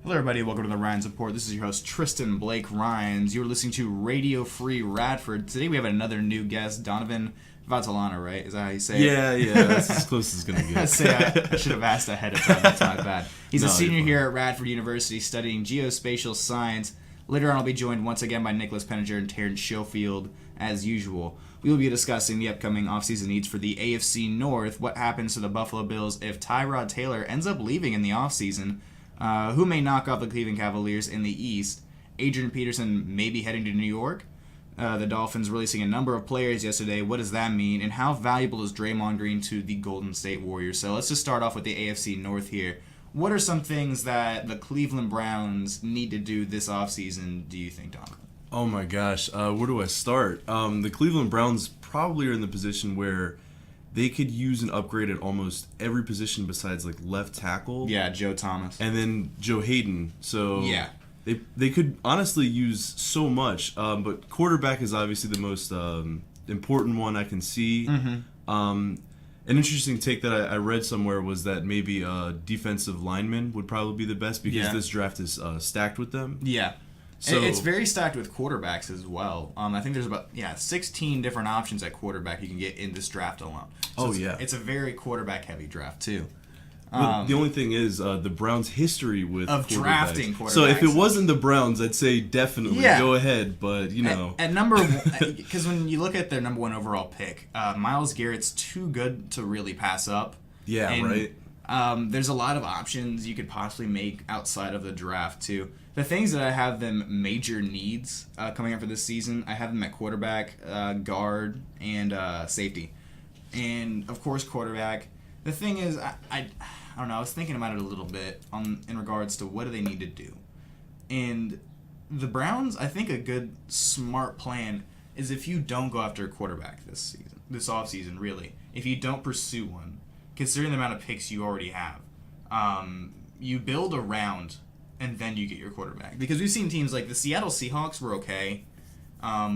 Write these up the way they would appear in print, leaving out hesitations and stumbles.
Hello, everybody. Welcome to the Rines Report. This is your host, Tristan Blake Rines. You're listening to Radio Free Radford. Today we have another new guest, Donovan Vattelana, right? Is that how you say it? Yeah. That's as close as it's going to get. I should have asked ahead of time. That's my bad. He's a senior here at Radford University studying geospatial science. Later on, I'll be joined once again by Nicholas Penninger and Terrance Shoefield, as usual. We will be discussing the upcoming offseason needs for the AFC North, what happens to the Buffalo Bills if Tyrod Taylor ends up leaving in the offseason, who may knock off the Cleveland Cavaliers in the East, Adrian Peterson may be heading to New York, the Dolphins releasing a number of players yesterday, what does that mean, and how valuable is Draymond Green to the Golden State Warriors? So let's just start off with the AFC North here. What are some things that the Cleveland Browns need to do this offseason, do you think, Donovan? Oh my gosh, where do I start? The Cleveland Browns probably are in the position where they could use an upgrade at almost every position besides like left tackle. Yeah, Joe Thomas. And then Joe Hayden. So yeah. They could honestly use so much, but quarterback is obviously the most important one I can see. Mm-hmm. An interesting take that I read somewhere was that maybe defensive lineman would probably be the best because this draft is stacked with them. Yeah. So it's very stacked with quarterbacks as well. I think there's about 16 different options at quarterback you can get in this draft alone. So it's a very quarterback-heavy draft, too. But the only thing is the Browns' history with drafting quarterbacks. So if it wasn't the Browns, I'd say definitely go ahead. But at number one, because when you look at their number one overall pick, Myles Garrett's too good to really pass up. Yeah, and, right. There's a lot of options you could possibly make outside of the draft too. The things that I have them major needs coming up for this season, I have them at quarterback, guard, and safety, and of course quarterback. The thing is, I don't know. I was thinking about it a little bit in regards to what do they need to do, and the Browns. I think a good smart plan is if you don't go after a quarterback this offseason, really, if you don't pursue one, considering the amount of picks you already have, you build around and then you get your quarterback. Because we've seen teams like the Seattle Seahawks were okay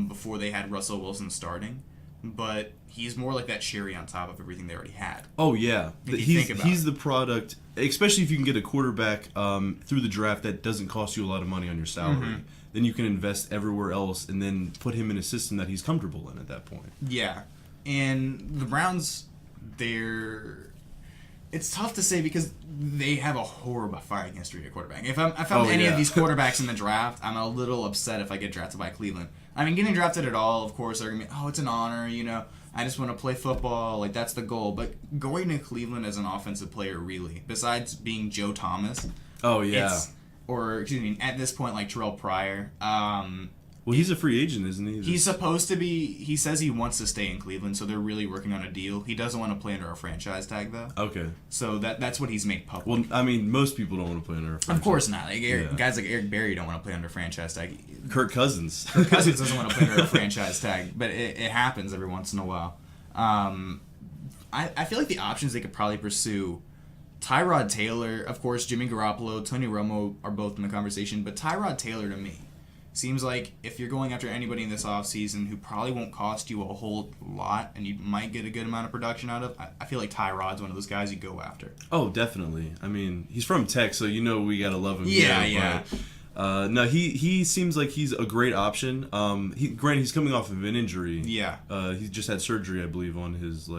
before they had Russell Wilson starting. But he's more like that cherry on top of everything they already had. Oh, yeah. He's the product, especially if you can get a quarterback through the draft that doesn't cost you a lot of money on your salary. Mm-hmm. Then you can invest everywhere else and then put him in a system that he's comfortable in at that point. Yeah. And the Browns, it's tough to say because they have a horrifying history at quarterback. If I found any of these quarterbacks in the draft, I'm a little upset if I get drafted by Cleveland. I mean, getting drafted at all, of course, they're going to be, it's an honor, I just want to play football, like, that's the goal. But going to Cleveland as an offensive player, really, besides being Joe Thomas. Oh, yeah. At this point, like Terrell Pryor. Well, he's a free agent, isn't he? He's supposed to be. He says he wants to stay in Cleveland, so they're really working on a deal. He doesn't want to play under a franchise tag, though. Okay. So that's what he's made public. Well, I mean, most people don't want to play under a franchise. Of course not. Guys like Eric Berry don't want to play under a franchise tag. Kirk Cousins doesn't want to play under a franchise tag, but it happens every once in a while. I feel like the options they could probably pursue, Tyrod Taylor, of course, Jimmy Garoppolo, Tony Romo are both in the conversation, but Tyrod Taylor to me seems like if you're going after anybody in this offseason who probably won't cost you a whole lot and you might get a good amount of production out of, I feel like Tyrod's one of those guys you go after. Oh, definitely. I mean, he's from Tech, so we got to love him. Yeah. But, no, he seems like he's a great option. Granted, he's coming off of an injury. Yeah. He just had surgery, I believe, on his,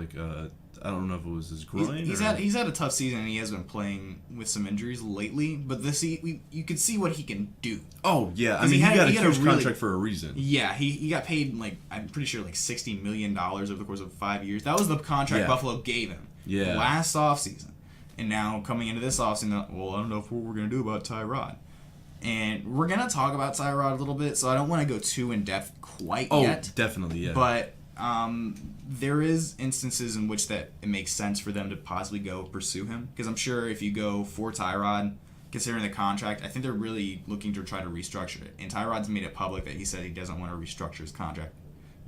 I don't know if it was his groin. He's had a tough season, and he has been playing with some injuries lately. But you can see what he can do. Oh yeah, I mean he got a huge contract for a reason. Yeah, he got paid I'm pretty sure $60 million over the course of 5 years. That was the contract Buffalo gave him. Yeah. Last offseason, and now coming into this offseason, well, I don't know what we're gonna do about Tyrod. And we're gonna talk about Tyrod a little bit, so I don't want to go too in depth yet. Oh, definitely, yeah. But there is instances in which that it makes sense for them to possibly go pursue him. Because I'm sure if you go for Tyrod, considering the contract, I think they're really looking to try to restructure it. And Tyrod's made it public that he said he doesn't want to restructure his contract.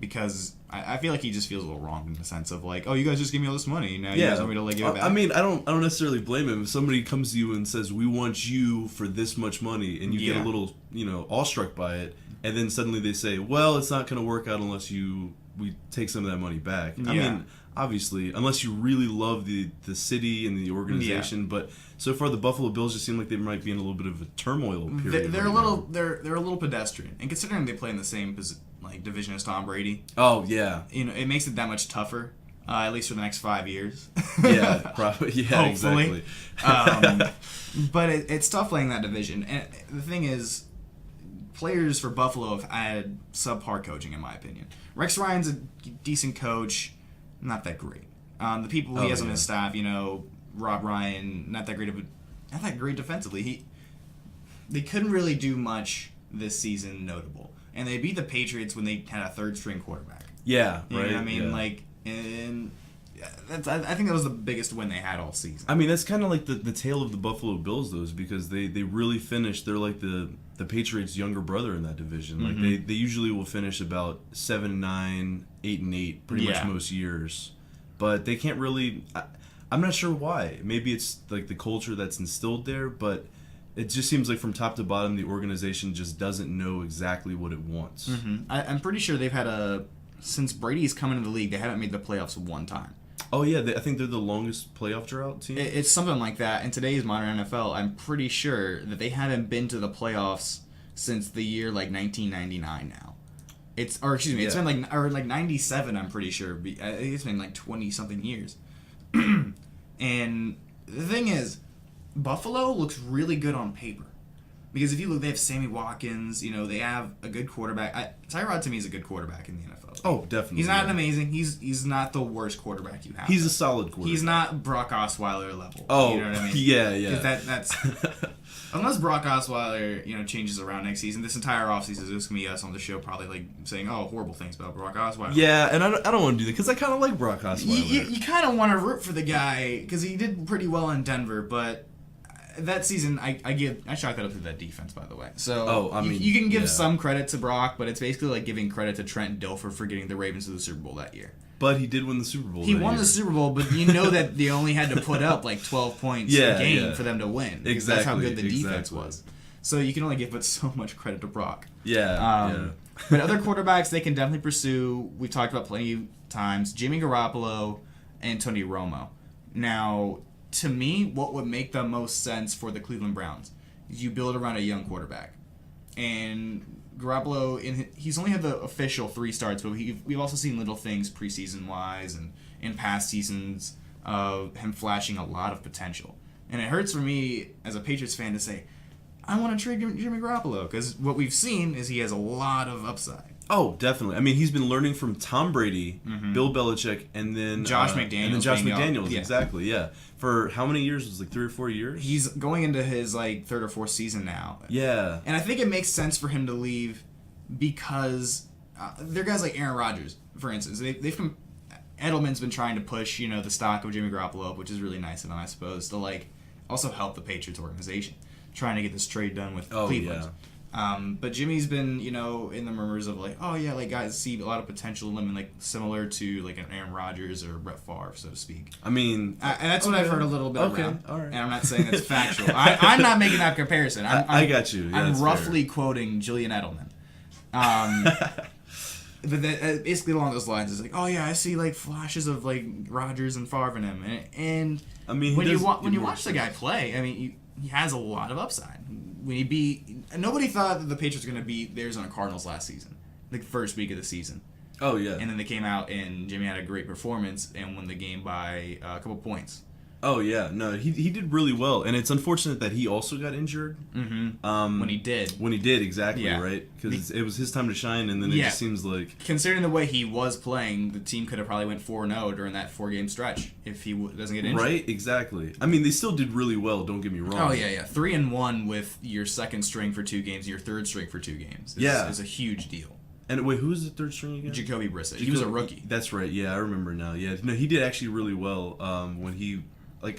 Because I feel like he just feels a little wrong in the sense of like, oh, you guys just give me all this money, now you guys want me to give it back. I mean, I don't necessarily blame him. If somebody comes to you and says, we want you for this much money, and you get a little, awestruck by it, and then suddenly they say, well, it's not going to work out unless we take some of that money back. I mean, obviously, unless you really love the city and the organization. But so far, the Buffalo Bills just seem like they might be in a little bit of a turmoil period. They're a little pedestrian, and considering they play in the same division as Tom Brady. Oh yeah, it makes it that much tougher. At least for the next 5 years. Yeah, probably. Yeah, hopefully. Exactly. But it's tough playing that division. And the thing is, players for Buffalo have had subpar coaching, in my opinion. Rex Ryan's a decent coach, not that great. The people he has on his staff, Rob Ryan, not that great defensively. They couldn't really do much this season notable, and they beat the Patriots when they had a third string quarterback. Yeah, you right. know what I mean, yeah. And I think that was the biggest win they had all season. I mean, that's kind of like the tale of the Buffalo Bills, though, is because they really finished. They're like the Patriots' younger brother in that division. Mm-hmm. Like they usually will finish about 7-9, 8-8, pretty much most years, but they can't really. I'm not sure why. Maybe it's like the culture that's instilled there, but it just seems like from top to bottom, the organization just doesn't know exactly what it wants. Mm-hmm. I'm pretty sure they've had since Brady's come into the league, they haven't made the playoffs one time. Oh, yeah. I think they're the longest playoff drought team. It's something like that. In today's modern NFL, I'm pretty sure that they haven't been to the playoffs since the year, 1999 now. It's been like 97, I'm pretty sure. I think it's been 20-something years. And the thing is, Buffalo looks really good on paper. Because if you look, they have Sammy Watkins, they have a good quarterback. Tyrod, to me, is a good quarterback in the NFL. Oh, definitely. He's not amazing. He's not the worst quarterback you have. He's a solid quarterback. He's not Brock Osweiler level. Oh, you know what I mean? yeah. That's unless Brock Osweiler, changes around next season. This entire offseason is just gonna be us on the show probably saying horrible things about Brock Osweiler. Yeah, and I don't want to do that because I kind of like Brock Osweiler. You kind of want to root for the guy because he did pretty well in Denver, but. That season, I chalk that up to that defense, by the way. So you can give some credit to Brock, but it's basically like giving credit to Trent Dilfer for getting the Ravens to the Super Bowl that year. But he did win the Super Bowl. He won the Super Bowl, but that they only had to put up 12 points a game for them to win. Exactly. That's how good the defense was. So you can only give so much credit to Brock. Yeah. But other quarterbacks they can definitely pursue. We've talked about plenty of times. Jimmy Garoppolo and Tony Romo. Now, to me, what would make the most sense for the Cleveland Browns is you build around a young quarterback. And Garoppolo, he's only had the official 3 starts, but we've also seen little things preseason-wise and in past seasons of him flashing a lot of potential. And it hurts for me as a Patriots fan to say, I want to trade Jimmy Garoppolo, because what we've seen is he has a lot of upside. Oh, definitely. I mean, he's been learning from Tom Brady, Bill Belichick, and then Josh McDaniels. Exactly, yeah. For how many years? It was 3 or 4 years? He's going into his 3rd or 4th season now. Yeah. And I think it makes sense for him to leave because there are guys like Aaron Rodgers, for instance. Edelman's been trying to push, the stock of Jimmy Garoppolo up, which is really nice of him, I suppose, to also help the Patriots organization, trying to get this trade done with Cleveland. Yeah. But Jimmy's been, in the murmurs of guys see a lot of potential in him, and similar to an Aaron Rodgers or Brett Favre, so to speak. I mean, and that's what I've heard a little bit around. All right. And I'm not saying that's factual. I'm not making that comparison. I got you. Yeah, I'm roughly quoting Julian Edelman. But basically along those lines, it's I see flashes of Rodgers and Favre in him, and I mean, when you watch the guy play, I mean, he has a lot of upside. Nobody thought that the Patriots were going to beat the Arizona Cardinals last season, the first week of the season. Oh, yeah. And then they came out, and Jimmy had a great performance and won the game by a couple points. Oh, yeah. No, he did really well. And it's unfortunate that he also got injured. Mm-hmm. When he did. When he did, exactly, right? Because it was his time to shine, and then it just seems like... Considering the way he was playing, the team could have probably went 4-0 during that 4-game stretch if he doesn't get injured. Right, exactly. I mean, they still did really well, don't get me wrong. Oh, yeah. 3-1 with your second string for 2 games, your third string for 2 games. Is a huge deal. And wait, who was the third string again? Jacoby Brissett. He was a rookie. That's right. Yeah, I remember now. Yeah, no, he did actually really well when he...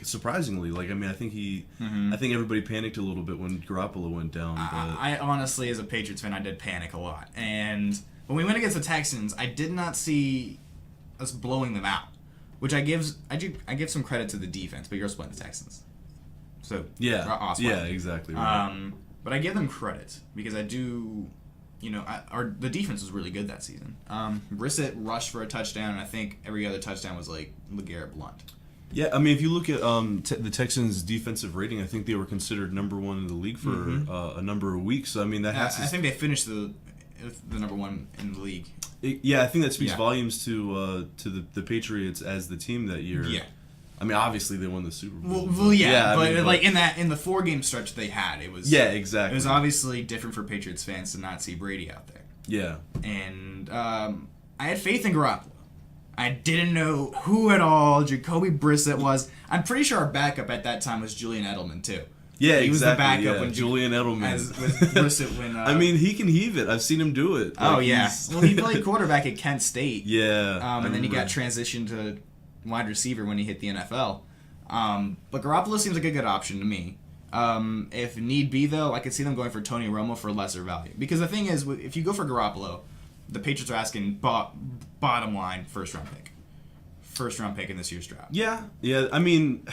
surprisingly, I think I think everybody panicked a little bit when Garoppolo went down. But... I honestly, as a Patriots fan, I did panic a lot. And when we went against the Texans, I did not see us blowing them out, which I give some credit to the defense, but you're also playing the Texans. So yeah, exactly. Right. But I give them credit because I do the defense was really good that season. Brissett rushed for a touchdown, and I think every other touchdown was like LeGarrette Blount. Yeah, I mean, if you look at the Texans' defensive rating, I think they were considered number 1 in the league for a number of weeks. So, I mean, that has I think they finished the number 1 in the league. I think that speaks volumes to the Patriots as the team that year. Yeah. I mean, obviously they won the Super Bowl. But in the 4-game stretch they had, it was exactly. It was obviously different for Patriots fans to not see Brady out there. Yeah. And I had faith in Garoppolo. I didn't know who at all Jacoby Brissett was. I'm pretty sure our backup at that time was Julian Edelman too. Yeah, he was the backup when Julian Edelman. With Brissett when. I mean, he can heave it. I've seen him do it. Well, he played quarterback at Kent State. Yeah. And then he got transitioned to wide receiver when he hit the NFL. But Garoppolo seems like a good option to me. If need be, though, I could see them going for Tony Romo for lesser value. Because the thing is, if you go for Garoppolo, the Patriots are asking bottom line first round pick in this year's draft. Yeah. I mean,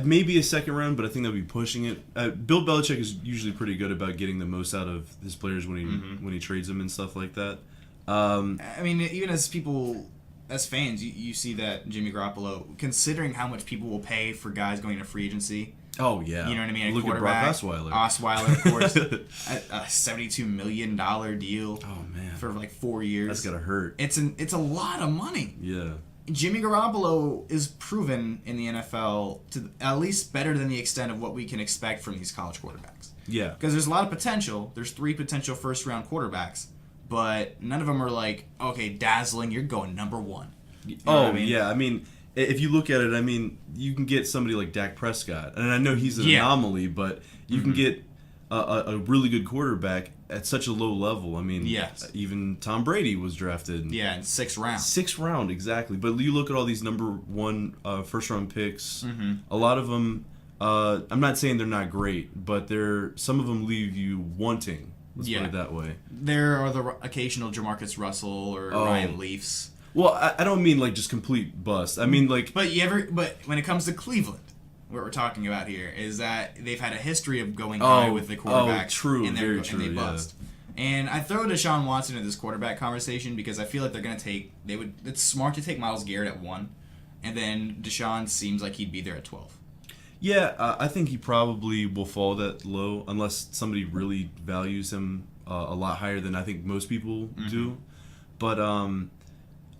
maybe a second round, but I think they'll be pushing it. Bill Belichick is usually pretty good about getting the most out of his players when he trades them and stuff like that. I mean, even as fans, you see that Jimmy Garoppolo, considering how much people will pay for guys going to free agency. Oh, yeah. You know what I mean? Look at Brock Osweiler. Osweiler, of course. a $72 million deal. Oh, man. For like 4 years. That's got to hurt. It's a lot of money. Yeah. Jimmy Garoppolo is proven in the NFL to at least better than the extent of what we can expect from these college quarterbacks. Yeah. Because there's a lot of potential. There's 3 potential first-round quarterbacks. But none of them are like, okay, dazzling, you're going number 1. You know what I mean? Yeah. I mean, if you look at it, I mean, you can get somebody like Dak Prescott. And I know he's an anomaly, but you can get a really good quarterback at such a low level. I mean, even Tom Brady was drafted. Yeah, in 6th round. 6th round, exactly. But you look at all these number 1 first-round picks, a lot of them, I'm not saying they're not great, but some of them leave you wanting. Let's put it that way. There are the occasional Jamarcus Russell or Ryan Leafs. Well, I don't mean like just complete bust. I mean like. But when it comes to Cleveland, what we're talking about here is that they've had a history of going high with the quarterbacks. True, very true. And they bust. And I throw Deshaun Watson into this quarterback conversation because I feel like they're going to take. It's smart to take Myles Garrett at 1, and then Deshaun seems like he'd be there at 12. Yeah, I think he probably will fall that low unless somebody really values him a lot higher than I think most people do. But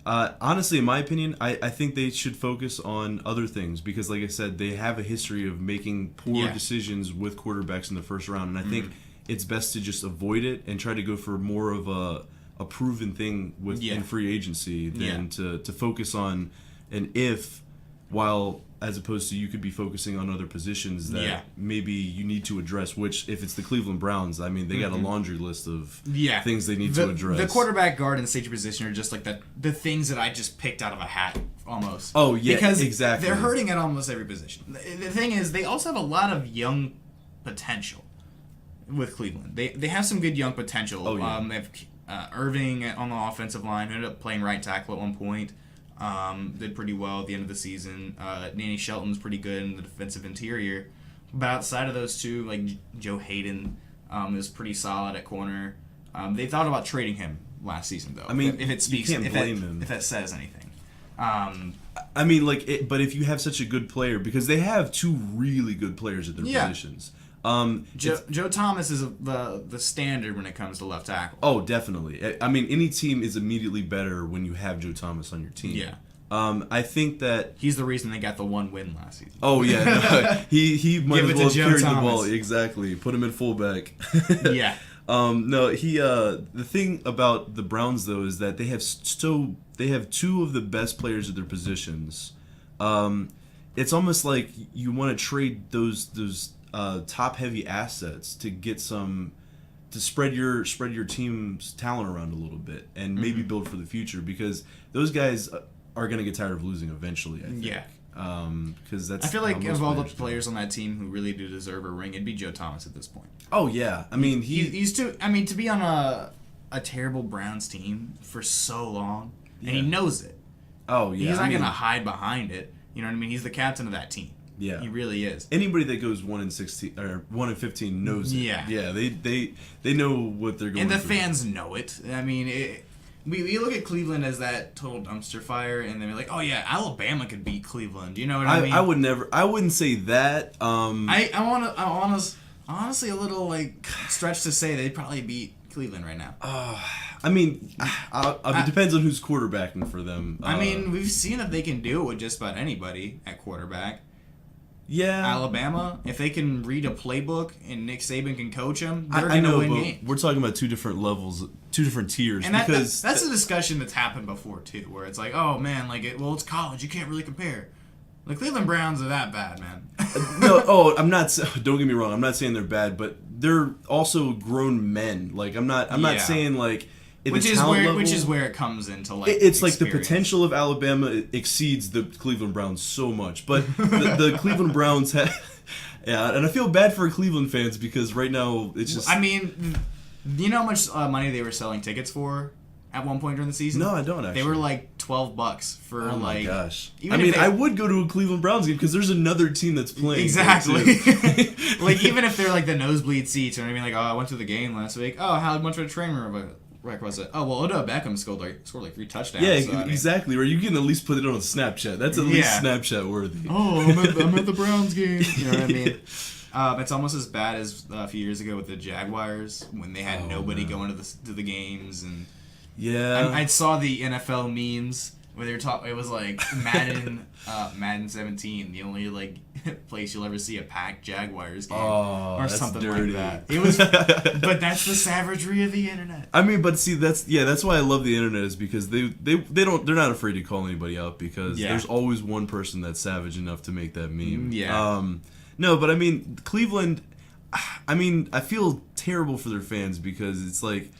honestly, in my opinion, I think they should focus on other things because, like I said, they have a history of making poor decisions with quarterbacks in the first round, and I think it's best to just avoid it and try to go for more of a proven thing in free agency than to focus on an if while as opposed to you could be focusing on other positions that maybe you need to address, which if it's the Cleveland Browns, I mean, they got a laundry list of things they need to address. The quarterback, guard, and safety position are just like the things that I just picked out of a hat, almost. Oh, yeah, because exactly. They're hurting at almost every position. The thing is, they also have a lot of young potential with Cleveland. They have some good young potential. Oh, yeah. They have Irving on the offensive line, who ended up playing right tackle at one point. Did pretty well at the end of the season. Danny Shelton's pretty good in the defensive interior. But outside of those two, like Joe Hayden is pretty solid at corner. They thought about trading him last season, though. I mean, if it speaks, you can't blame him. If that says anything. I mean, but if you have such a good player, because they have 2 really good players at their positions. Joe Thomas is the standard when it comes to left tackle. Oh, definitely. I mean, any team is immediately better when you have Joe Thomas on your team. Yeah. I think that he's the reason they got the 1 win last season. Oh yeah, no, he might as well have carried the ball. Thomas. Exactly. Put him in fullback. Yeah. No, the thing about the Browns though is that they have 2 of the best players at their positions. It's almost like you want to trade those top heavy assets to get to spread your team's talent around a little bit and maybe build for the future, because those guys are going to get tired of losing eventually, I think. Yeah. Because I feel like of all the players on that team who really do deserve a ring, it'd be Joe Thomas at this point. Oh yeah, I mean he's too. I mean, to be on a terrible Browns team for so long, and he knows it. Oh yeah, He's not gonna hide behind it. You know what I mean? He's the captain of that team. Yeah, he really is. Anybody that goes 1-16 or 1-15 knows it. Yeah. They know what they're going. And the through. fans know it. I mean, we look at Cleveland as that total dumpster fire, and then we're like, oh yeah, Alabama could beat Cleveland. You know what I mean? I wouldn't say that. I honestly a little like stretch to say they'd probably beat Cleveland right now. I mean, it depends on who's quarterbacking for them. I mean, we've seen that they can do it with just about anybody at quarterback. Yeah. Alabama, if they can read a playbook and Nick Saban can coach them, they're going to win games. We're talking about two different levels, two different tiers. And that's a discussion that's happened before, too, where it's like, oh, man, it's college. You can't really compare. The Cleveland Browns are that bad, man. I'm not. Don't get me wrong. I'm not saying they're bad, but they're also grown men. Like, I'm not saying, like... Which is where it comes into like it's like the potential of Alabama exceeds the Cleveland Browns so much, but the Cleveland Browns and I feel bad for Cleveland fans because right now it's just. I mean, you know how much money they were selling tickets for at one point during the season? No, I don't actually. They were like $12 for oh my gosh! I I would go to a Cleveland Browns game because there's another team that's playing. Exactly. Like even if they're like the nosebleed seats, you know what I mean? Like, oh, I went to the game last week. Oh, how much of a train was it? Oh, well, Odell Beckham scored like 3 touchdowns. Yeah, so, exactly. Or you can at least put it on Snapchat. That's at least Snapchat worthy. Oh, I'm at the Browns game. You know what I mean? It's almost as bad as a few years ago with the Jaguars when they had nobody going to the games. And I saw the NFL memes where they were talking. It was like Madden 17, the only like place you'll ever see a packed Jaguars game or something dirty. like that. It was, but that's the savagery of the internet. I mean, but see, that's why I love the internet is because they're not afraid to call anybody out because there's always one person that's savage enough to make that meme. Yeah. No, but I mean Cleveland. I mean, I feel terrible for their fans because it's like.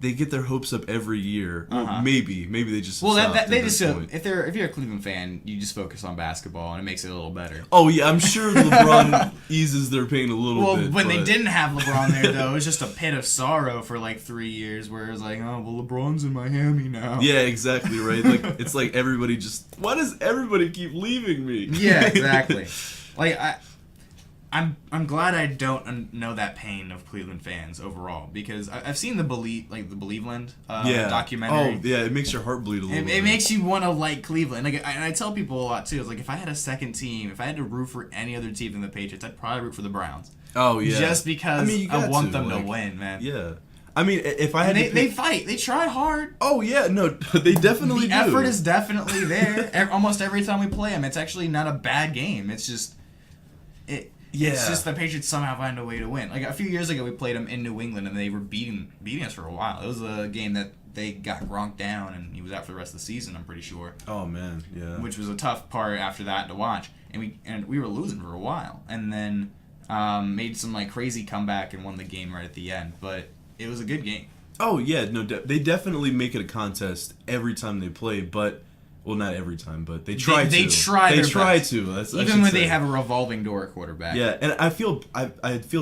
They get their hopes up every year. Well, maybe they just they just if you're a Cleveland fan, you just focus on basketball and it makes it a little better. Oh yeah, I'm sure LeBron eases their pain a little bit. Well, when they didn't have LeBron there though, it was just a pit of sorrow for like 3 years, where it was like, oh well, LeBron's in Miami now. Yeah, exactly right. Like it's like everybody just why does everybody keep leaving me? Yeah, exactly. Like I'm glad I don't know that pain of Cleveland fans overall because I've seen the Believeland documentary. Oh yeah, it makes your heart bleed a little bit. It makes you want to like Cleveland. Like I tell people a lot too. It's like if I had a second team, if I had to root for any other team than the Patriots, I'd probably root for the Browns. Oh yeah, just because I want them to win, man. Yeah. I mean, if I had they fight, they try hard. Oh yeah, no, they definitely do. The effort is definitely there. Almost every time we play them, it's actually not a bad game. It's just It's just the Patriots somehow find a way to win. Like a few years ago, we played them in New England, and they were beating us for a while. It was a game that they got Gronk down, and he was out for the rest of the season. I'm pretty sure. Oh man, yeah. Which was a tough part after that to watch, and we were losing for a while, and then made some like crazy comeback and won the game right at the end. But it was a good game. Oh yeah, no, they definitely make it a contest every time they play, but. Well, not every time, but they try to. They try to. Even when they have a revolving door at quarterback. Yeah, and I feel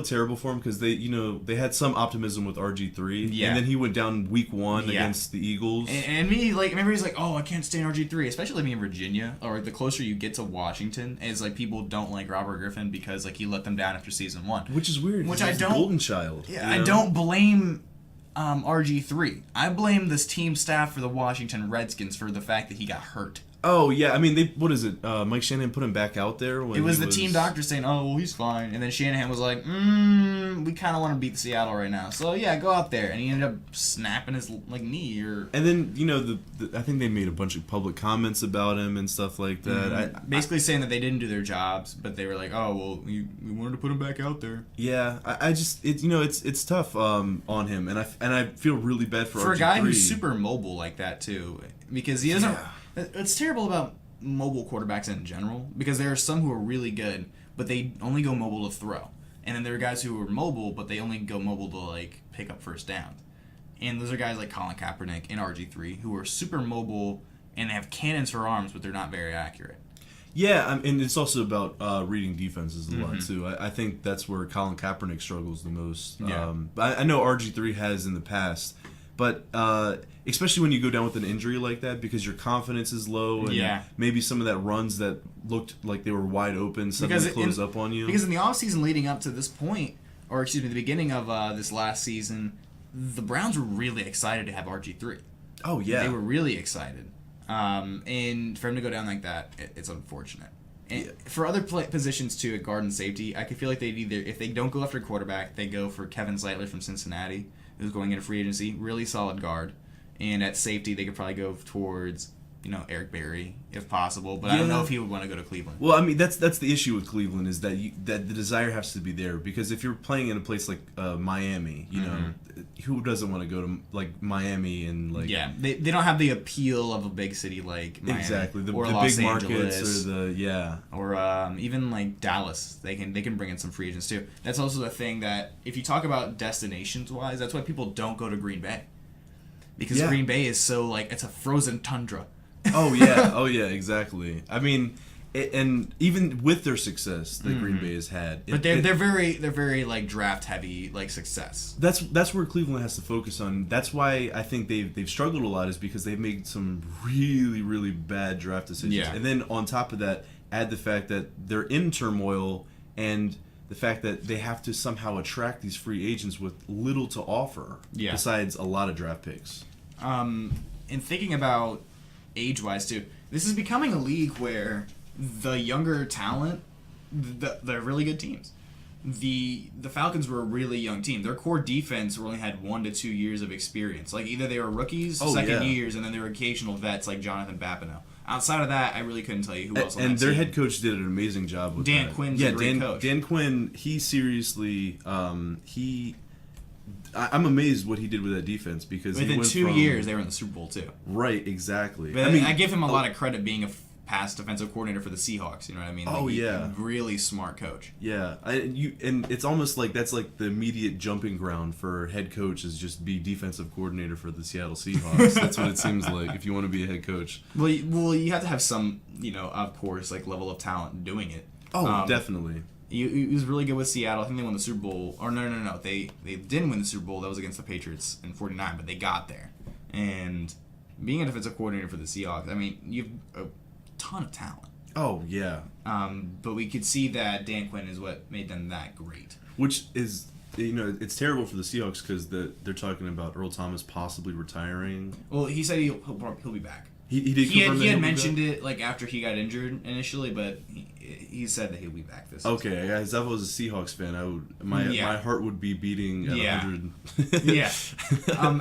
terrible for them because they had some optimism with RG3, and then he went down week 1 against the Eagles. And me, like, remember he's like, oh, I can't stand RG3, especially me in Virginia, or the closer you get to Washington, is like people don't like Robert Griffin because like he let them down after season 1, which is weird. Which I don't. Golden child. Yeah, I don't blame. RG3. I blame this team staff for the Washington Redskins for the fact that he got hurt. Oh, yeah. I mean, what is it? Mike Shanahan put him back out there? It was the team doctor saying, oh, well, he's fine. And then Shanahan was like, we kind of want to beat Seattle right now. So, yeah, go out there. And he ended up snapping his knee. And then, I think they made a bunch of public comments about him and stuff like that. Basically saying that they didn't do their jobs, but they were like, oh, well, we wanted to put him back out there. Yeah, it's tough on him. And I feel really bad for RG3. a guy who's super mobile like that, too. Because he doesn't... Yeah. It's terrible about mobile quarterbacks in general because there are some who are really good, but they only go mobile to throw. And then there are guys who are mobile, but they only go mobile to like pick up first downs. And those are guys like Colin Kaepernick and RG3 who are super mobile and they have cannons for arms, but they're not very accurate. Yeah, and it's also about reading defenses a lot too. I think that's where Colin Kaepernick struggles the most. Yeah. But I know RG3 has in the past But especially when you go down with an injury like that, because your confidence is low, and maybe some of that runs that looked like they were wide open suddenly close up on you. Because in the offseason leading up to this point, or excuse me, the beginning of this last season, the Browns were really excited to have RG3. Oh, yeah. They were really excited. And for him to go down like that, it's unfortunate. And for other positions, too, at guard and safety, I could feel like they'd either, if they don't go after quarterback, they go for Kevin Zeitler from Cincinnati, who's going into free agency, really solid guard. And at safety, they could probably go towards, Eric Berry, if possible. But I don't know if he would want to go to Cleveland. Well, I mean, that's the issue with Cleveland, is that that the desire has to be there. Because if you're playing in a place like Miami, who doesn't want to go to like Miami and like? Yeah, they don't have the appeal of a big city like Miami. Exactly, the Los big Angeles, markets or even like Dallas. They can bring in some free agents too. That's also the thing that if you talk about destinations wise, that's why people don't go to Green Bay. Because Green Bay is so it's a frozen tundra. Oh yeah, exactly. I mean, and even with their success that Green Bay has had, but they're very like draft heavy success. That's where Cleveland has to focus on. That's why I think they've struggled a lot, is because they've made some really, really bad draft decisions. Yeah. And then on top of that, add the fact that they're in turmoil, and the fact that they have to somehow attract these free agents with little to offer besides a lot of draft picks. And thinking about age-wise too, this is becoming a league where the younger talent, they're really good teams. The Falcons were a really young team. Their core defense only had 1 to 2 years of experience. Like either they were rookies, second years, and then there were occasional vets like Jonathan Babineau. Outside of that, I really couldn't tell you who else on that team. And their head coach did an amazing job with Dan Quinn's a great coach. Dan Quinn, he seriously, I'm amazed what he did with that defense, because within 2 years they were in the Super Bowl too. Right, exactly. But I give him a lot of credit being a past defensive coordinator for the Seahawks. You know what I mean? Really smart coach. Yeah, and it's almost like that's like the immediate jumping ground for head coach, is just be defensive coordinator for the Seattle Seahawks. That's what it seems like if you want to be a head coach. Well, you have to have some, of course, level of talent doing it. Oh, definitely. He was really good with Seattle. I think they won the Super Bowl. Or no. They didn't win the Super Bowl. That was against the Patriots in '49, but they got there. And being a defensive coordinator for the Seahawks, I mean, you have a ton of talent. Oh, yeah. But we could see that Dan Quinn is what made them that great. Which is, it's terrible for the Seahawks, because they're talking about Earl Thomas possibly retiring. Well, he said he'll be back. He had mentioned it after he got injured initially, but he said that he'll be back this season. Okay, guys, if I was a Seahawks fan, my heart would be beating at 100. Yeah.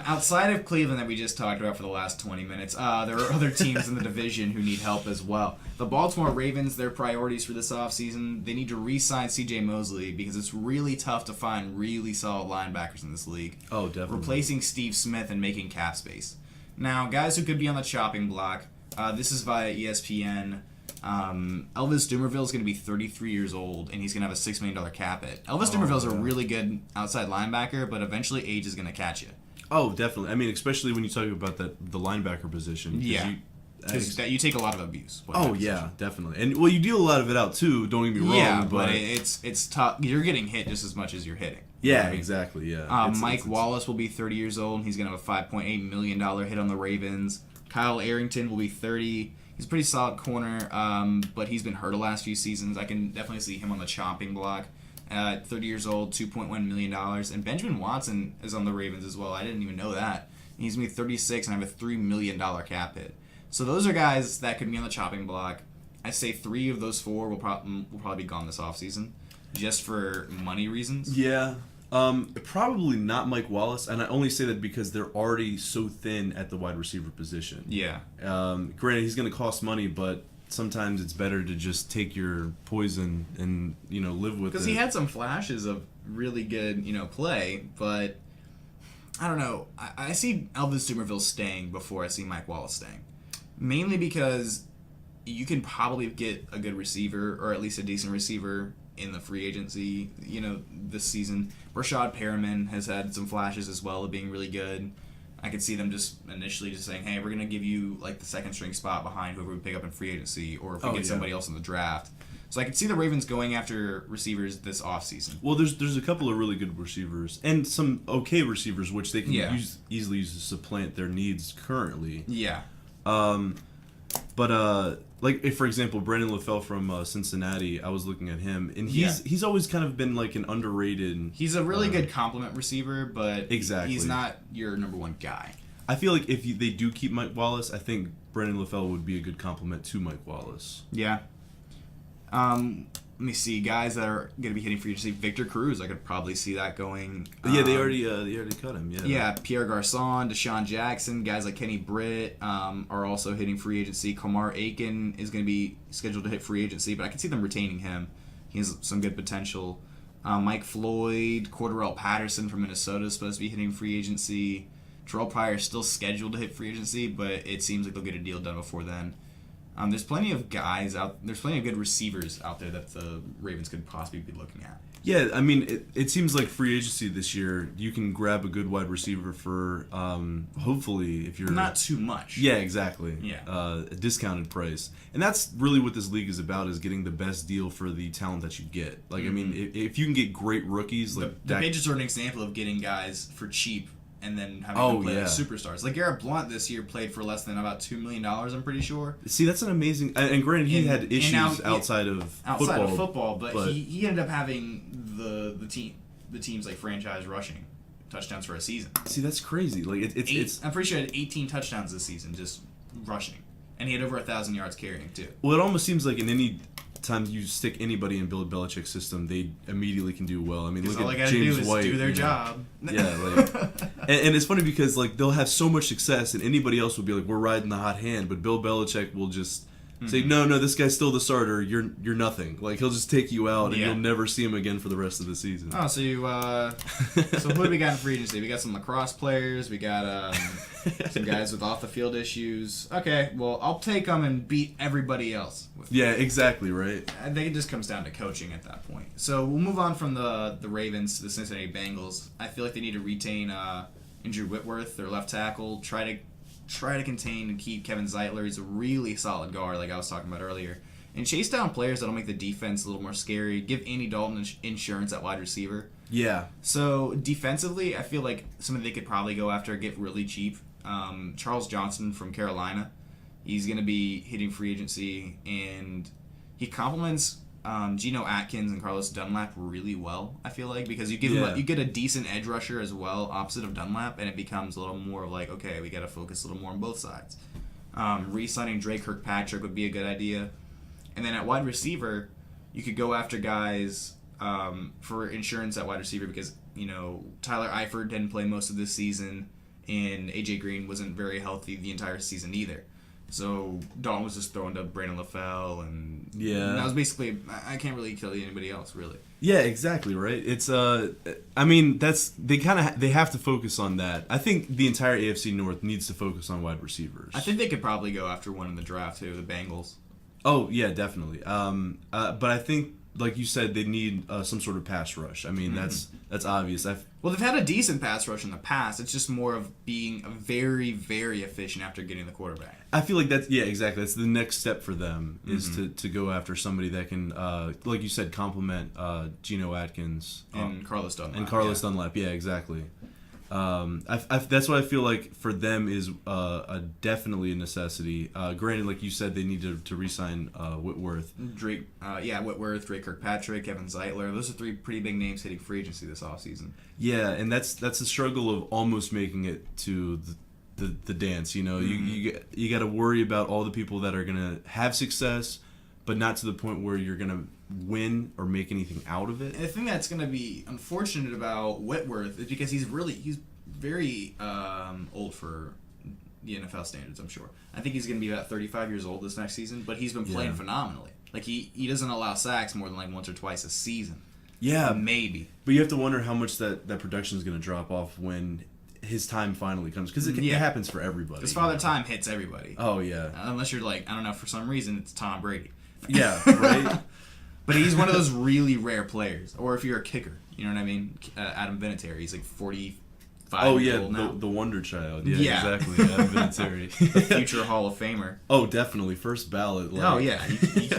Outside of Cleveland that we just talked about for the last 20 minutes, there are other teams in the division who need help as well. The Baltimore Ravens, their priorities for this offseason, they need to re-sign C.J. Mosley, because it's really tough to find really solid linebackers in this league. Oh, definitely. Replacing Steve Smith and making cap space. Now, guys who could be on the chopping block, this is via ESPN. Elvis Dumervil is going to be 33 years old, and he's going to have a $6 million cap hit. Elvis Dumervil is a really good outside linebacker, but eventually age is going to catch you. Oh, definitely. I mean, especially when you talk about the linebacker position. Yeah. Because you take a lot of abuse. Oh, yeah, definitely. And, you deal a lot of it out, too, don't get me wrong. Yeah, but it's tough. You're getting hit just as much as you're hitting. Yeah, exactly, yeah. Mike Wallace will be 30 years old. He's going to have a $5.8 million hit on the Ravens. Kyle Arrington will be 30. He's a pretty solid corner, but he's been hurt the last few seasons. I can definitely see him on the chopping block. 30 years old, $2.1 million. And Benjamin Watson is on the Ravens as well. I didn't even know that. He's going to be 36 and have a $3 million cap hit. So those are guys that could be on the chopping block. I say 3 of those 4 will probably be gone this offseason, just for money reasons. Yeah. Probably not Mike Wallace, and I only say that because they're already so thin at the wide receiver position. Yeah. Granted, he's going to cost money, but sometimes it's better to just take your poison and live with it. Because he had some flashes of really good play, but I don't know. I see Elvis Dumervil staying before I see Mike Wallace staying, mainly because you can probably get a good receiver, or at least a decent receiver, in the free agency, this season. Rashad Perriman has had some flashes as well of being really good. I could see them just initially just saying, hey, we're going to give you the second string spot behind whoever we pick up in free agency, or if we get somebody else in the draft. So I could see the Ravens going after receivers this offseason. Well, there's a couple of really good receivers and some okay receivers which they can easily use to supplant their needs currently. Yeah. But like if, for example, Brandon LaFell from Cincinnati, I was looking at him, and he's always kind of been like an underrated. He's a really good complement receiver, but exactly. He's not your number one guy. I feel like if they do keep Mike Wallace, I think Brandon LaFell would be a good complement to Mike Wallace. Yeah. Let me see, guys that are going to be hitting free agency. Victor Cruz, I could probably see that going. Yeah, they already cut him. Yeah. Yeah, Pierre Garçon, Deshaun Jackson, guys like Kenny Britt are also hitting free agency. Kamar Aiken is going to be scheduled to hit free agency, but I can see them retaining him. He has some good potential. Mike Floyd, Cordarrelle Patterson from Minnesota is supposed to be hitting free agency. Terrell Pryor is still scheduled to hit free agency, but it seems like they'll get a deal done before then. There's plenty of guys out. There's plenty of good receivers out there that the Ravens could possibly be looking at. Yeah, I mean, it seems like free agency this year, you can grab a good wide receiver for, hopefully, if you're... Not too much. Yeah, exactly. Yeah. A discounted price. And that's really what this league is about, is getting the best deal for the talent that you get. Like, I mean, if you can get great rookies... like the Patriots are an example of getting guys for cheap and then having them play like superstars. Like Garrett Blount this year played for less than about $2 million, I'm pretty sure. See, that's an amazing... And granted, he had issues outside of football. But he ended up having the team's like franchise rushing touchdowns for a season. See, that's crazy. Like it's I'm pretty sure he had 18 touchdowns this season just rushing. And he had over 1,000 yards carrying, too. Well, it almost seems like in any time you stick anybody in Bill Belichick's system, they immediately can do well. I mean, look at James White. Do their job. Yeah, like, and it's funny because like they'll have so much success, and anybody else will be like, "We're riding the hot hand," but Bill Belichick will just say, "No, this guy's still the starter. You're nothing." Like he'll just take you out, and you'll never see him again for the rest of the season. Oh, so so what do we got in free agency? We got some lacrosse players. We got some guys with off the field issues. Okay, well I'll take them and beat everybody else. Yeah, exactly right. I think it just comes down to coaching at that point. So we'll move on from the Ravens to the Cincinnati Bengals. I feel like they need to retain Andrew Whitworth, their left tackle. Try to contain and keep Kevin Zeitler. He's a really solid guard, like I was talking about earlier. And chase down players that'll make the defense a little more scary. Give Andy Dalton insurance at wide receiver. Yeah. So defensively, I feel like somebody they could probably go after, get really cheap. Charles Johnson from Carolina. He's going to be hitting free agency, and he complements Geno Atkins and Carlos Dunlap really well, I feel like, because you get a decent edge rusher as well, opposite of Dunlap, and it becomes a little more of like, okay, we got to focus a little more on both sides. Re-signing Drake Kirkpatrick would be a good idea. And then at wide receiver, you could go after guys for insurance at wide receiver because, Tyler Eifert didn't play most of this season, and A.J. Green wasn't very healthy the entire season either. So Dalton was just thrown to Brandon LaFell, and that was basically, I can't really tell you anybody else really. Yeah, exactly right. It's I mean they have to focus on that. I think the entire AFC North needs to focus on wide receivers. I think they could probably go after one in the draft too, the Bengals. Oh yeah, definitely. But I think, like you said, they need some sort of pass rush. I mean, that's obvious. Well, they've had a decent pass rush in the past. It's just more of being very, very efficient after getting the quarterback. I feel like that's exactly. That's the next step for them is to go after somebody that can, like you said, complement Geno Atkins and Carlos Dunlap. Dunlap, yeah, exactly. That's what I feel like for them is definitely a necessity. Granted, like you said, they need to re-sign Whitworth. Whitworth, Drake Kirkpatrick, Kevin Zeitler. Those are three pretty big names hitting free agency this offseason. Yeah, and that's the struggle of almost making it to the dance. You got to worry about all the people that are gonna have success, but not to the point where you're gonna win or make anything out of it. And the thing that's going to be unfortunate about Whitworth is because he's very old for the NFL standards, I'm sure. I think he's going to be about 35 years old this next season, but he's been playing phenomenally. Like he doesn't allow sacks more than like once or twice a season. Yeah, maybe. But you have to wonder how much that production is going to drop off when his time finally comes, because it happens for everybody. Because Father Time hits everybody. Oh yeah. Unless you're like, I don't know, for some reason it's Tom Brady. Yeah, right. But he's one of those really rare players. Or if you're a kicker, you know what I mean? Adam Vinatieri, he's like 5-year-old the Wonder Child. Yeah. Exactly. Adam Vinatieri. The future Hall of Famer. Oh, definitely. First ballot. Oh, yeah.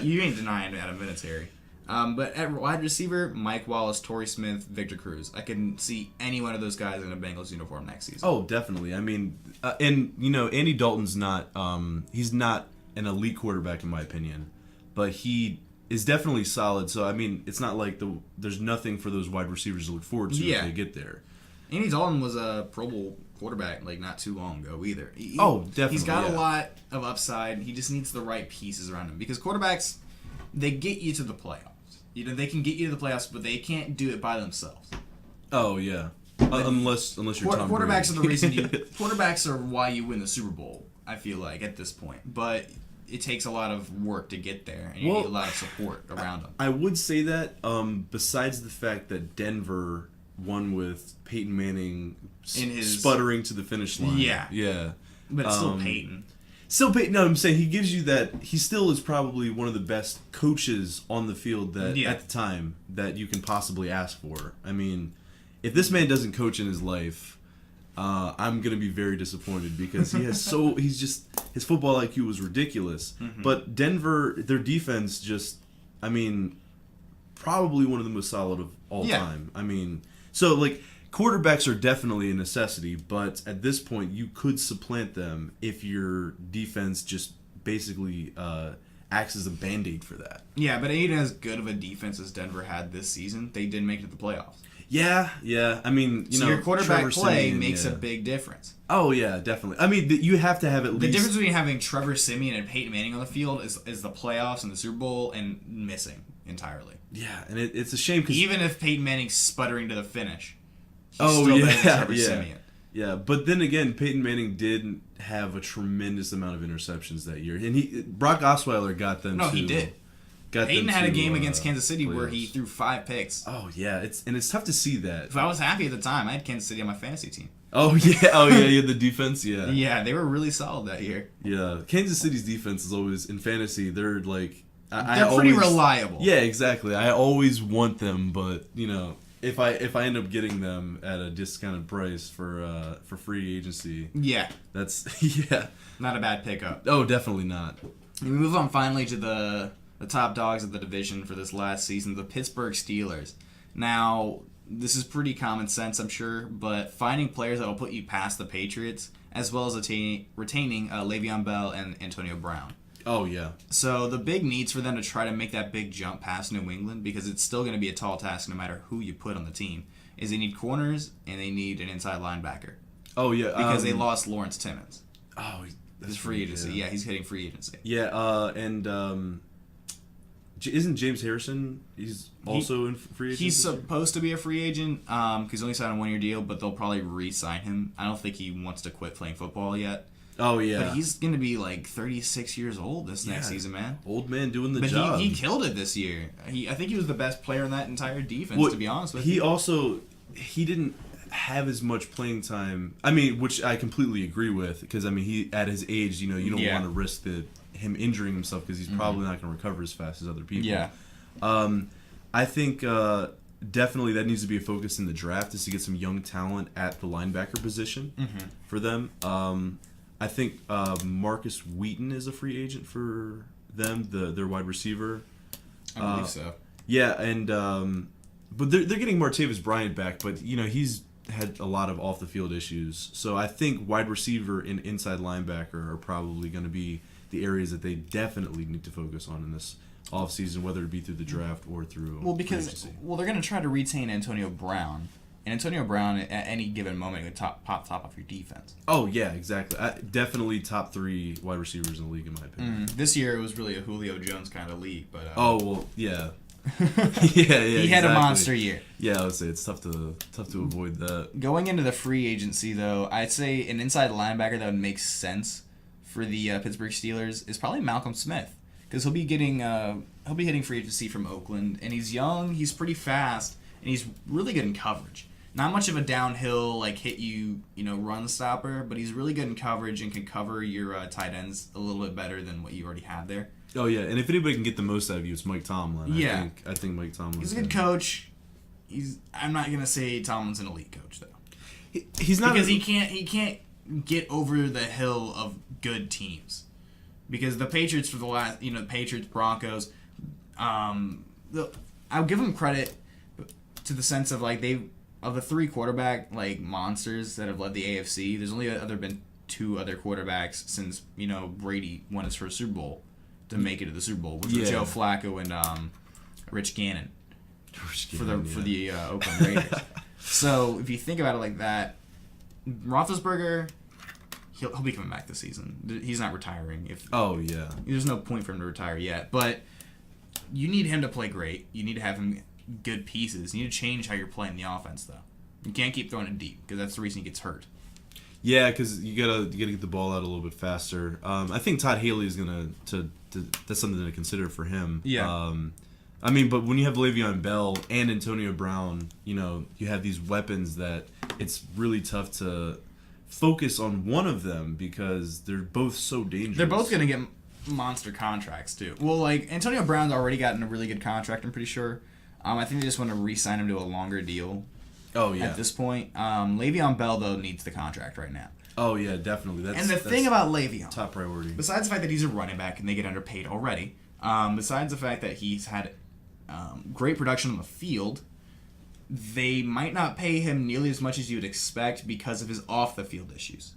You ain't denying Adam Vinatieri. But at wide receiver, Mike Wallace, Torrey Smith, Victor Cruz. I can see any one of those guys in a Bengals uniform next season. Oh, definitely. I mean, and, Andy Dalton's not, he's not an elite quarterback in my opinion, but he is definitely solid. So, I mean, it's not like there's nothing for those wide receivers to look forward to if they get there. Andy Dalton was a Pro Bowl quarterback not too long ago either. Definitely. He's got a lot of upside. He just needs the right pieces around him because quarterbacks, they get you to the playoffs. They can get you to the playoffs, but they can't do it by themselves. Oh yeah, unless you're Tom quarterbacks Brady. Are the reason quarterbacks are why you win the Super Bowl. I feel like at this point, but it takes a lot of work to get there, and you need a lot of support around them. I would say that. Besides the fact that Denver won with Peyton Manning sputtering to the finish line. Yeah. But it's still Peyton. Still Peyton. No, I'm saying he gives you that. He still is probably one of the best coaches on the field at the time that you can possibly ask for. I mean, if this man doesn't coach in his life, I'm gonna be very disappointed because he has his football IQ was ridiculous. Mm-hmm. But Denver, their defense probably one of the most solid of all time. I mean. So, quarterbacks are definitely a necessity, but at this point, you could supplant them if your defense just basically acts as a Band-Aid for that. Yeah, but ain't as good of a defense as Denver had this season. They did make it to the playoffs. Yeah. I mean, your quarterback play makes a big difference. Oh, yeah, definitely. I mean, you have to have at least... The difference between having Trevor Siemian and Peyton Manning on the field is the playoffs and the Super Bowl and missing entirely. Yeah, and it's a shame because... Even if Peyton Manning's sputtering to the finish, he's still better than Trevor Siemian. Yeah, but then again, Peyton Manning did have a tremendous amount of interceptions that year. And Brock Osweiler got them he did. Peyton had a game against Kansas City where he threw 5 picks. Oh, yeah, it's tough to see that. If I was happy at the time. I had Kansas City on my fantasy team. Oh, yeah, you had the defense, yeah. Yeah, they were really solid that year. Yeah, Kansas City's defense is always, in fantasy, they're like... They're pretty reliable. Yeah, exactly. I always want them, but, if I end up getting them at a discounted price for free agency... Yeah. That's... Not a bad pickup. Oh, definitely not. And we move on finally to the top dogs of the division for this last season, the Pittsburgh Steelers. Now, this is pretty common sense, I'm sure, but finding players that will put you past the Patriots, as well as retaining Le'Veon Bell and Antonio Brown. Oh, yeah. So the big needs for them to try to make that big jump past New England, because it's still going to be a tall task no matter who you put on the team, is they need corners and they need an inside linebacker. Oh, yeah. Because they lost Lawrence Timmons. Oh, that's free agency. Yeah, he's hitting free agency. Yeah, and isn't James Harrison? He's also in free agency. He's supposed to be a free agent because he's only signed a 1-year deal, but they'll probably re-sign him. I don't think he wants to quit playing football yet. Oh, yeah. But he's going to be 36 years old this next season, man. Old man doing the job. But he killed it this year. I think he was the best player in that entire defense, to be honest with you. He didn't have as much playing time. Which I completely agree with, because, he at his age, you don't want to risk him injuring himself because he's probably not going to recover as fast as other people. Yeah. I think definitely that needs to be a focus in the draft, is to get some young talent at the linebacker position for them. I think Marcus Wheaton is a free agent for them, their wide receiver. I believe so. Yeah, and but they're getting Martavis Bryant back, but he's had a lot of off the field issues. So I think wide receiver and inside linebacker are probably going to be the areas that they definitely need to focus on in this offseason, whether it be through the draft or through they're going to try to retain Antonio Brown. And Antonio Brown, at any given moment, could pop top off your defense. Oh, yeah, exactly. Definitely top 3 wide receivers in the league, in my opinion. This year, it was really a Julio Jones kind of league. But yeah. He had a monster year. Yeah, I would say it's tough to avoid that. Going into the free agency, though, I'd say an inside linebacker that would make sense for the Pittsburgh Steelers is probably Malcolm Smith, because he'll be hitting free agency from Oakland, and he's young, he's pretty fast, and he's really good in coverage. Not much of a downhill, hit you, run stopper, but he's really good in coverage and can cover your tight ends a little bit better than what you already had there. Oh, yeah, and if anybody can get the most out of you, it's Mike Tomlin. Yeah. I think Mike Tomlin. He's a good coach. I'm not going to say Tomlin's an elite coach, though. he's not because he can't get over the hill of good teams. Because the Patriots for the last, Patriots, Broncos, I'll give them credit to the sense of like of the 3 quarterback like monsters that have led the AFC. There's only been 2 other quarterbacks since Brady won his first Super Bowl to make it to the Super Bowl, which was Joe Flacco and Rich Gannon for the Oakland Raiders. So if you think about it like that, Roethlisberger, he'll be coming back this season. He's not retiring. There's no point for him to retire yet, but you need him to play great. You need to have him good pieces. You need to change how you're playing the offense, though. You can't keep throwing it deep because that's the reason he gets hurt. Yeah, because you gotta get the ball out a little bit faster. I think Todd Haley is gonna that's something to consider for him. Yeah. But when you have Le'Veon Bell and Antonio Brown, you have these weapons that it's really tough to focus on one of them because they're both so dangerous. They're both gonna get monster contracts too. Well, like Antonio Brown's already gotten a really good contract, I'm pretty sure. I think they just want to re-sign him to a longer deal. Oh yeah. At this point, Le'Veon Bell though needs the contract right now. Oh yeah, definitely. That's thing about Le'Veon, top priority. Besides the fact that he's a running back and they get underpaid already, besides the fact that he's had great production on the field, they might not pay him nearly as much as you would expect because of his off the field issues.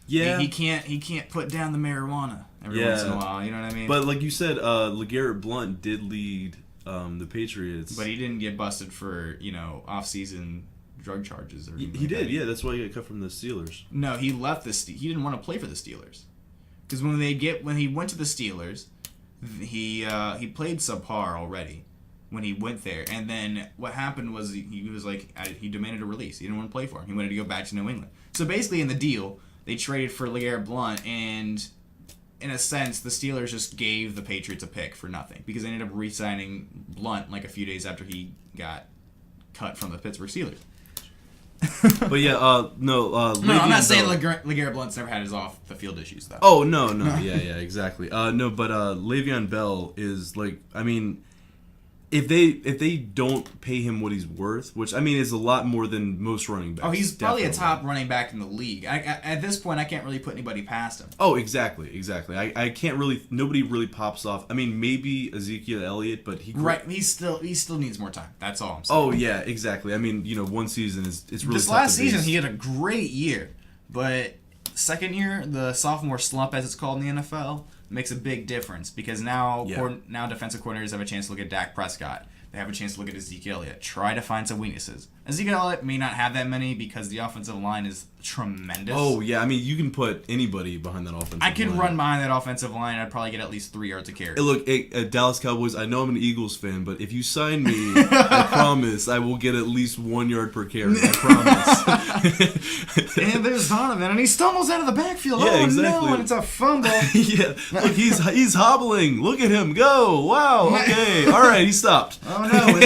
Yeah, he can't put down the marijuana every once in a while. You know what I mean? But like you said, LeGarrette Blount did lead the Patriots, but he didn't get busted for off-season drug charges. Or he did, yeah. That's why he got cut from the Steelers. No, he left he didn't want to play for the Steelers because when he went to the Steelers, he played subpar already when he went there, and then what happened was he was like he demanded a release. He didn't want to play for him. He wanted to go back to New England. So basically, in the deal, they traded for LeGarrette Blount, and in a sense, the Steelers just gave the Patriots a pick for nothing because they ended up re-signing Blount like a few days after he got cut from the Pittsburgh Steelers. But yeah, no, I'm not saying LeGarrette Blount's never had his off-the-field issues, though. Oh, no, yeah, exactly. No, but Le'Veon Bell is, like, I mean, if they don't pay him what he's worth, which, I mean, is a lot more than most running backs. Oh, he's probably a top running back in the league. At this point, I can't really put anybody past him. Oh, exactly. I can't really, nobody really pops off. I mean, maybe Ezekiel Elliott, but he still needs more time. That's all I'm saying. Oh, yeah, exactly. I mean, one season it's really this tough last season, he had a great year, but second year, the sophomore slump, as it's called in the NFL, makes a big difference because now defensive coordinators have a chance to look at Dak Prescott. They have a chance to look at Ezekiel Elliott. Try to find some weaknesses. Ezekiel Elliott may not have that many because the offensive line is tremendous. Oh, yeah. I mean, you can put anybody behind that offensive line. I can run behind that offensive line. I'd probably get at least 3 yards of carry. Hey, look, Dallas Cowboys, I know I'm an Eagles fan, but if you sign me, I promise I will get at least 1 yard per carry. I promise. And there's Donovan, and he stumbles out of the backfield. Yeah, exactly. No, and it's a fumble. Yeah. Look, he's hobbling. Look at him go. Wow. Okay. All right, he stopped. Oh, no.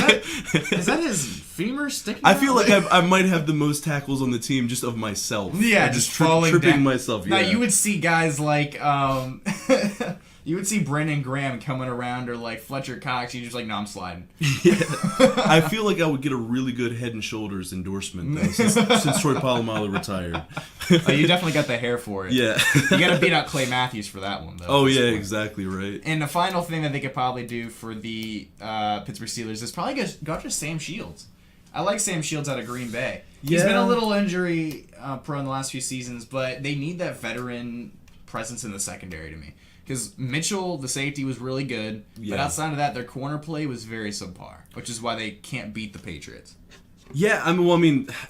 Is that his femur sticking out? I feel like I might have the most tackles on the team just of myself. Yeah, just tripping down. Myself. Yeah. Now, you would see guys like, you would see Brandon Graham coming around or like Fletcher Cox. You're just like, no, I'm sliding. Yeah. I feel like I would get a really good Head and Shoulders endorsement though, since Troy Polamalu retired. Oh, you definitely got the hair for it. Yeah. You got to beat out Clay Matthews for that one, though. Oh, yeah, exactly right. And the final thing that they could probably do for the Pittsburgh Steelers is probably go after Sam Shields. I like Sam Shields out of Green Bay. He's been a little injury prone the last few seasons, but they need that veteran presence in the secondary to me. Because Mitchell, the safety, was really good, but outside of that, their corner play was very subpar, which is why they can't beat the Patriots. Yeah,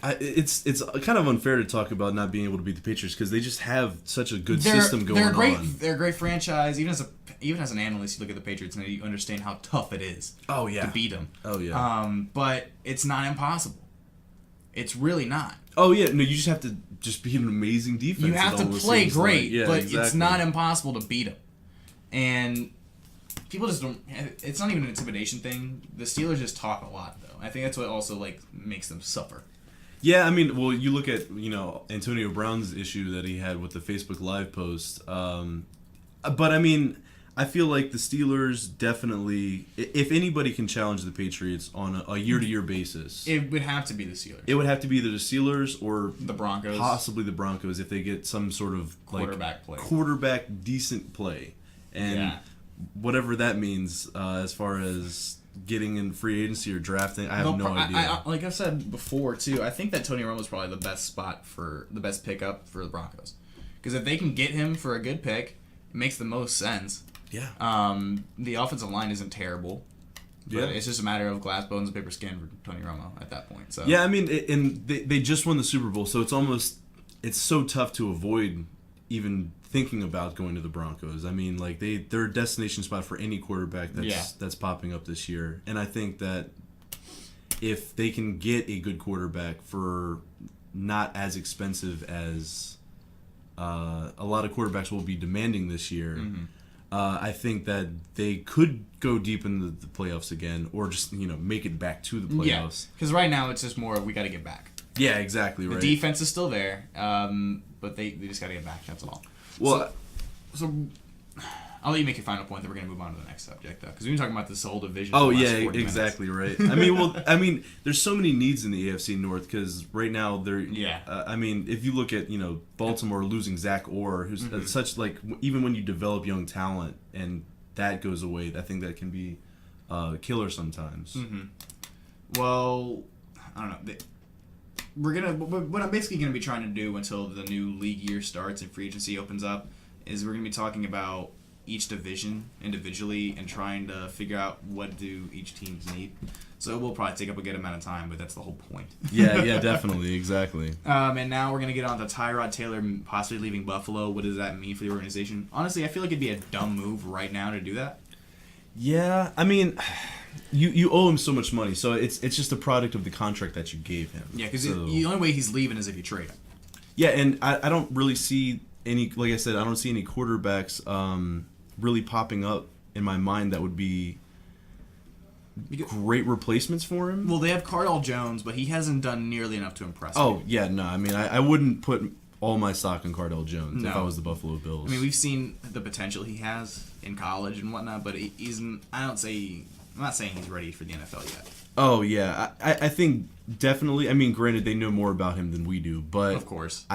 it's kind of unfair to talk about not being able to beat the Patriots because they just have such a good system going on. They're a great franchise. Even as an analyst, you look at the Patriots and you understand how tough it is. Oh yeah, to beat them. Oh yeah. But it's not impossible. It's really not. Oh yeah, no, you just have to be an amazing defense. You have to play great, but exactly. It's not impossible to beat them. And people just don't. It's not even an intimidation thing. The Steelers just talk a lot, though. I think that's what also makes them suffer. Yeah, I mean, well, you look at Antonio Brown's issue that he had with the Facebook Live post. But I mean, I feel like the Steelers definitely, if anybody can challenge the Patriots on a year-to-year basis, it would have to be the Steelers. It would have to be either the Steelers or the Broncos, possibly the Broncos if they get some sort of quarterback decent play, and whatever that means as far as getting in free agency or drafting, I have no idea. Like I've said before too, I think that Tony Romo's probably the best pickup for the Broncos, because if they can get him for a good pick, it makes the most sense. Yeah. The offensive line isn't terrible. But it's just a matter of glass bones and paper skin for Tony Romo at that point. So yeah, I mean, and they just won the Super Bowl, so it's so tough to avoid even thinking about going to the Broncos. I mean, like they're a destination spot for any quarterback that's popping up this year, and I think that if they can get a good quarterback for not as expensive as a lot of quarterbacks will be demanding this year. Mm-hmm. I think that they could go deep in the playoffs again, or just make it back to the playoffs. Yeah, because right now it's just more we got to get back. Yeah, exactly. Right. The defense is still there, but they just got to get back. That's all. Well, so I'll let you make your final point. Then we're gonna move on to the next subject, though, because we've been talking about this whole division. Oh yeah, exactly right. I mean, there's so many needs in the AFC North because right now they're. Yeah. I mean, if you look at Baltimore losing Zach Orr, who's such even when you develop young talent and that goes away, I think that can be killer sometimes. Mm-hmm. Well, I don't know. What I'm basically gonna be trying to do until the new league year starts and free agency opens up is we're gonna be talking about each division individually and trying to figure out what do each teams need. So it will probably take up a good amount of time, but that's the whole point. yeah, definitely, exactly. And now we're going to get on to Tyrod Taylor possibly leaving Buffalo. What does that mean for the organization? Honestly, I feel like it'd be a dumb move right now to do that. Yeah, I mean, you owe him so much money, so it's just a product of the contract that you gave him. Yeah, because the only way he's leaving is if you trade him. Yeah, and I don't really see any, like I said, I don't see any quarterbacks really popping up in my mind that would be great replacements for him. Well, they have Cardale Jones, but he hasn't done nearly enough to impress me. Oh, yeah, no. I mean, I wouldn't put all my stock in Cardale Jones if I was the Buffalo Bills. I mean, we've seen the potential he has in college and whatnot, but I'm not saying he's ready for the NFL yet. Oh, yeah. I think definitely. I mean, granted, they know more about him than we do, but of course,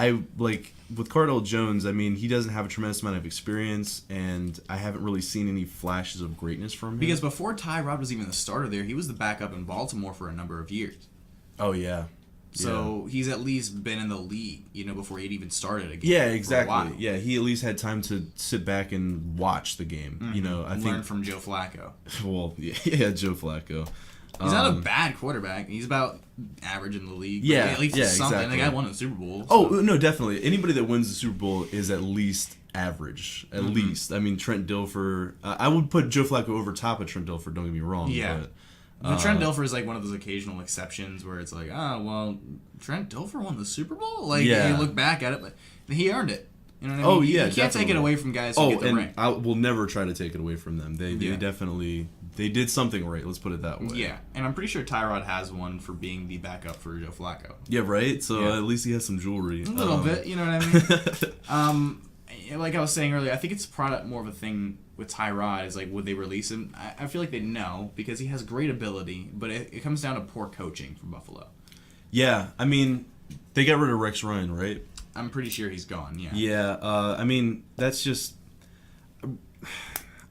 with Cardale Jones, I mean, he doesn't have a tremendous amount of experience, and I haven't really seen any flashes of greatness from him. Because before Tyrod was even the starter there, he was the backup in Baltimore for a number of years. Oh, yeah. So he's at least been in the league, before he'd even started a game. Yeah, exactly. Yeah, he at least had time to sit back and watch the game. Mm-hmm. I think learn from Joe Flacco. Well, yeah, Joe Flacco. He's not a bad quarterback. He's about average in the league. Yeah, at least something. Exactly. The guy won the Super Bowl. So. Oh no, definitely. Anybody that wins the Super Bowl is at least average. At least. I mean, Trent Dilfer. I would put Joe Flacco over top of Trent Dilfer. Don't get me wrong. Yeah. But Trent Dilfer is like one of those occasional exceptions where it's like, Trent Dilfer won the Super Bowl. Like you look back at it, but he earned it. You know what I mean? Oh yeah, you can't take it away from guys who get the ring. I will never try to take it away from them. They definitely did something right. Let's put it that way. Yeah, and I'm pretty sure Tyrod has one for being the backup for Joe Flacco. Yeah, right. So at least he has some jewelry. A little bit, you know what I mean? Like I was saying earlier, I think it's more of a thing with Tyrod. Is like, would they release him? I feel like they know because he has great ability, but it comes down to poor coaching from Buffalo. Yeah, I mean, they got rid of Rex Ryan, right? I'm pretty sure he's gone. Yeah. Yeah. I mean, that's just.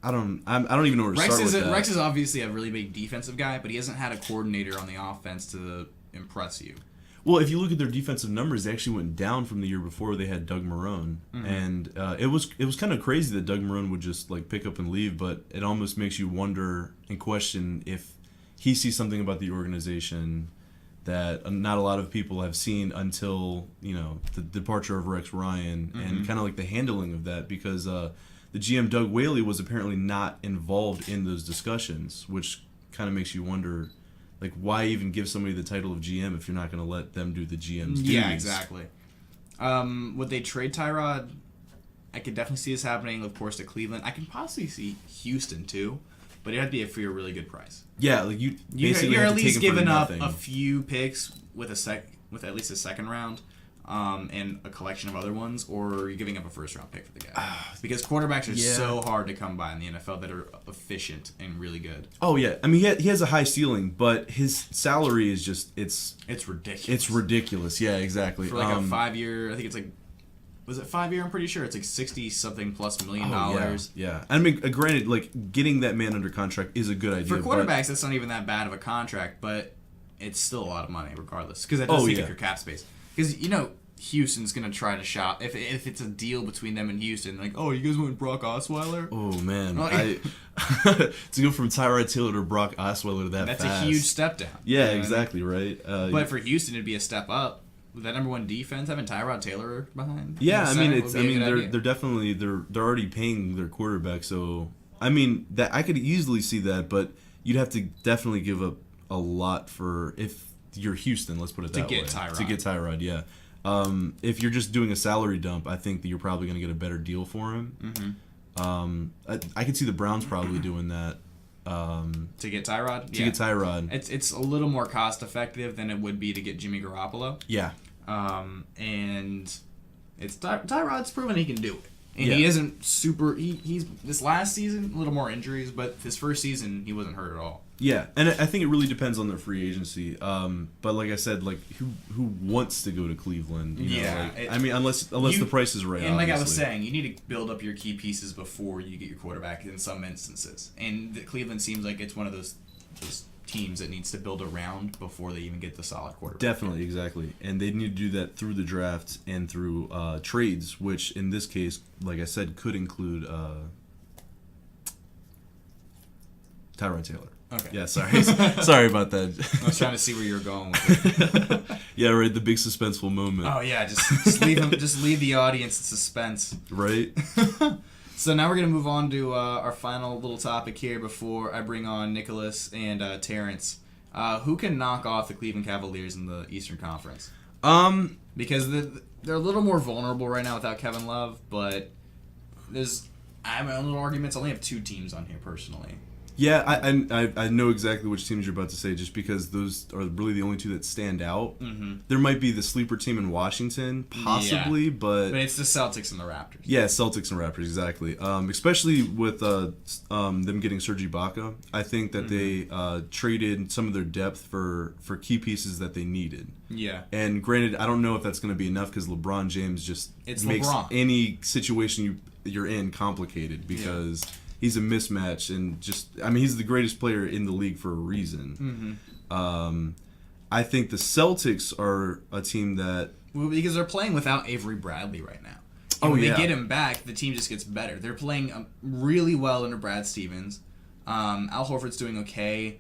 I don't even know where to start with that. Rex is obviously a really big defensive guy, but he hasn't had a coordinator on the offense to impress you. Well, if you look at their defensive numbers, they actually went down from the year before they had Doug Marrone, and it was kind of crazy that Doug Marrone would just pick up and leave. But it almost makes you wonder and question if he sees something about the organization that not a lot of people have seen until the departure of Rex Ryan and kind of the handling of that, because the GM Doug Whaley was apparently not involved in those discussions, which kind of makes you wonder. Why even give somebody the title of GM if you're not going to let them do the GM's duties? Yeah, exactly. Would they trade Tyrod? I could definitely see this happening, of course, to Cleveland. I can possibly see Houston, too, but it'd have to be for a really good price. Yeah, you basically you're have at to least take him giving for up nothing. a few picks with at least a second round. and a collection of other ones, or are you giving up a first-round pick for the guy? Because quarterbacks are so hard to come by in the NFL that are efficient and really good. Oh, yeah. I mean, he has a high ceiling, but his salary is just, it's ridiculous. It's ridiculous. Yeah, exactly. For like a 5-year, I think it's like, was it 5 year? I'm pretty sure it's like $60-something+ million. Yeah. I mean, granted, like, getting that man under contract is a good idea. For quarterbacks, that's not even that bad of a contract, but it's still a lot of money regardless. Because that does take up your cap space. Because, Houston's going to try to shop. If it's a deal between them and Houston, like, oh, you guys want Brock Osweiler? Oh, man. To go from Tyrod Taylor to Brock Osweiler that's fast. A huge step down. Yeah, exactly, right? But for Houston, it'd be a step up. With that number one defense, having Tyrod Taylor behind. Yeah, I mean, they're definitely they're already paying their quarterback, so I mean that I could easily see that, but you'd have to definitely give up a lot for if you're Houston. Let's put it that way. To get Tyrod, yeah. If you're just doing a salary dump, I think that you're probably going to get a better deal for him. Mm-hmm. I could see the Browns probably doing that. To get Tyrod? Get Tyrod. It's a little more cost effective than it would be to get Jimmy Garoppolo. Yeah. And it's Tyrod's proven he can do it. And he isn't super. He's this last season a little more injuries, but this first season he wasn't hurt at all. Yeah, and I think it really depends on their free agency. But like I said, like who wants to go to Cleveland? I mean, unless the price is right. And like I was saying, you need to build up your key pieces before you get your quarterback in some instances. And Cleveland seems like it's one of those teams that needs to build around before they even get the solid quarterback. Definitely, exactly. And they need to do that through the draft and through trades, which in this case, like I said, could include Tyrod Taylor. Okay. Yeah, sorry about that. I was trying to see where you were going with it. Yeah, right. The big suspenseful moment. Oh yeah, just leave him. Just leave the audience in suspense. Right. So now we're gonna move on to our final little topic here before I bring on Nicholas and Terrance. Who can knock off the Cleveland Cavaliers in the Eastern Conference? Because they're a little more vulnerable right now without Kevin Love, but I have my own little arguments. I only have 2 teams on here personally. Yeah, I know exactly which teams you're about to say, just because those are really the only 2 that stand out. Mm-hmm. There might be the sleeper team in Washington, possibly, but it's the Celtics and the Raptors. Yeah, Celtics and Raptors, exactly. Especially with them getting Serge Ibaka, I think that they traded some of their depth for key pieces that they needed. Yeah. And granted, I don't know if that's going to be enough because LeBron James just makes any situation you're in complicated because. Yeah. He's a mismatch, and he's the greatest player in the league for a reason. Mm-hmm. I think the Celtics are a team that... Well, because they're playing without Avery Bradley right now. And when they get him back, the team just gets better. They're playing really well under Brad Stevens. Al Horford's doing okay.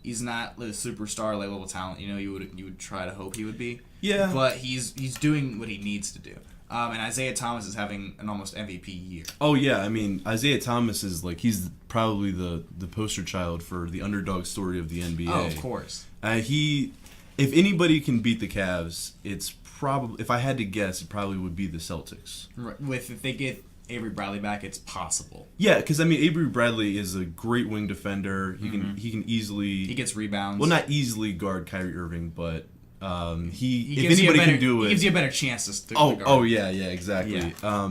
He's not the superstar level talent you would try to hope he would be. Yeah. But he's doing what he needs to do. And Isaiah Thomas is having an almost MVP year. Oh, yeah. I mean, Isaiah Thomas is he's probably the poster child for the underdog story of the NBA. Oh, of course. If anybody can beat the Cavs, it's probably, if I had to guess, it probably would be the Celtics. Right. If they get Avery Bradley back, it's possible. Yeah, because, Avery Bradley is a great wing defender. He can easily... He gets rebounds. Well, not easily guard Kyrie Irving, but... if anybody can do it, he gives you a better chance to guard. Oh yeah, exactly. Yeah.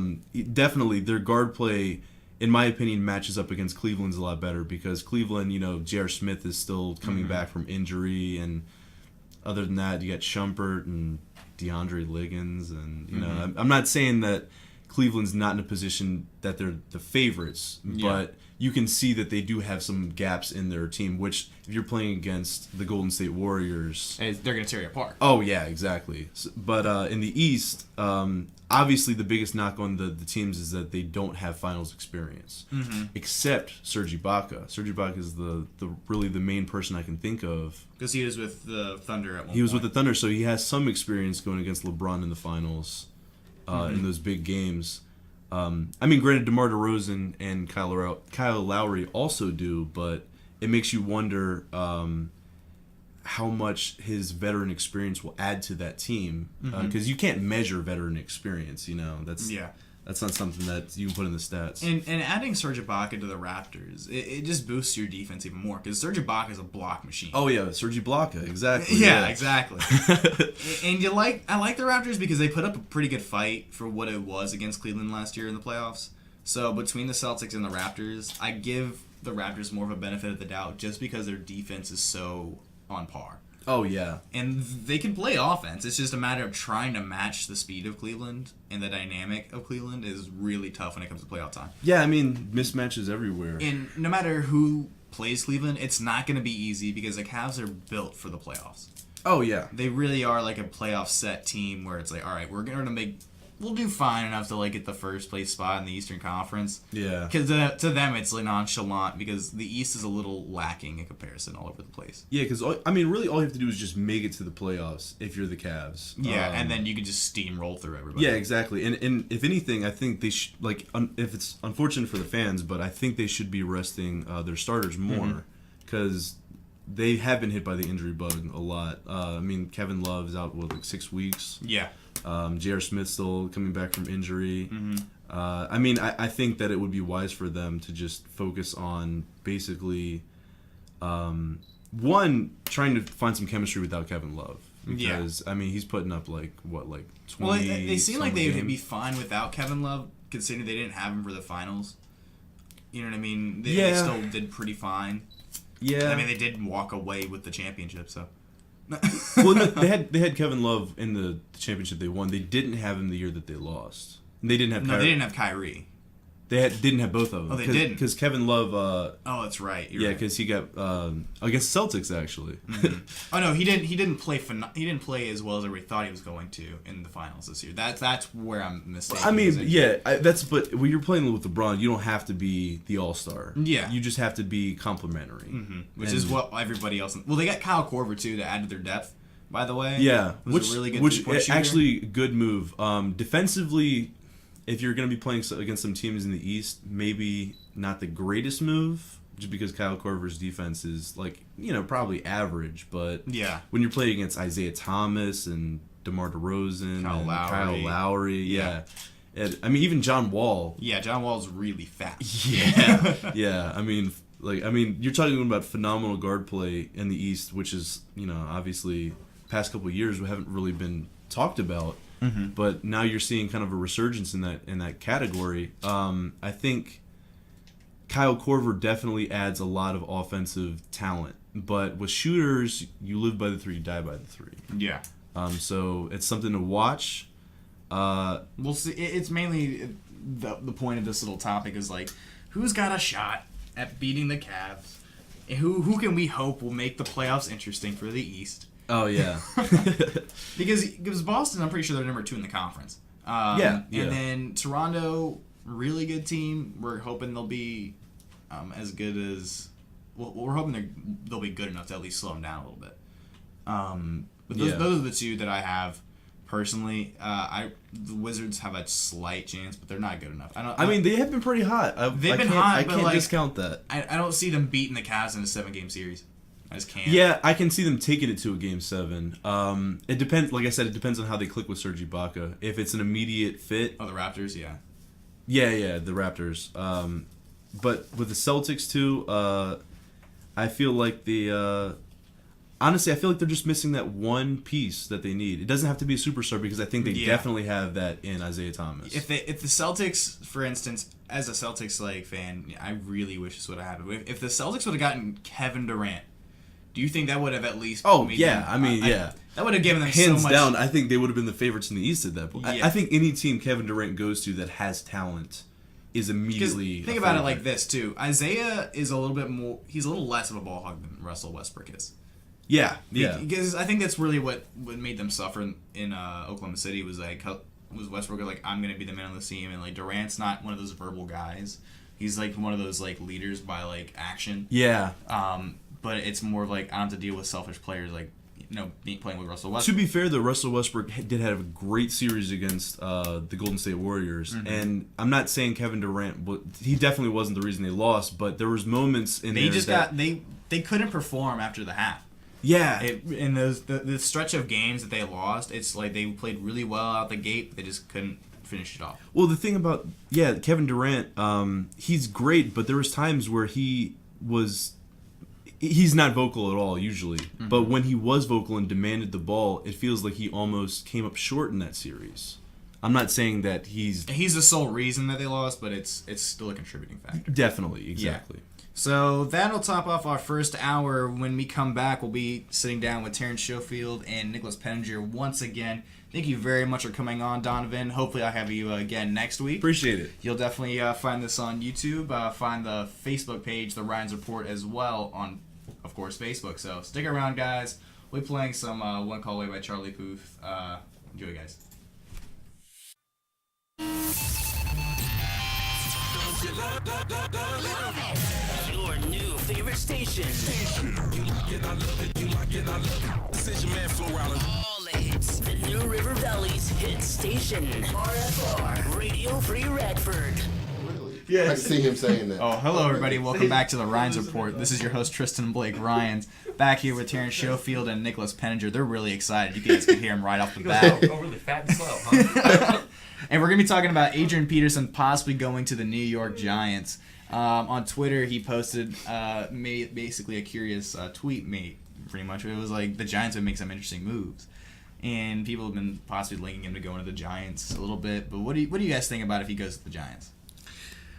Definitely, their guard play, in my opinion, matches up against Cleveland's a lot better because Cleveland, J.R. Smith is still coming back from injury, and other than that, you got Shumpert and DeAndre Liggins, and I'm not saying that Cleveland's not in a position that they're the favorites, but you can see that they do have some gaps in their team, which if you're playing against the Golden State Warriors... they're going to tear you apart. Oh, yeah, exactly. But in the East, obviously the biggest knock on the teams is that they don't have finals experience, except Serge Ibaka. Serge Ibaka is really the main person I can think of. Because he was with the Thunder at one point. He was with the Thunder, so he has some experience going against LeBron in the finals in those big games. Granted, DeMar DeRozan and Kyle Lowry also do, but it makes you wonder how much his veteran experience will add to that team. Because you can't measure veteran experience, That's That's not something that you can put in the stats. And adding Serge Ibaka to the Raptors, it just boosts your defense even more because Serge Ibaka is a block machine. Oh yeah, Serge Ibaka, exactly. Yeah, exactly. And I like the Raptors because they put up a pretty good fight for what it was against Cleveland last year in the playoffs. So between the Celtics and the Raptors, I give the Raptors more of a benefit of the doubt just because their defense is so on par. Oh, yeah. And they can play offense. It's just a matter of trying to match the speed of Cleveland, and the dynamic of Cleveland is really tough when it comes to playoff time. Yeah, I mean, mismatches everywhere. And no matter who plays Cleveland, it's not going to be easy because the Cavs are built for the playoffs. Oh, yeah. They really are like a playoff set team where it's like, all right, we'll do fine enough to like get the first place spot in the Eastern Conference. Yeah. Because to them it's like nonchalant because the East is a little lacking in comparison all over the place. Yeah, because really all you have to do is just make it to the playoffs if you're the Cavs. Yeah, and then you can just steamroll through everybody. Yeah, exactly. And if anything, I think they should if it's unfortunate for the fans, but I think they should be resting their starters more because they have been hit by the injury bug a lot. I mean, Kevin Love's out like 6 weeks. Yeah. J.R. Smith still coming back from injury. Mm-hmm. I mean, I think that it would be wise for them to just focus on basically, one, trying to find some chemistry without Kevin Love. Because, I mean, he's putting up, 20 Well, they seem like they would games. be fine without Kevin Love, considering they didn't have him for the finals. You know what I mean? They still did pretty fine. Yeah. I mean, they did walk away with the championship, so... Well, no, they had Kevin Love in the championship they won. They didn't have him the year that they lost. And they didn't have Kyrie. No, they didn't have Kyrie. They didn't have both of them. Oh, they didn't? Because Kevin Love... oh, that's right. Yeah, because he got... against the Celtics, actually. Oh, no, he didn't play he didn't play as well as everybody thought he was going to in the finals this year. That's where I'm mistaken. I mean, but when you're playing with LeBron, you don't have to be the all-star. Yeah. You just have to be complimentary. Mm-hmm. Which is what everybody else... Well, they got Kyle Korver, too, to add to their depth, by the way. Yeah. Was a really good three-point shooter. Actually, good move. Defensively... If you're going to be playing against some teams in the East, maybe not the greatest move, just because Kyle Korver's defense is, probably average. But when you're playing against Isaiah Thomas and DeMar DeRozan Kyle Lowry, And, I mean, even John Wall. Yeah, John Wall's really fast. Yeah. Yeah, I mean, you're talking about phenomenal guard play in the East, which is, obviously, past couple of years we haven't really been talked about. Mm-hmm. But now you're seeing kind of a resurgence in that category. I think Kyle Korver definitely adds a lot of offensive talent. But with shooters, you live by the three, you die by the three. Yeah. So it's something to watch. We'll see. It's mainly the point of this little topic is who's got a shot at beating the Cavs? And who can we hope will make the playoffs interesting for the East? Oh, yeah. because Boston, I'm pretty sure they're number 2 in the conference. And then Toronto, really good team. We're hoping they'll be as good as... Well, we're hoping they'll be good enough to at least slow them down a little bit. But those are the two that I have personally. The Wizards have a slight chance, but they're not good enough. I mean, they have been pretty hot. They've been hot, I but can't discount that. I don't see them beating the Cavs in a 7-game series. I just can't. Yeah, I can see them taking it to a Game 7. It depends. Like I said, it depends on how they click with Serge Ibaka. If it's an immediate fit. Oh, the Raptors, yeah. Yeah, the Raptors. But with the Celtics too, I feel like honestly, I feel like they're just missing that one piece that they need. It doesn't have to be a superstar because I think they definitely have that in Isaiah Thomas. If the Celtics, for instance, as a Celtics fan, I really wish this would have happened. If the Celtics would have gotten Kevin Durant. Do you think that would have at least... Oh, yeah. I mean, yeah. That would have given them hands so much... down, I think they would have been the favorites in the East at that point. Yeah. I think any team Kevin Durant goes to that has talent is immediately... Think about it like this, too. Isaiah is a little bit more... He's a little less of a ball hog than Russell Westbrook is. Yeah. Because I think that's really what made them suffer in Oklahoma City was Westbrook I'm going to be the man on the team, and Durant's not one of those verbal guys. He's one of those leaders by action. Yeah. But it's more of I don't have to deal with selfish players playing with Russell Westbrook. To be fair, though, Russell Westbrook did have a great series against the Golden State Warriors, and I'm not saying Kevin Durant, he definitely wasn't the reason they lost, but there was moments in there they couldn't perform after the half. Yeah. In the stretch of games that they lost, it's they played really well out the gate, but they just couldn't finish it off. Well, the thing about Kevin Durant, he's great, but there was times where he's not vocal at all usually. Mm-hmm. But when he was vocal and demanded the ball, it feels like he almost came up short in that series. I'm not saying that he's the sole reason that they lost, but it's still a contributing factor. Definitely, exactly. Yeah. So that'll top off our first hour. When we come back, we'll be sitting down with Terrance Shoefield and Nicholas Penninger once again. Thank you very much for coming on, Donovan. Hopefully I'll have you again next week. Appreciate it. You'll definitely find this on YouTube. Find the Facebook page, The Rines Report, as well on, of course, Facebook. So stick around, guys. We'll be playing some One Call Away by Charlie Puth. Enjoy, guys. Your new favorite station. You like it, I love it. You like it, I love it. This is your man, Flo Rida. All the hits. The New River Valley's hit station. RFR. Radio Free Radford. Yeah, I see him saying that. Oh, hello, everybody. Welcome back to the Rines Report. This is your host, Tristan Blake Rines. Back here with Terrance Shoefield and Nicholas Penninger. They're really excited. You guys can hear them right off the bat. Go really fat and slow, huh? And we're going to be talking about Adrian Peterson possibly going to the New York Giants. On Twitter, he posted basically a curious tweet, pretty much. It was like the Giants would make some interesting moves. And people have been possibly linking him to going to the Giants a little bit. But what do you guys think about if he goes to the Giants?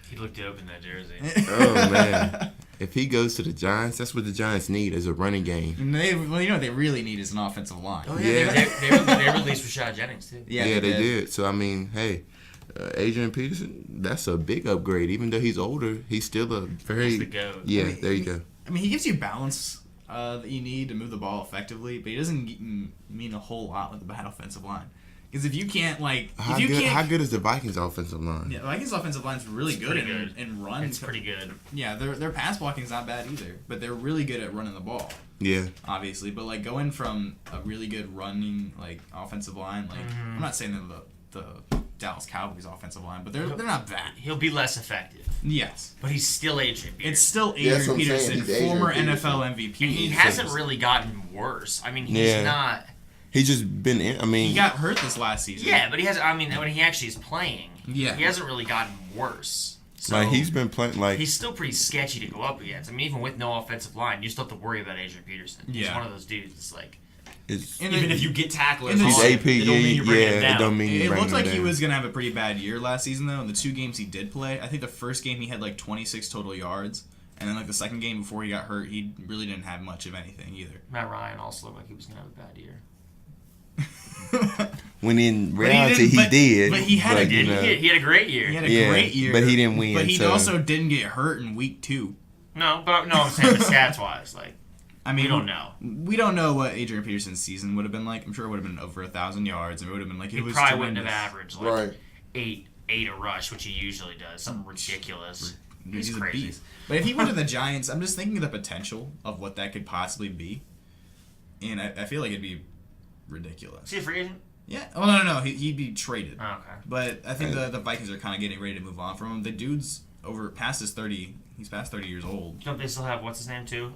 He looked dope in that jersey. Oh, man. If he goes to the Giants, that's what the Giants need is a running game. And what they really need is an offensive line. Oh, yeah. They released Rashad Jennings, too. Yeah, they did. So, I mean, hey, Adrian Peterson, that's a big upgrade. Even though he's older, he's still a very... He's the GOAT. Yeah, there you go. I mean, he gives you balance that you need to move the ball effectively, but he doesn't mean a whole lot with a bad offensive line. Because if you can't, how good is the Vikings' offensive line? Yeah, the Vikings' offensive line is really good in run. It's pretty good. Yeah, their pass blocking is not bad either, but they're really good at running the ball. Yeah, obviously, but going from a really good running offensive line, I'm not saying that the Dallas Cowboys' offensive line, but they're not bad. He'll be less effective. Yes, but he's still Adrian Peterson. It's still Adrian Peterson, former NFL MVP, and he hasn't really gotten worse. I mean, he's not. He's just been in. I mean, he got hurt this last season. Yeah, but he has. I mean, when he actually is playing, he Yeah. hasn't really gotten worse. So like he's been playing he's still pretty sketchy to go up against. I mean, even with no offensive line, you still have to worry about Adrian Peterson. He's one of those dudes. Even if you get tacklers, he's AP. It don't mean you're bringing him down. It don't mean it looked like he was gonna have a pretty bad year last season though. In the 2 games he did play, I think the first game he had 26 total yards. And then the second game before he got hurt, he really didn't have much of anything either. Matt Ryan also looked like he was gonna have a bad year. When in reality he did. But he had he had a great year. He had a great year. But he didn't win. But he also didn't get hurt in week 2. No, I'm saying the stats wise, I mean, we don't know. We don't know what Adrian Peterson's season would have been like. I'm sure it would have been over 1,000 yards. It would have been he probably wouldn't have averaged eight a rush, which he usually does. Something ridiculous. He's crazy. A beast. But if he went to the Giants, I'm just thinking of the potential of what that could possibly be, and I feel like it'd be ridiculous. Is he a free agent? Yeah. Oh no, he'd be traded. Oh, okay. But I think the Vikings are kind of getting ready to move on from him. The dude's past his 30. He's past 30 years old. Don't they still have what's his name too?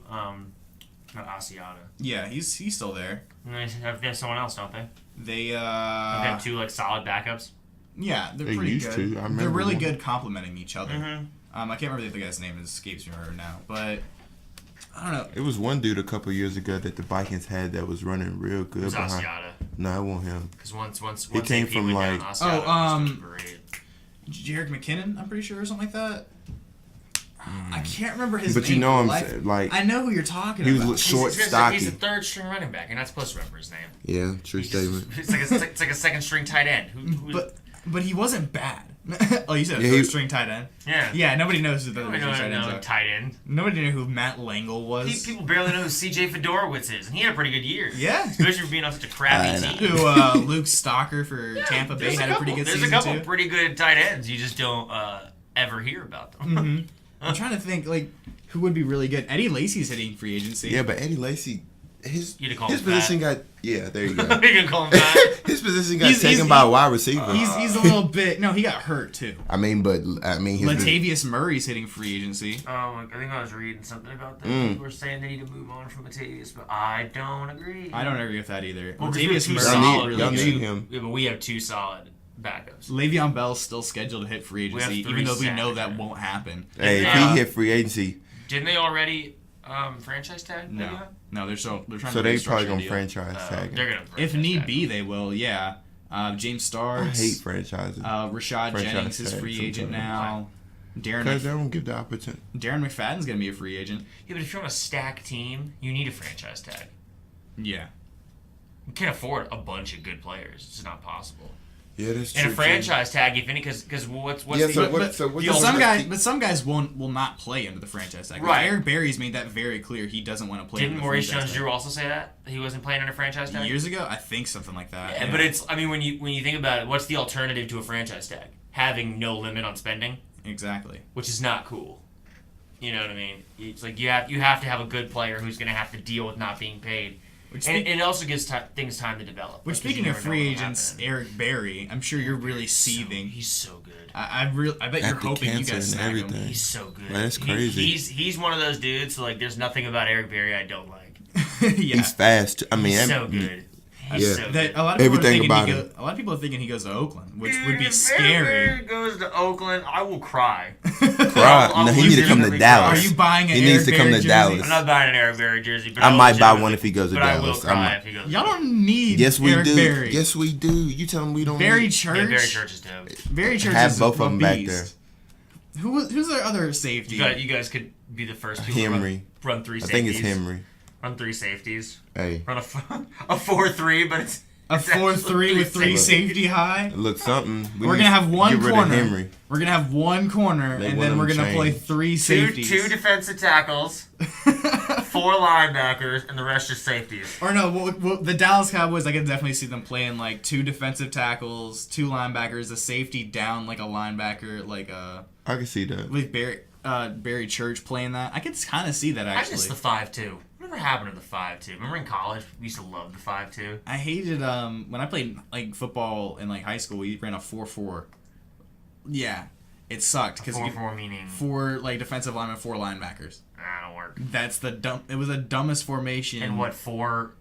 Not Asiata. Yeah, he's still there. And they have someone else, don't they? They have 2 solid backups. Yeah, they're pretty good. They're really good complementing each other. Mm-hmm. I can't remember if the guy's name escapes me right now, but I don't know. It was one dude a couple years ago that the Vikings had that was running real good. It was Asiata. No, it wasn't him. Because once he came from down, Jerick McKinnon, I'm pretty sure, or something like that. I can't remember his name. But you know him, I know who you're talking about. He was short, stocky. He's a 3rd string running back. You're not supposed to remember his name. Yeah, true statement. It's like a 2nd string tight end. But he wasn't bad. Oh, you said a 3rd string tight end? Yeah. Yeah, nobody knows who the 3rd string tight ends are. Tight end. Nobody knew who Matt Langle was. People barely know who C.J. Fedorowicz is, and he had a pretty good year. Yeah. Especially for being on such a crappy team. Who Luke Stocker for Tampa Bay had a pretty good season, too. There's a couple pretty good tight ends. You just don't ever hear about them. Mm-hmm. I'm trying to think, who would be really good. Eddie Lacy's hitting free agency. Yeah, but Eddie Lacy... His position got there you go. You can call him that. His position got taken by a wide receiver. He's a little bit. No, he got hurt too. Latavius Murray's hitting free agency. I think I was reading something about that. People were saying they need to move on from Latavius, but I don't agree. I don't agree with that either. Well, Latavius Murray, y'all need him. Yeah, but we have 2 solid backups. Le'Veon Bell's still scheduled to hit free agency, even though we know that won't happen. Hey, if he hit free agency, didn't they already franchise tag? No, they're trying. So they probably gonna franchise tag. They're gonna. If need be, they will. Yeah. James Starks. I hate franchises. Rashad Jennings is free agent now. Because they don't give the opportunity. Darren McFadden's gonna be a free agent. Yeah, but if you're on a stacked team, you need a franchise tag. Yeah. You can't afford a bunch of good players. It's just not possible. Yeah, that's true. And a franchise tag, if any, because what's some guys will not play under the franchise tag. Right. Eric Berry's made that very clear. He doesn't want to play. Didn't Maurice Jones-Drew also say that he wasn't playing under franchise tag years ago? I think something like that. Yeah, but it's. I mean, when you think about it, what's the alternative to a franchise tag? Having no limit on spending. Exactly. Which is not cool. You know what I mean? It's like you have to have a good player who's going to have to deal with not being paid. And it also gives things time to develop. Which, speaking of free agents, Eric Berry, I'm sure you're really seething. He's so good. I bet you're hoping you guys snag him. He's so good. Man, that's crazy. He's one of those dudes. So like, there's nothing about Eric Berry I don't like. Yeah. He's fast. I mean, he's so good. Yeah. So good. A lot of people are thinking he goes to Oakland, which would be scary. If Berry goes to Oakland, I will cry. No, he needs to come to Dallas. Are you buying an He needs to come to Dallas. I'm not buying an Eric Berry jersey, but I might buy one if he goes to but Dallas. I will cry if he goes. Y'all don't need Yes, we Eric do. Berry. Yes, we do. You tell him we don't. Barry need. Church. Yeah, Barry Church is dope. Barry Church Have is both of a them back there. Who's their other safety? You guys could be the first people Henry. to run three I safeties. think it's Henry. Run three safeties. Hey. Run a 4-3, but it's a 4-3 with three safety high. Look, something. We're gonna have one get rid of corner. Henry. We're gonna have one corner, They and want then we're them gonna play changed. three safeties. Two defensive tackles, 4 linebackers, and the rest just safeties. Or no, the Dallas Cowboys, I can definitely see them playing like 2 defensive tackles, 2 linebackers, a safety down like a linebacker, like I can see that. with Barry Church playing that. I could kind of see that actually. I miss the 5-2. Whatever happened to the 5-2? Remember in college, we used to love the 5-2. I hated when I played like football in like high school. We ran a 4-4. Yeah, it sucked because 4-4 meaning 4 like defensive linemen, 4 linebackers. That'll work. That's It was the dumbest formation. And what 4?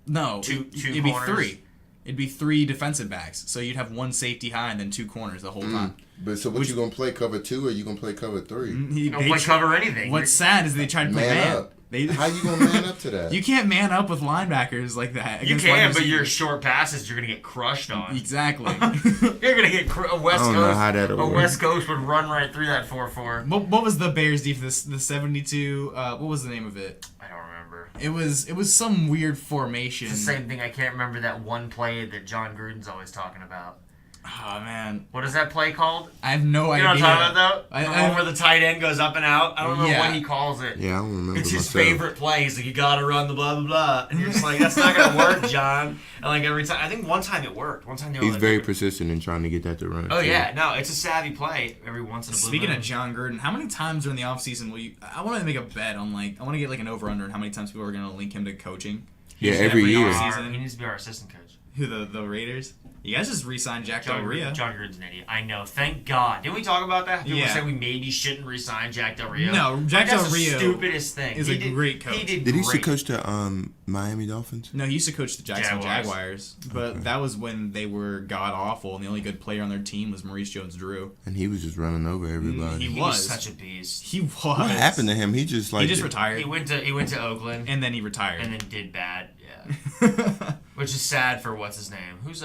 No, two it'd be corners? 3. It'd be 3 defensive backs. So you'd have 1 safety high and then 2 corners the whole time. But so what you gonna play cover 2 or you gonna play cover 3? You don't play cover anything. What's sad is they tried to play man up. How you gonna man up to that? You can't man up with linebackers like that. You can, but your short passes, you're gonna get crushed on. Exactly. You're gonna get a West I don't know how that'll work. West Coast would run right through that 4-4. What was the Bears defense? The 72. What was the name of it? I don't remember. It was some weird formation. It's the same thing. I can't remember that one play that John Gruden's always talking about. Oh man, what is that play called? I have no idea. You know what I'm talking about, though? The one where the tight end goes up and out. I don't know what he calls it. Yeah, I don't remember. It's his favorite play. He's like, you gotta run the blah blah blah, and you're just like, that's not gonna work, John. And like every time, I think one time it worked. One time he's very persistent in trying to get that to run. Oh yeah, no, it's a savvy play every once in a blue Speaking moon. of John Gruden, how many times during the offseason will you? I want to make a bet on I want to get like an over under on how many times people are gonna link him to coaching. Yeah, every year. He needs to be our assistant coach. Who, the Raiders? You guys just re-signed Jack Del Rio. John Gruden's an idiot. I know. Thank God. Didn't we talk about that? People say we maybe shouldn't re-sign Jack Del Rio. No, Jack Del Rio. That's the stupidest thing. Is a great coach. Did he used to coach the Miami Dolphins? No, he used to coach the Jacksonville Jaguars. But that was when they were god awful, and the only good player on their team was Maurice Jones-Drew. And he was just running over everybody. He was such a beast. He was. What happened to him? He just retired. He went to Oakland, and then he retired, and then did bad. Yeah, which is sad for what's his name? Who's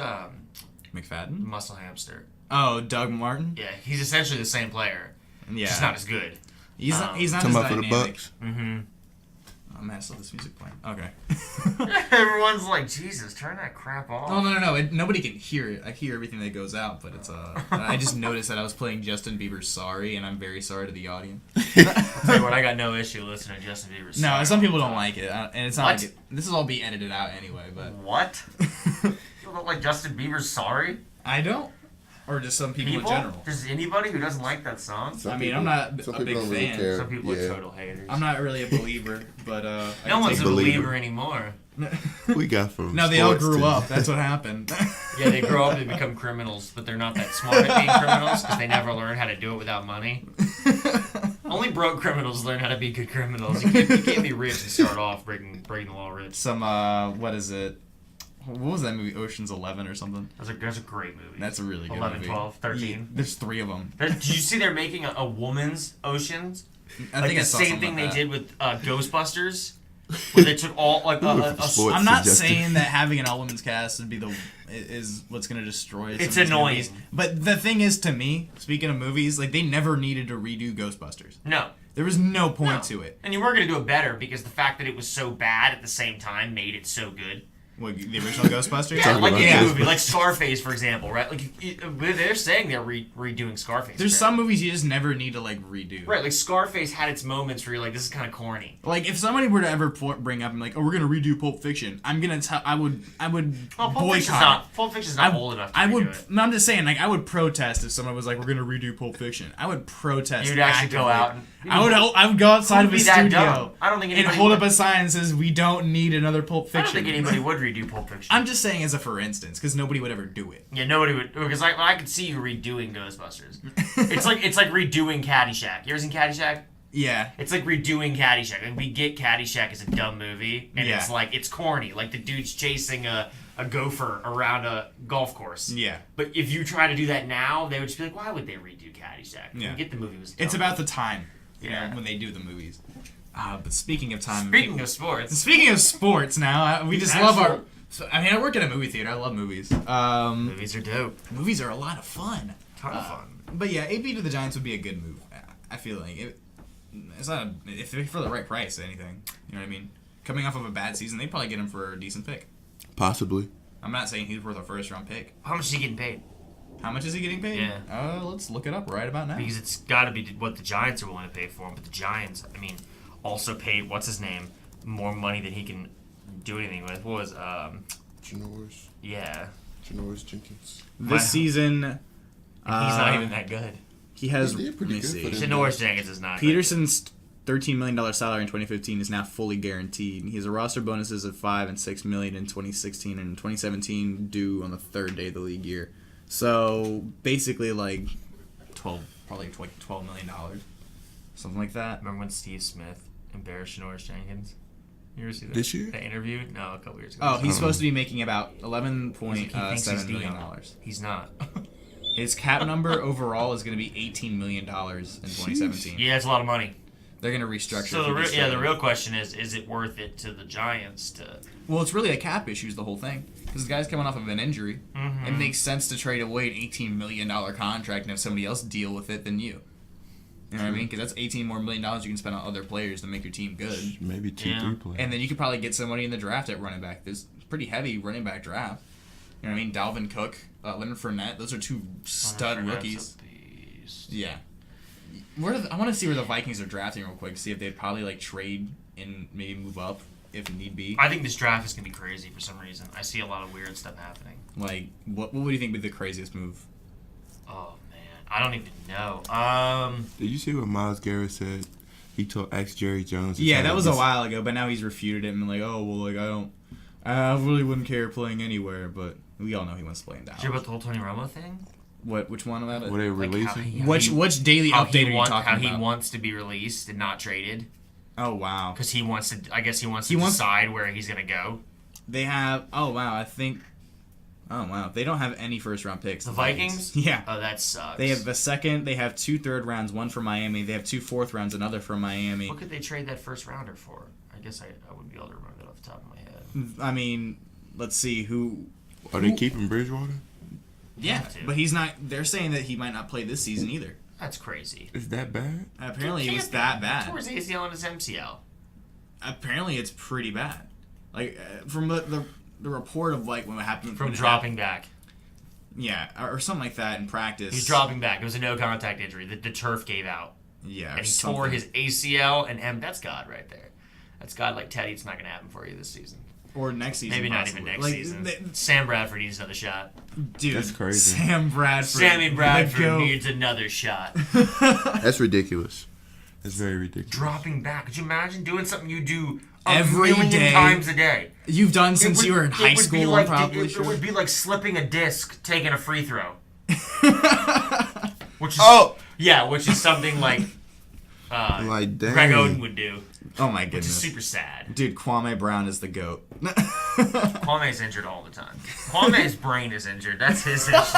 McFadden? Muscle hamster. Oh, Doug Martin. Yeah, he's essentially the same player. Yeah, just not as good. He's not as talking about dynamic. For the Bucks. Mm-hmm. Oh man, I still have this music playing. Okay. Everyone's like, Jesus, turn that crap off. Oh no! Nobody can hear it. I hear everything that goes out, but it's I just noticed that I was playing Justin Bieber's "Sorry," and I'm very sorry to the audience. I'll tell you what, I got no issue listening to Justin Bieber's "Sorry." No, some people don't like it, and it's not. This will all be edited out anyway. But what? You don't like Justin Bieber's "Sorry"? I don't. Or just some people in general. Just anybody who doesn't like that song? I'm not a big fan. Really some people are total haters. I'm not really a believer, but no one's a believer anymore. We got from no, they all grew up. That's what happened. Yeah, they grow up and become criminals, but they're not that smart at being criminals because they never learn how to do it without money. Only broke criminals learn how to be good criminals. You can't be rich and start off breaking the law rich. Some what is it? What was that movie? Ocean's 11 or something? That's a great movie. That's a really good 11, movie. 12, 13. Yeah, there's 3 of them. Did you see they're making a woman's Oceans? I Like think the I saw same something thing they like did with Ghostbusters, where they took all like I'm not saying that having an all-women's cast would be is what's gonna destroy it. It's annoying. But the thing is, to me, speaking of movies, like they never needed to redo Ghostbusters. No. There was no point to it. And you were going to do it better because the fact that it was so bad at the same time made it so good. What, the original Ghostbusters? Yeah, like any movie, like Scarface, for example, right? Like they're saying they're redoing Scarface. There's some movies you just never need to like redo. Right, like Scarface had its moments where you're like, this is kind of corny. Like if somebody were to ever bring up and like, oh, we're gonna redo Pulp Fiction, I'm gonna tell, I would boycott. Pulp Fiction's not old enough to redo it. No, I'm just saying, like I would protest if someone was like, we're gonna redo Pulp Fiction. I would protest. You'd actually go out. I would go outside of a studio. I don't think and hold up a sign that says we don't need another Pulp Fiction. I don't think anybody would redo Pulp Fiction. I'm just saying as a for instance, because nobody would ever do it. Yeah, nobody would, because I could see you redoing Ghostbusters. it's like redoing Caddyshack. You ever seen Caddyshack? Yeah. It's like redoing Caddyshack. Like, we get Caddyshack as a dumb movie, and Yeah. it's like it's corny. Like the dude's chasing a gopher around a golf course. Yeah. But if you try to do that now, they would just be like, why would they redo Caddyshack? Yeah. We get the movie was dumb. It's about the time. Yeah. When they do the movies. But speaking of time. Speaking of sports now, we just love our. So, I mean, I work at a movie theater. I love movies. Movies are dope. Movies are a lot of fun. Ton of fun. But yeah, AB to the Giants would be a good move. I feel like it's not if for the right price. Anything, you know what I mean? Coming off of a bad season, they'd probably get him for a decent pick. Possibly. I'm not saying he's worth a first round pick. How much is he getting paid? How much is he getting paid? Yeah. Let's look it up right about now. Because it's got to be what the Giants are willing to pay for him. But the Giants, I mean, also paid what's his name more money than he can do anything with. What was Janoris. Yeah. Janoris Jenkins. This season, he's not even that good. He has. He did pretty let me good see. for them. Janoris Jenkins is not. Peterson's $13 million salary in 2015 is now fully guaranteed. He has a roster bonuses of $5 and $6 million in 2016 and 2017 due on the third day of the league year. So basically, like $12 million, something like that. Remember when Steve Smith embarrassed Janoris Jenkins? You ever see that? This year? That interview? No, a couple years ago. Oh, he's supposed to be making about $11.7 million. He's not. His cap number overall is going to be $18 million in 2017. Yeah, it's a lot of money. They're going to restructure. So the real question is it worth it to the Giants to? Well, it's really a cap issue is the whole thing. Because the guy's coming off of an injury. Mm-hmm. It makes sense to trade away an $18 million contract and have somebody else deal with it than you. You know what I mean? Because that's $18 more million you can spend on other players to make your team good. Maybe 2-3 players. And then you could probably get somebody in the draft at running back. There's a pretty heavy running back draft. You know what I mean? Dalvin Cook, Leonard Fournette. Those are 2 stud rookies. Yeah. I want to see where the Vikings are drafting real quick. See if they'd probably like trade and maybe move up if need be. I think this draft is gonna be crazy for some reason. I see a lot of weird stuff happening. Like, what would you think would be the craziest move? Oh man, I don't even know. Did you see what Myles Garrett said? He asked Jerry Jones. Yeah, that was a while ago, but now he's refuted it and like, oh well, like I really wouldn't care playing anywhere, but we all know he wants to play in Dallas. Did you hear about the whole Tony Romo thing? Which one about it? Were they releasing? Which daily update are you talking about? How he wants to be released and not traded. Oh wow! Because he wants to. I guess he wants to decide where he's gonna go. They have. Oh wow! I think. Oh wow! They don't have any first round picks. The Vikings? Yeah. Oh, that sucks. They have the second. They have 2 third rounds, 1 for Miami. They have 2 fourth rounds, another for Miami. What could they trade that first rounder for? I guess I wouldn't be able to remember that off the top of my head. I mean, let's see who. Are they keeping Bridgewater? Yeah, but he's not. They're saying that he might not play this season either. That's crazy. Is that bad? Apparently, it was that bad. Towards ACL and his MCL. Apparently, it's pretty bad. Like from the report of like what happened from dropping back. Yeah, or something like that in practice. He's dropping back. It was a no contact injury. The turf gave out. Yeah, and he tore his ACL and that's God right there. That's God like Teddy. It's not going to happen for you this season. Or next season. Maybe possibly. not even next season. Sam Bradford needs another shot. Dude, that's crazy. Sammy Bradford needs another shot. That's ridiculous. That's very ridiculous. Dropping back. Could you imagine doing something you do every day times a day? You've done since you were in high school, like, probably. It would be like slipping a disc, taking a free throw. Which is, which is something like Like, dang. Greg Oden would do. Oh my Which goodness. is super sad. Dude, Kwame Brown is the GOAT. Kwame's injured all the time. Kwame's brain is injured. That's his issue. He's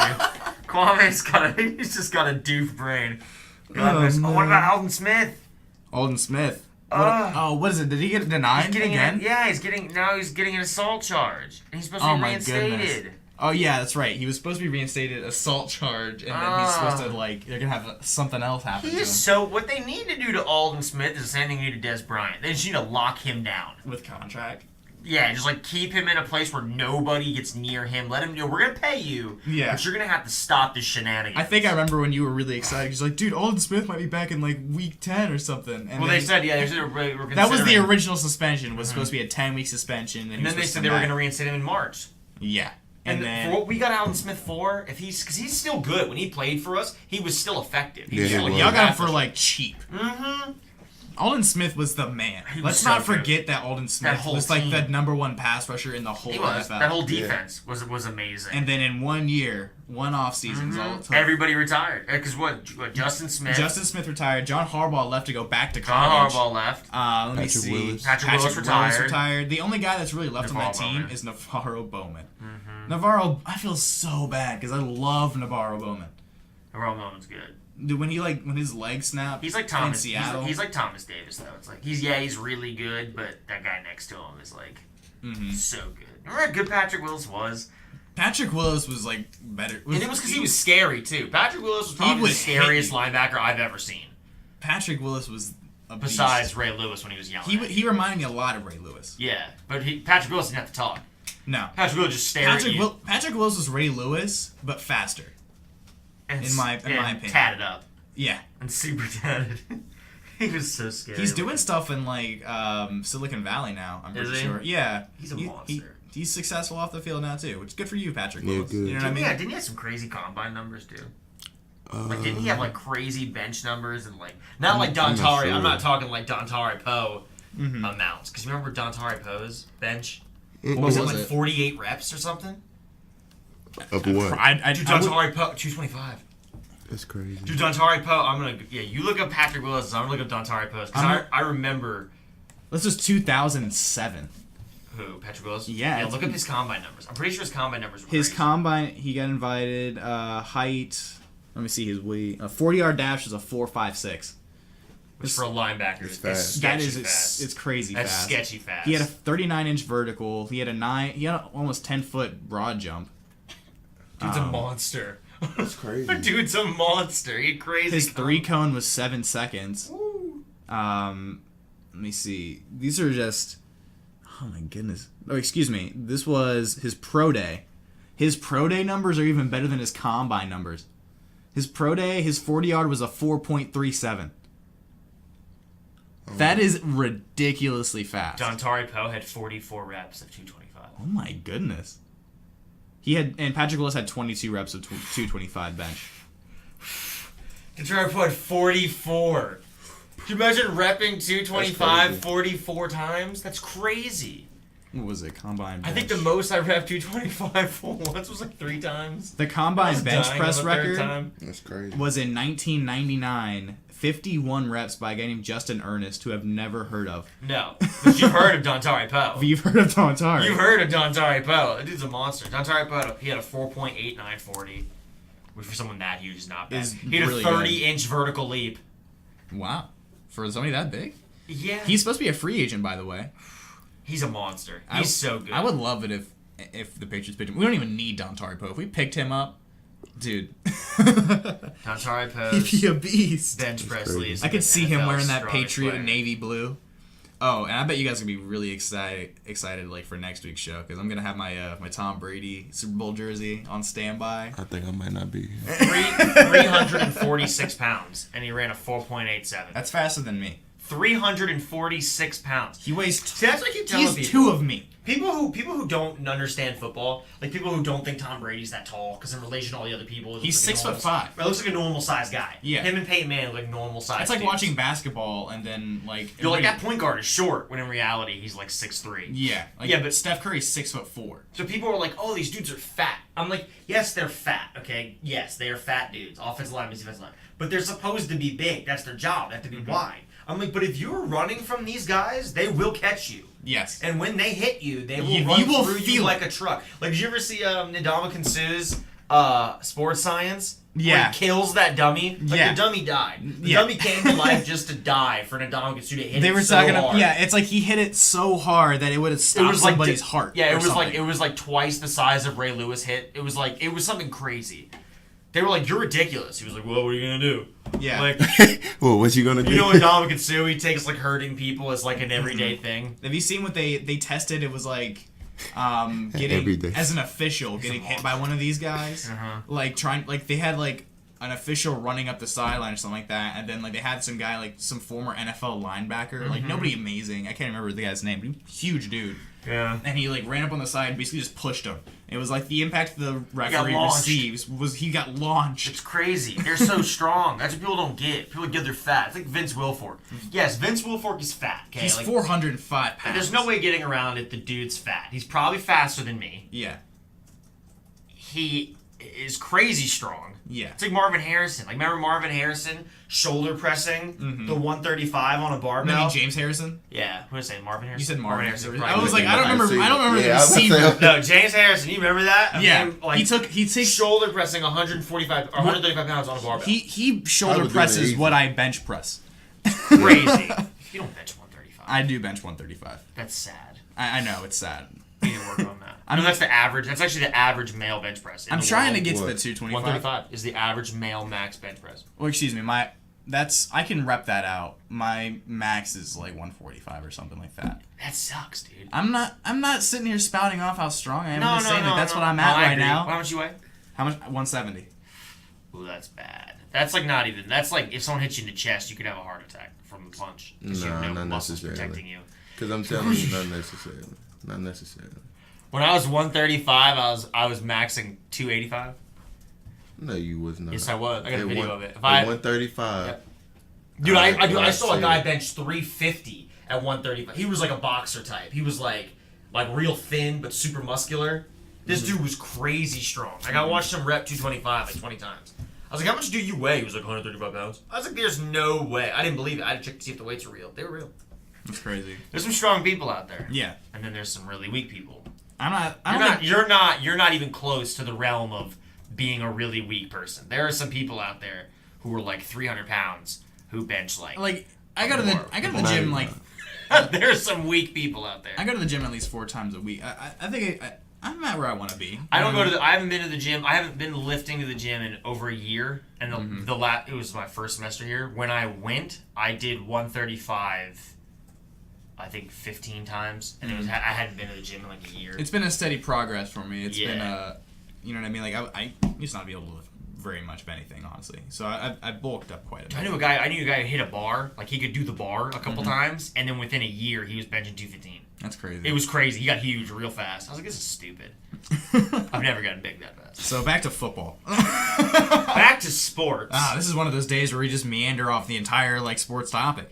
just got a doof brain. What about Alden Smith? Alden Smith. What is it? Did he get denied again? He's getting an assault charge. And he's supposed to be reinstated. Goodness. Oh yeah, that's right. He was supposed to be reinstated, assault charge, and then he's supposed to they're gonna have something else happen to him. So what they need to do to Alden Smith is the same thing they need to Des Bryant. They just need to lock him down with contract. Yeah, just keep him in a place where nobody gets near him. Let him know we're gonna pay you. Yeah, but you're gonna have to stop this shenanigans. I think I remember when you were really excited. He's like, dude, Alden Smith might be back in week 10 or something. And they said that was the original suspension. Was supposed to be a 10-week suspension. And then they said they were gonna reinstate him in March. Yeah. And then, for what we got Alden Smith for, because he's still good. When he played for us, he was still effective. Y'all got him for cheap. Mm-hmm. Alden Smith was the man. Let's not forget that Alden Smith was the #1 pass rusher in the whole NFL. That whole defense was amazing. And then in 1 year, one offseason, everybody retired. Because what Justin Smith retired. John Harbaugh left to go back to college. John Harbaugh left. Let me see. Willis. Patrick Willis retired. The only guy that's really left on that team is Navarro Bowman. Mm-hmm. Navarro, I feel so bad because I love Navarro Bowman. Navarro Bowman's good. Dude, when his leg snapped, he's like Thomas. In Seattle. He's like Thomas Davis though. It's he's really good, but that guy next to him is so good. Remember how good Patrick Willis was? Patrick Willis was better, and it was because he was scary too. Patrick Willis was probably the scariest linebacker I've ever seen. Patrick Willis was besides Ray Lewis when he was young. He reminded me a lot of Ray Lewis. Yeah, but Patrick Willis didn't have to talk. No, Patrick Willis just stared at you. Patrick Willis was Ray Lewis, but faster. In my opinion, tatted up. Yeah, and super tatted. He was so scary. He's doing stuff in Silicon Valley now. I'm pretty sure. Yeah, he's a monster. He's successful off the field now too, which is good for you, Patrick Willis. You know what I mean? Yeah, didn't he have some crazy combine numbers too? Didn't he have crazy bench numbers and not like Dontari? Sure. I'm not talking like Dontari Poe amounts, because you remember Dontari Poe's bench? What was it 48 reps or something? Of what? Dontari Poe 225. That's crazy. Dude, Dontari Poe, you look up Patrick Willis, I'm gonna look up Dontari Poe, because I remember. This was 2007. Who, Patrick Willis? Yeah. Look up his combine numbers. I'm pretty sure his combine numbers were crazy. Combine, he got invited, height, let me see his weight. A 40-yard dash is a 4.56. Which for a linebacker is fast. It's crazy fast. That's sketchy fast. He had a 39-inch vertical. He had an almost 10-foot broad jump. Dude's a monster. That's crazy. Dude's a monster. He crazy. His 3-cone was 7 seconds. Let me see. These are just. Oh my goodness. Oh, excuse me. This was his pro day. His pro day numbers are even better than his combine numbers. His pro day, his 40-yard was a 4.37. That is ridiculously fast. Dontari Poe had 44 reps of 225. Oh my goodness. And Patrick Willis had 22 reps of 225 bench. Dontari Poe had 44. Can you imagine repping 225 44 times? That's crazy. What was it? Combine bench? I think the most I repped 225 for once was 3 times. The combine bench press record That's crazy. Was in 1999, 51 reps by a guy named Justin Ernest, who I've never heard of. No, but you've heard of Dontari Poe. You've heard of Dontari. You've heard of Dontari Poe. That dude's a monster. Dontari Poe, he had a 4.8940, which for someone that huge is not bad. He had a 30-inch vertical leap. Wow. For somebody that big? Yeah. He's supposed to be a free agent, by the way. He's a monster. He's so good. I would love it if the Patriots picked him. We don't even need Dontari Poe. If we picked him up, dude. Dontari Poe. He'd be a beast. Bench press leads. I could see him wearing that Patriot navy blue. Oh, and I bet you guys are going to be really excited for next week's show, because I'm going to have my my Tom Brady Super Bowl jersey on standby. I think I might not be. 346 pounds, and he ran a 4.87. That's faster than me. 346 pounds. He weighs. See, that's what I keep telling He's people. 2 of me. People who don't understand football, like people who don't think Tom Brady's that tall, because in relation to all the other people, He's like 6'5". It looks like a normal sized guy. Yeah. Him and Peyton Manning look like normal sized. It's like dudes. watching basketball and then like. You're like, that point guard is short, when in reality he's like 6'3". Yeah. Like, Yeah, but Steph Curry's 6'4". So people are like, oh, these dudes are fat. I'm like, yes, they're fat, okay? Yes, they are fat dudes. Offensive line, defensive line. But they're supposed to be big. That's their job. They have to be wide. I'm like, but if you're running from these guys, they will catch you. Yes. And when they hit you, they will You run will through you feel like a truck. Like, did you ever see Ndamukong Suh's Sports Science? Yeah. Where he kills that dummy? Like, Yeah. the dummy died. The Yeah. dummy came to life just to die for Ndamukong Suh to hit They it were so talking. hard. Yeah, it's like he hit it so hard that it would have stopped somebody's heart. Yeah, or it was something. like twice the size of Ray Lewis hit. It was something crazy. They were like, "You're ridiculous." He was like, "Well, what are you gonna do?" Yeah. Like, Well, what's he gonna do? you know, Ndamukong Suh, he takes like hurting people as like an everyday thing. Have you seen what they tested? It was like getting Every day. as an official getting hit by one of these guys. Like they had like an official running up the sideline or something like that, and then like they had some guy like some former NFL linebacker, like nobody amazing. I can't remember the guy's name, but he was a huge dude. Yeah. And he like ran up on the side and basically just pushed him. It was like the impact the referee launched. receives was he got launched. It's crazy. They're so strong. That's what people don't get. People get they're fat. It's like Vince Wilfork. Yes, Vince Wilfork is fat. Okay, He's like, 405 pounds. there's no way getting around it. The dude's fat. He's probably faster than me. Yeah. He is crazy strong. Yeah. It's like Marvin Harrison. Like, remember Marvin Harrison shoulder pressing the 135 on a barbell? Maybe James Harrison. Yeah, who was I saying? Marvin Harrison. You said Marvin Harrison. Harrison. Probably. I was like, I don't remember Yeah, I the was about to receiver. say- No, James Harrison. You remember that? Of Yeah, him, like, he takes shoulder pressing 145 or 135 pounds on a barbell. he I shoulder was doing it presses easy. what I bench press. Crazy. You don't bench 135. I do bench 135. That's sad. I know it's sad. You need to work on that. I know that's the average. That's actually the average male bench press. I'm trying to get to What? the 225. 135 is the average male max bench press. Well, excuse me, I can rep that out. My max is like 145 or something like that. That sucks, dude. I'm not sitting here spouting off how strong I am. I'm No, just no, saying no, that that's no. what I'm No, at I right agree. now. How much you weigh? How much? 170. Ooh, that's bad. That's like not even. That's like if someone hits you in the chest, you could have a heart attack from the punch. 'Cause you have Nah, no not muscles necessarily. protecting you. Because I'm telling you, not necessarily. Not necessarily. When I was 135, I was maxing 285. No, you was not. Yes, I was. I got a At video one- of it. If at I, 135. Yep. Dude, I Well, saw a see. guy bench 350 at 135. He was like a boxer type. He was like real thin but super muscular. This dude was crazy strong. Like, I watched him rep 225 like 20 times. I was like, how much do you weigh? He was like 135 pounds. I was like, there's no way. I didn't believe it. I had to check to see if the weights were real. They were real. That's crazy. There's some strong people out there. Yeah. And then there's some really weak people. You're You're not even close to the realm of being a really weak person. There are some people out there who are like 300 pounds who bench like I go to the gym like there are some weak people out there. I go to the gym at least 4 times a week. I think I'm at where I want to be. I haven't been to the gym. I haven't been lifting to the gym in over a year. And it was my first semester here. When I went, I did 135. I think 15 times, and I hadn't been to the gym in like a year. It's been a steady progress for me. It's been Yeah. you know what I mean. Like I used not to be able to lift very much of anything, honestly. So I bulked up quite a bit. I knew a guy who hit a bar. Like, he could do the bar a couple times, and then within a year, he was benching 215. That's crazy. It was crazy. He got huge real fast. I was like, this is stupid. I've never gotten big that fast. So back to football. Back to sports. This is one of those days where we just meander off the entire like sports topic.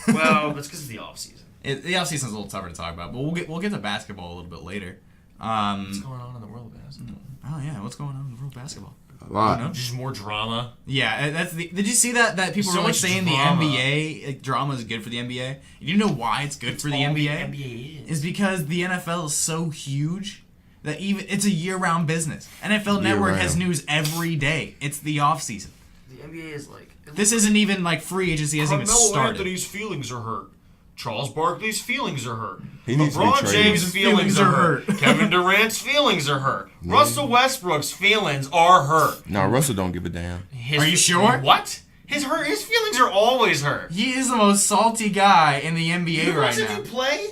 Well, that's because of the off season. The off season's a little tougher to talk about, but we'll get to basketball a little bit later. What's going on in the world of basketball? Oh yeah, what's going on in the world of basketball? A lot. Just more drama. Yeah, did you see that people So were like much saying drama. the NBA drama is good for the NBA? You know why it's good for the All NBA? NBA Is because the NFL is so huge that even it's a year-round business. NFL Network has Year-round. news every day. It's the off season. The NBA is like... This isn't even like free agency hasn't even started. Anthony's feelings are hurt. Charles Barkley's feelings are hurt. He needs to be LeBron traded. James' feelings are hurt. Kevin Durant's feelings are hurt. Russell Westbrook's feelings are hurt. No, Russell don't give a damn. Are you sure? What? His feelings are always hurt. He is the most salty guy in the NBA You right watch now. him play?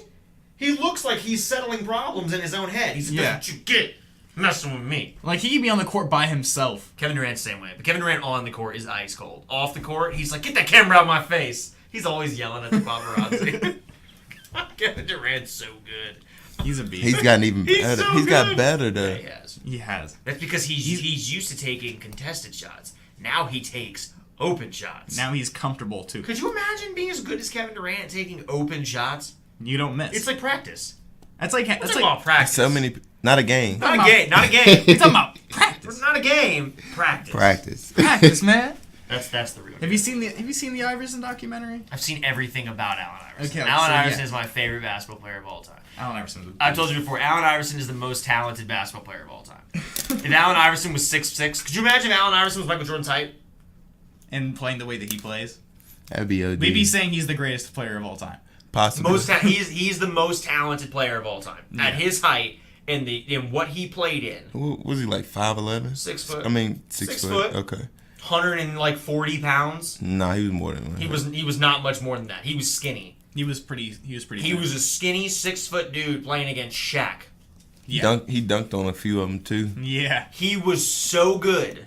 He looks like he's settling problems in his own head. He's like, Yeah. that's what you get messing with me. Like he could be on the court by himself. Kevin Durant's the same way. But Kevin Durant on the court is ice cold. Off the court, he's like, get that camera out of my face. He's always yelling at the paparazzi. Kevin Durant's so good. He's a beast. He's gotten even better. so He's got good. better though. Yeah, he has. He has. That's because he's used to taking contested shots. Now he takes open shots. Now he's comfortable too. Could you imagine being as good as Kevin Durant taking open shots? You don't miss. It's like practice. That's like That's like practice. So many. Not a game. Not a game. Not a game. You're talking about practice. Not a game. Practice. Practice. Practice, man. That's the real. Have you seen the Iverson documentary? I've seen everything about Allen Iverson. Okay, Allen so, Iverson yeah. is my favorite basketball player of all time. Allen Iverson. I've told you before, Allen Iverson is the most talented basketball player of all time. If Allen Iverson was 6'6", could you imagine if Allen Iverson was Michael Jordan's height? And playing the way that he plays. That'd be OD. We'd be saying he's the greatest player of all time. Possibly. He's the most talented player of all time. Yeah. At his height, in what he played in. What was he like 5'11"? 6 foot. I mean 6 foot. Okay. 140 pounds. Nah, he was more than that. He was not much more than that. He was skinny. He was pretty. He thin. was a skinny 6 foot dude playing against Shaq. Yeah. He dunked on a few of them too. Yeah. He was so good.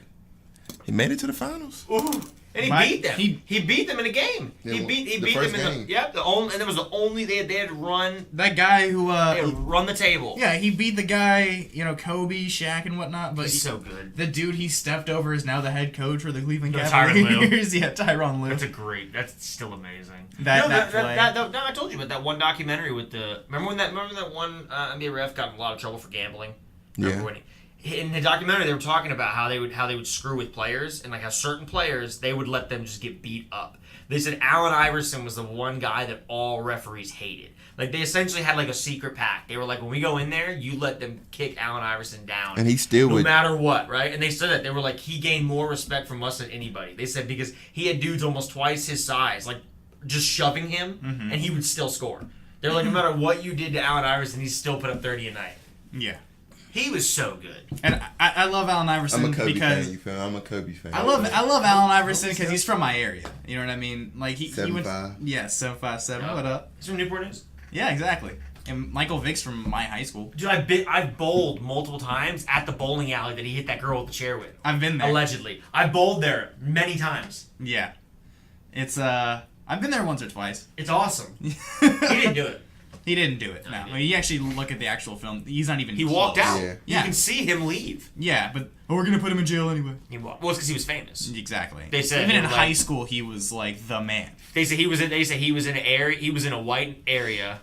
He made it to the finals. Ooh. And he beat them. He beat them in a game. Yeah, He beat the them first in game. the only, and it was the only they had to run. That guy who They had to run the table. yeah, he beat the guy, Kobe, Shaq, and whatnot. But He's so good. the dude he stepped over is now the head coach for the Cleveland Tyronn Lue. Cavaliers. Yeah, Tyronn Lue. That's still amazing. That play. I told you about that one documentary with the. Remember that one NBA ref got in a lot of trouble for gambling. Remember when in the documentary they were talking about how they would screw with players and like how certain players they would let them just get beat up. They said Allen Iverson was the one guy that all referees hated. Like they essentially had like a secret pact. They were like, when we go in there, you let them kick Allen Iverson down, And he still no would. matter what, right? And they said that they were like, he gained more respect from us than anybody. They said because he had dudes almost twice his size, like just shoving him, and he would still score. They're like, no matter what you did to Allen Iverson, he still put up 30 a night. Yeah. He was so good. And I love Allen Iverson I'm a Kobe because fan. You feel? I'm a Kobe fan. I love Allen Iverson because he's from my area. You know what I mean? Like he went. 7'5". Yeah, 7'5". What up? He's from Newport News. Yeah, exactly. And Michael Vick's from my high school. Dude, I've bowled multiple times at the bowling alley that he hit that girl with the chair with. I've been there. Allegedly. I bowled there many times. Yeah. It's I've been there once or twice. It's awesome. He didn't do it. He didn't do it. No, I mean, you actually look at the actual film. He's not even. He close. walked out. Yeah. You can see him leave. Yeah, but we're gonna put him in jail anyway. He walked. Well, it's because he was famous. Exactly. They said even he in was high like- school, he was like the man. They say he was in an area. He was in a white area.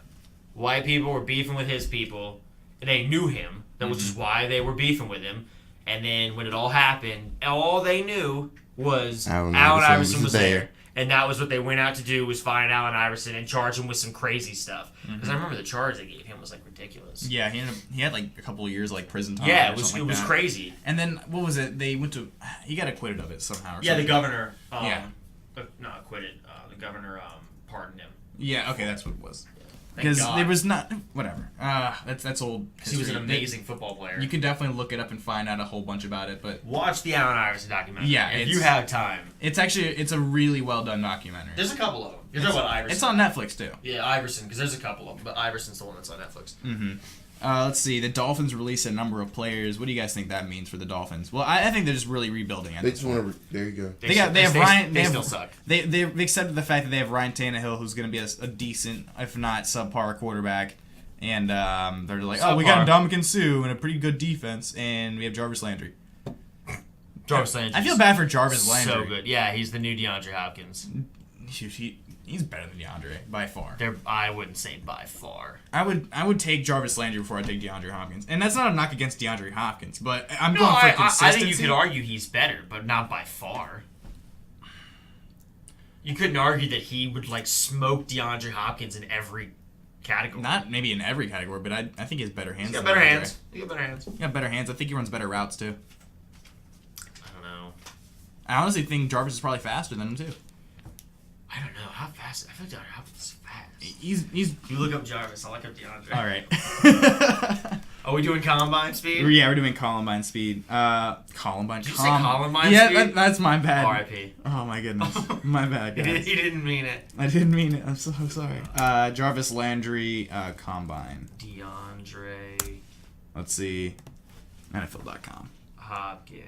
White people were beefing with his people, and they knew him. That was just why they were beefing with him. And then when it all happened, all they knew was Allen Allen Iverson Iverson was was there. there. And that was what they went out to do, was find Allen Iverson and charge him with some crazy stuff. Because I remember the charge they gave him was like ridiculous. Yeah, he had like a couple of years like prison time. Yeah, or it was something like that. crazy. And then what was it? They went to. He got acquitted of it somehow. Or Yeah, the something. governor. Yeah. Not acquitted. The governor pardoned him. Yeah. Okay, that's what it was. Thank Because God. there was not whatever. That's old. He was an history. amazing football player. You can definitely look it up and find out a whole bunch about it, but Watch the Allen Iverson documentary. Yeah, if it's- you have time. it's a really well done documentary. There's a couple of them. You're talking about Iverson. It's on Netflix too. Yeah, Iverson, because there's a couple of them, but Iverson's the one that's on Netflix. Let's see. The Dolphins released a number of players. What do you guys think that means for the Dolphins? Well, I think they're just really rebuilding. They just want to. There you go. They have Ryan. They still suck. They've accepted the fact that they have Ryan Tannehill, who's going to be a decent, if not subpar, quarterback. And they're like, oh, we got Ndamukong Suh and a pretty good defense, and we have Jarvis Landry. Jarvis Landry. I feel bad for Jarvis Landry. So good. Yeah, he's the new DeAndre Hopkins. He's better than DeAndre by far. I wouldn't say by far. I would take Jarvis Landry before I take DeAndre Hopkins, and that's not a knock against DeAndre Hopkins, but I'm going for consistency. I think you could argue he's better, but not by far. You couldn't argue that he would like smoke DeAndre Hopkins in every category. Not maybe in every category, but I think he has better hands. He's got than better DeAndre. hands. He got better hands. He got better hands. I think he runs better routes too. I don't know. I honestly think Jarvis is probably faster than him too. I don't know how fast. I feel like DeAndre Hopkins is fast. He's You look up Jarvis. I look up DeAndre. all right. Are we doing combine speed? Yeah, we're doing Columbine speed. Columbine. Did you say Columbine yeah, speed? that's my bad. R.I.P. Oh my goodness, my bad, guys. He didn't mean it. I didn't mean it. I'm so sorry. Jarvis Landry, Combine. DeAndre Let's see. NFL.com. Hopkins.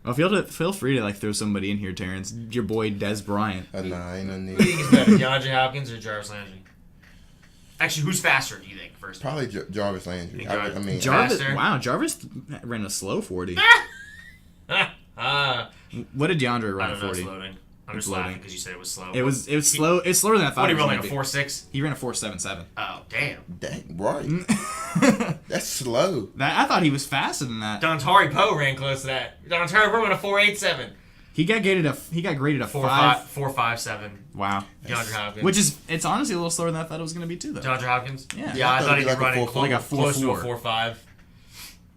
Well, feel free to like throw somebody in here, Terrance. Your boy Des Bryant. Nah, ain't no need. Who do you think is better, DeAndre Hopkins or Jarvis Landry? Actually, who's faster, do you think, first? Probably Jarvis Landry. I mean, Jarvis. faster? Wow, Jarvis ran a slow 40. What did DeAndre run I a don't know, 40? it's loading. I'm just loading. laughing because you said it was slow. It was slow. It's slower than I thought. What, he it was ran like a gonna 4.6? be. He ran a 4.77. Oh, damn. dang, right. That's slow. I thought he was faster than that. Dontari Poe ran close to that. Dontari Poe ran a 4.87. He got graded a 4.57. Wow. DeAndre Hopkins. Which is it's honestly a little slower than I thought it was going to be too though. DeAndre Hopkins? Yeah. Yeah, I thought he'd be like a running 4.4. Like a close to a 4.4. 4.5.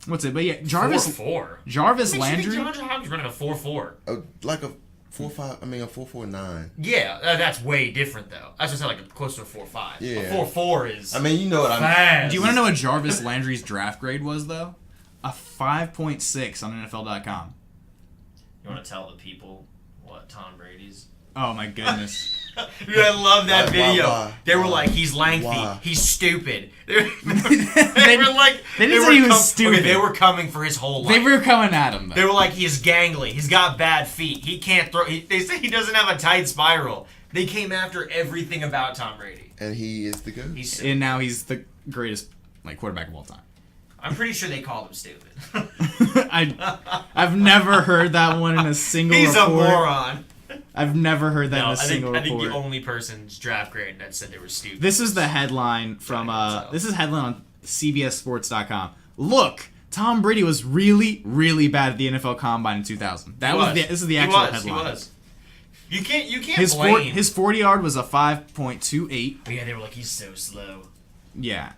What's it? But yeah, Jarvis 4.4. Jarvis Makes you think Landry. DeAndre Hopkins running a 4.4. Like a 4.5. I mean, a 4.49. Yeah, that's way different though. I just said like close to a 4.5. Yeah. A 4.4 is. I mean, you know what I mean. fast. Do you want to know what Jarvis Landry's draft grade was though? A 5.6 on NFL.com. You want to tell the people what Tom Brady's? Oh my goodness. Dude, I love that Why, video. why? They were like, he's lengthy, Why? he's stupid. They were like, they didn't say he was stupid. Okay, they were coming for his whole life. They were coming at him though. They were like, he's gangly, he's got bad feet, he can't throw. They say he doesn't have a tight spiral. They came after everything about Tom Brady. And he is the GOAT. He's. And now he's the greatest quarterback of all time. I'm pretty sure they called him stupid. I've never heard that one in a single He's report. a moron. I've never heard that No, in a single I think report. the only person's draft grade that said they were stupid. This is the headline from this is headline on CBSSports.com. Look, Tom Brady was really, really bad at the NFL Combine in 2000. This is the actual headline. He was. You can't His blame. his 40-yard was a 5.28. Oh, yeah, they were like, he's so slow. Yeah.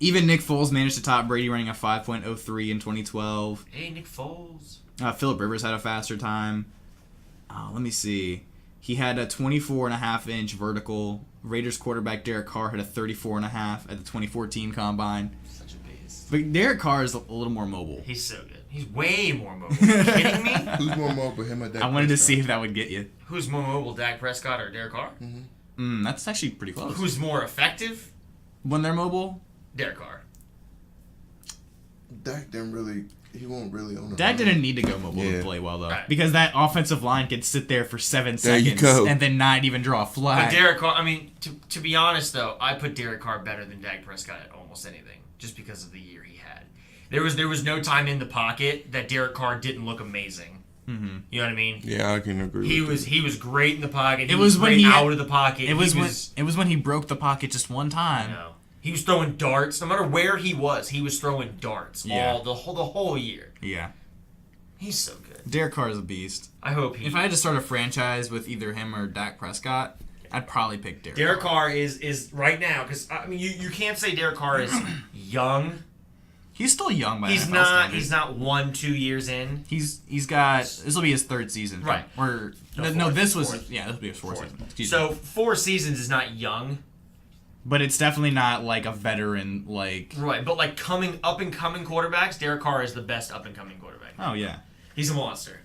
Even Nick Foles managed to top Brady running a 5.03 in 2012. Hey, Nick Foles. Phillip Rivers had a faster time. Let me see. He had a 24.5-inch vertical. Raiders quarterback Derek Carr had a 34.5 at the 2014 Combine. Such a beast. But Derek Carr is a little more mobile. He's so good. He's way more mobile. Are you kidding me? Who's more mobile, him or Dak I wanted to Prescott? see if that would get you. Who's more mobile, Dak Prescott or Derek Carr? That's actually pretty close. Who's more effective? When they're mobile? Derek Carr. Dak didn't really. He won't really own it. Dak didn't need to go mobile to Yeah. play well, though. Right. Because that offensive line could sit there for 7 There you seconds go. and then not even draw a But flag. Derek Carr, I mean, to be honest, though, I put Derek Carr better than Dak Prescott at almost anything, just because of the year he had. There was no time in the pocket that Derek Carr didn't look amazing. Mm-hmm. You know what I mean? Yeah, I can agree. He with was great in the pocket. It was when great he out of the pocket. it was when he broke the pocket just one time. No. He was throwing darts. No matter where he was throwing darts Yeah. the whole year. Yeah. He's so good. Derek Carr is a beast. I hope he. If I had to start a franchise with either him or Dak Prescott, I'd probably pick Derek. Derek Carr is right now, because I mean you can't say Derek Carr is young. He's still young by He's NFL not. standards. He's not 1-2 years in. He's got this will be his third season. Right. Or No, this fourth. was this will be his fourth season. Excuse So me. 4 seasons is not young, But it's definitely not like a veteran like. right? But like up and coming quarterbacks, Derek Carr is the best up and coming quarterback. Oh yeah. He's a monster.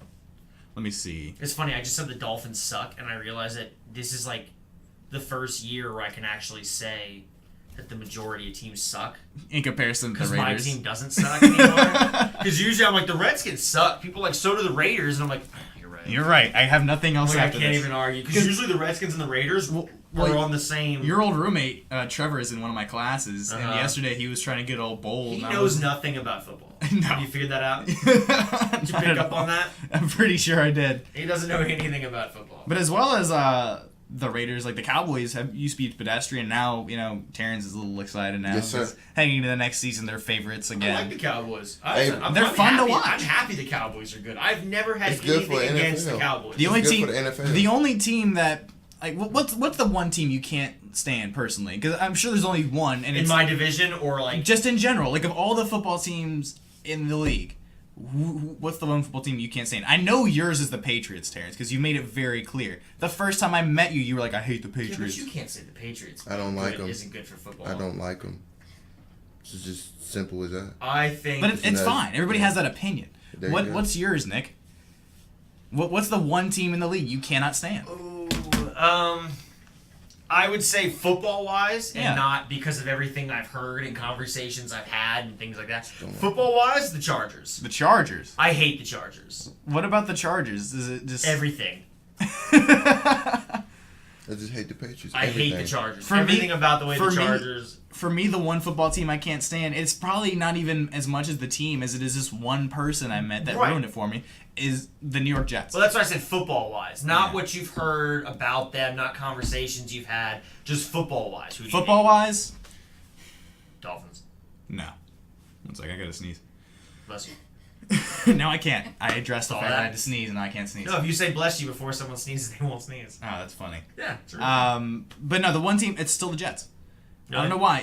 Let me see. It's funny. I just said the Dolphins suck, and I realized that this is like the first year where I can actually say that the majority of teams suck. In comparison to the Because my Raiders. team doesn't suck anymore. Because usually I'm like, the Redskins suck. People are like, so do the Raiders. And I'm like, you're right. You're right. I have nothing else Like, I after can't this. even argue. Because usually the Redskins and the Raiders are on the same. Your old roommate, Trevor, is in one of my classes, and Uh-huh. yesterday he was trying to get all bold. He and I knows was- nothing about football. No. Have you figured that out? Did you Not pick at up all. on that? I'm pretty sure I did. He doesn't know anything about football. But as well as the Raiders, like the Cowboys used to be pedestrian. Now, Terrance is a little excited now. Yes, sir. 'Cause heading into the next season, they're favorites I again. like the Cowboys. Hey, I'm they're fun to happy. watch. I'm happy the Cowboys are good. I've never had It's good for anything against the NFL. Cowboys. The only good team, for the NFL. the only team that like what's the one team you can't stand personally? Because I'm sure there's only one, and in it's my division, or like just in general. Like of all the football teams in the league, what's the one football team you can't stand? I know yours is the Patriots, Terrance, because you made it very clear. The first time I met you, you were like, "I hate the Yeah, but Patriots." you can't say the Patriots. I don't like them. Isn't good for football. I don't like them. It's just simple as that. I think. But it's No, fine. Everybody yeah. has that opinion. There you go. What's yours, Nick? What's the one team in the league you cannot stand? Ooh, I would say football-wise, Yeah. and not because of everything I've heard and conversations I've had and things like that. Football-wise, the Chargers. The Chargers. I hate the Chargers. What about the Chargers? Is it just Everything. I just hate the Patriots. I hate the Everything. Chargers. For me- Everything about the way for the me- Chargers... For me, the one football team I can't stand, it's probably not even as much as the team as it is this one person I met that Right. ruined it for me, is the New York Jets. Well, that's why I said football-wise. Not Yeah. what you've heard about them, not conversations you've had, just football-wise. Who do you hate? Football-wise? Dolphins. No. One second, I gotta sneeze. Bless you. No, I can't. I addressed the All fact that I that? had to sneeze, and now I can't sneeze. No, if you say bless you before someone sneezes, they won't sneeze. Oh, that's funny. Yeah, it's really But no, the one team, it's still the Jets. I don't know why.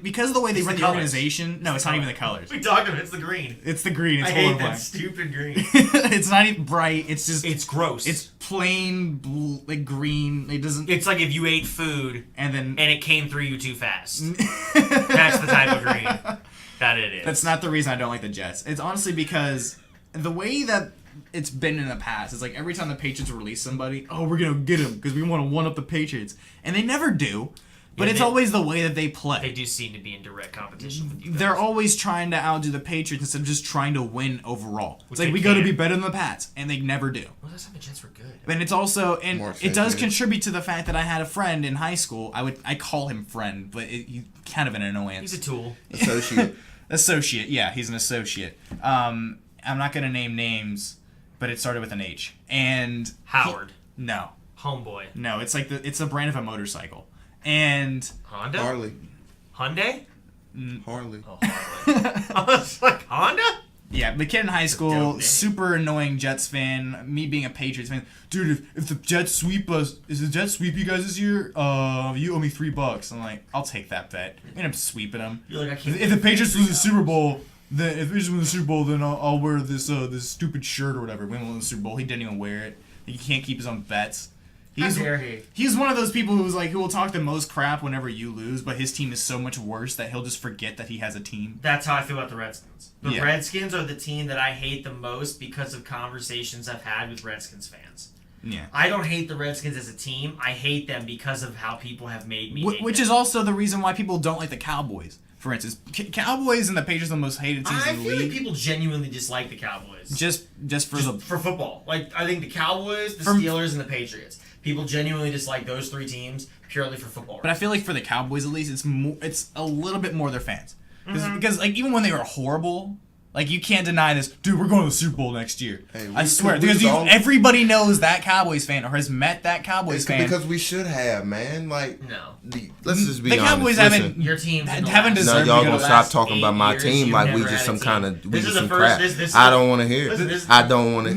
Because of the way they It's run the the colors. organization. No, it's not even the colors. We talked about it. It's the green. It's the green. It's I hate horrifying. that stupid green. It's not even bright. It's just. It's gross. It's plain like green. It doesn't. It's like if you ate food And then. and it came through you too fast. That's the type of green that it is. That's not the reason I don't like the Jets. It's honestly because the way that it's been in the past, it's like every time the Patriots release somebody, oh, we're gonna get him because we want to one up the Patriots, and they never do. But Yeah, it's they- always the way that they play. They do seem to be in direct competition with you guys. They're always trying to outdo the Patriots instead of just trying to win overall. It's Which like they we got to can't. be better than the Pats, and they never do. Well, last time the Jets were good. And it's also, and More it does effective. contribute to the fact that I had a friend in high school. I call him friend, but he's kind of an annoyance. He's a tool. Associate. Associate, yeah, he's an associate. I'm not gonna name names, but it started with an H. And Howard. no, Homeboy. no, it's like it's a brand of a motorcycle. And Honda? Harley. Hyundai? Harley. Oh, Harley. I was like, Honda? yeah, the kid in high dope school, name. super annoying Jets fan. Me being a Patriots fan, dude. If the Jets sweep us, is the Jets sweep you guys this year? You owe me $3. I'm like, I'll take that bet. I end up sweeping them. You're like, I can't. If the Patriots lose the Super Bowl, then if the Patriots win the Super Bowl, then I'll wear this stupid shirt or whatever. We won the Super Bowl. He didn't even wear it. He can't keep his own bets. How dare he? He's one of those people who will talk the most crap whenever you lose, but his team is so much worse that he'll just forget that he has a team. That's how I feel about the Redskins. The Yeah. Redskins are the team that I hate the most because of conversations I've had with Redskins fans. Yeah. I don't hate the Redskins as a team. I hate them because of how people have made me hate Which them. is also the reason why people don't like the Cowboys. For instance, Cowboys and the Patriots are the most hated teams I in the feel like league. people genuinely dislike the Cowboys. Just for the For football. Like, I think the Cowboys, the For- Steelers, and the Patriots. People genuinely dislike those three teams purely for football. But I feel like for the Cowboys at least, it's a little bit more their fans. Mm-hmm. Because like even when they were horrible, like you can't deny this. Dude, we're going to the Super Bowl next year. Hey, I swear, we because was all- everybody knows that Cowboys fan or has met that Cowboys It's fan. because we should have, man. Like, No. let's just be The honest. Cowboys Listen, haven't- Your team Haven't deserved deserved No, to y'all go gonna the stop last talking about 8 my years, team you've like we never just had some a team. kind of we This just is the some first- crap. this- I don't want to hear. Listen, I don't want to.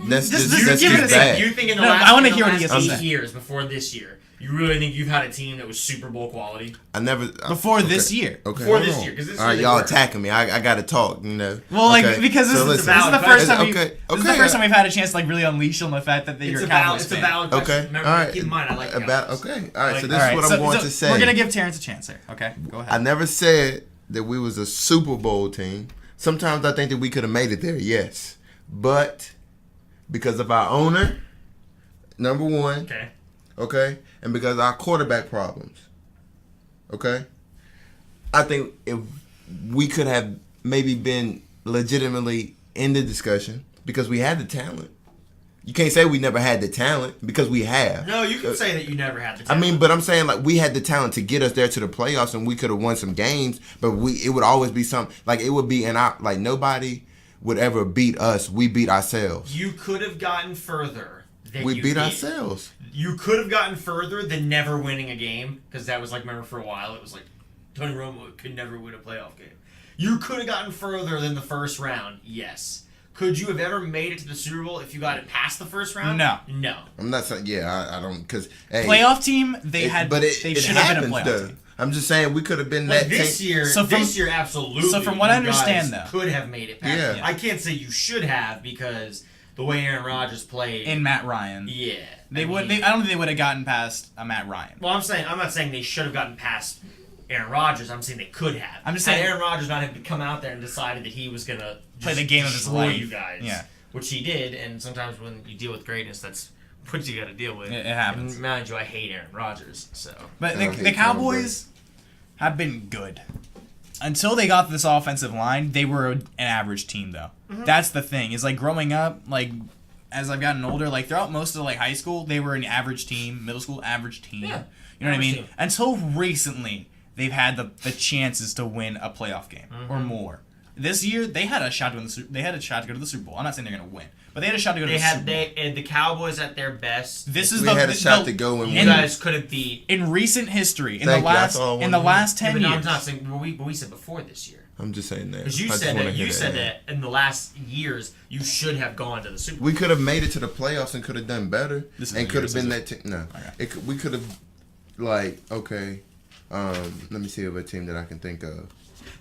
That's just just give it a that's second. You bad. think in the No, last, I wanna in the hear what he last has to 8 say. years before this year, you really think you've had a team that was Super Bowl quality? I never Before this year. Okay, Before hold this on. year, 'cause this all year right, they y'all were. attacking me. I got to talk. You know. Well, like Okay, because this so is listen. the first question. time Okay, this is the okay. first time we've had a chance to like really unleash on the fact that you're a Cowboys It's a fan. valid question. Okay, Remember, all right. keep in mind, I like the About Cowboys. okay, all right. Like- So this All is right, what I'm going to say. We're gonna give Terrance a chance here. Okay, go ahead. I never said that we was a Super Bowl team. Sometimes I think that we could have made it there, yes. But because of our owner, number one, Okay. and because of our quarterback problems, okay, I think if we could have maybe been legitimately in the discussion because we had the talent. You can't say we never had the talent because we have. No, you can say that you never had the I talent. mean, but I'm saying like we had the talent to get us there to the playoffs, and we could have won some games. But it would always be something like it would be like nobody would ever beat us. We beat ourselves. you could have gotten further. Than We you beat did. ourselves. You could have gotten further than never winning a game because that was like, remember for a while it was like Tony Romo could never win a playoff game. You could have gotten further than the first round. Yes. Could you have ever made it to the Super Bowl if you got it past the first round? No. No. I'm not saying I don't because hey, Playoff team, they it- had. but it they should have been a happens, playoff though. team. I'm just saying we could have been Like that this team. year, absolutely. So from what I you guys understand, though- could have made it past. Yeah. I can't say you should have because the way Aaron Rodgers played. And Matt Ryan. Yeah. They I would. mean- I don't think they would have gotten past a Matt Ryan. Well, I'm not saying they should have gotten past Aaron Rodgers. I'm saying they could have. I'm just saying- Had Aaron Rodgers not have come out there and decided that he was gonna Play the game of his destroy life. you guys. Yeah. Which he did, and sometimes when you deal with greatness, that's what you got to deal with. It happens. And mind you, I hate Aaron Rodgers. So, But I the hate Cowboys have been good. Until they got this offensive line, they were an average team, though. Mm-hmm. That's the thing. Is like growing up, like as I've gotten older, like throughout most of like high school, they were an average team. Middle school, average team. Yeah. You know what I mean? Team. Until recently, they've had the chances to win a playoff game or more. This year, they had a shot to win they had a shot to go to the Super Bowl. I'm not saying they're going to win, but they had a shot to go to the Super Bowl. And the Cowboys at their best. This is We had a shot to go and You win. guys could have beat. in recent history, in Thank the you. I last saw one in the win. last Yeah, 10 but years. I'm not saying what we said before this year. I'm just saying that. Because you I just said wanna that hear you said that in the last years you should have gone to the Super Bowl. We could have made it to the playoffs and could have done better, This is and a could have year, been so- that team. No, Okay. we could have, like, okay. Let me see of a team that I can think of.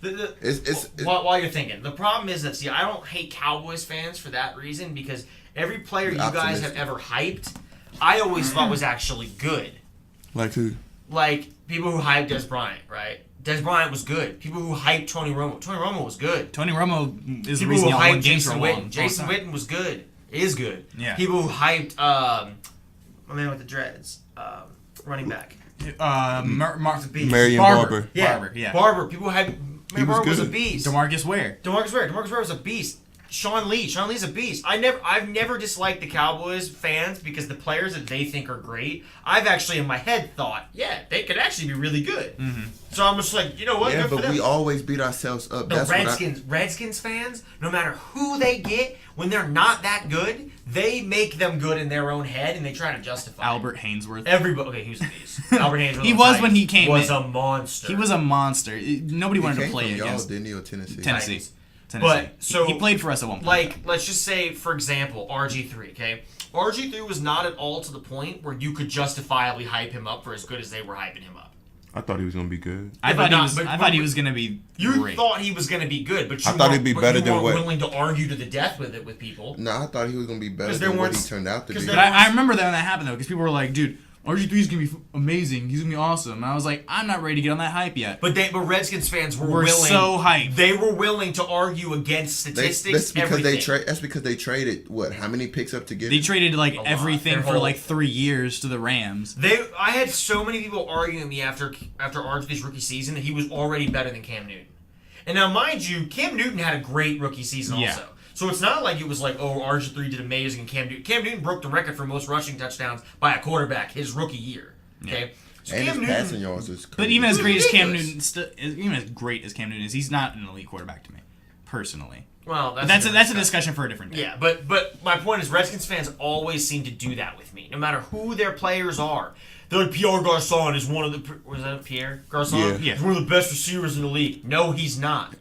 It's While you're thinking, the problem is that I don't hate Cowboys fans for that reason because every player you guys have optimistic. ever hyped, I always thought was actually good. like who? Like people who hyped Des Bryant, right? Des Bryant was good. People who hyped Tony Romo. Tony Romo was good. Tony Romo is the People reason who y'all won hyped games for Jason a long Witten. Jason time. Witten was good. Is good. Yeah. People who hyped my man with the dreads, running back. Marion Barber. Barber, yeah. Barber. People had. He was Barber was a good. beast. DeMarcus Ware. DeMarcus Ware was a beast. Sean Lee's a beast. I've never disliked the Cowboys fans because the players that they think are great, I've actually in my head thought, yeah, they could actually be really good. Mm-hmm. So I'm just like, you know what? Yeah, good for but them. we always beat ourselves up. The That's Redskins fans, no matter who they get, when they're not that good, they make them good in their own head and they try to justify it. Albert Hainsworth. Everybody, okay, he was a beast. Albert Hainsworth. He was when he came was in. a monster. He was a monster. Nobody what wanted I, to play y'all, against didn't he, or Tennessee? Tennessee. But, so, he played for us at one point. Like, let's just say, for example, RG3, okay? RG3 was not at all to the point where you could justifiably hype him up for as good as they were hyping him up. I thought he was gonna be good. I but thought he was going to be You great. thought he was going to be good, but you I thought he'd be better than weren't what- willing to argue to the death with it with people. No, I thought he was gonna be better 'Cause there than what he weren't- turned out to 'cause be. there But I remember that when that happened, though, because people were like, dude, RG3 is going to be amazing. He's going to be awesome. And I was like, I'm not ready to get on that hype yet. But Redskins fans were We're willing. so hyped. They were willing to argue against statistics. That's because everything. That's because they traded what? How many picks up to get? They traded like lot. everything Their for whole- like 3 years to the Rams. I had so many people arguing with me after RG3's rookie season that he was already better than Cam Newton. And now, mind you, Cam Newton had a great rookie season Yeah. also. So it's not like it was like, oh, RG3 did amazing and Cam Newton broke the record for most rushing touchdowns by a quarterback his rookie year. Okay? So and Cam his Newton, passing yards is crazy. But even as great as Cam ridiculous. Newton, even as great as Cam Newton is, he's not an elite quarterback to me, personally. well, But that's that's a discussion for a different day. Yeah, but my point is Redskins fans always seem to do that with me, no matter who their players are. They're like, Pierre Garçon is one of the... Was that Pierre Garçon? Yeah. He's one of the best receivers in the league. No, he's not.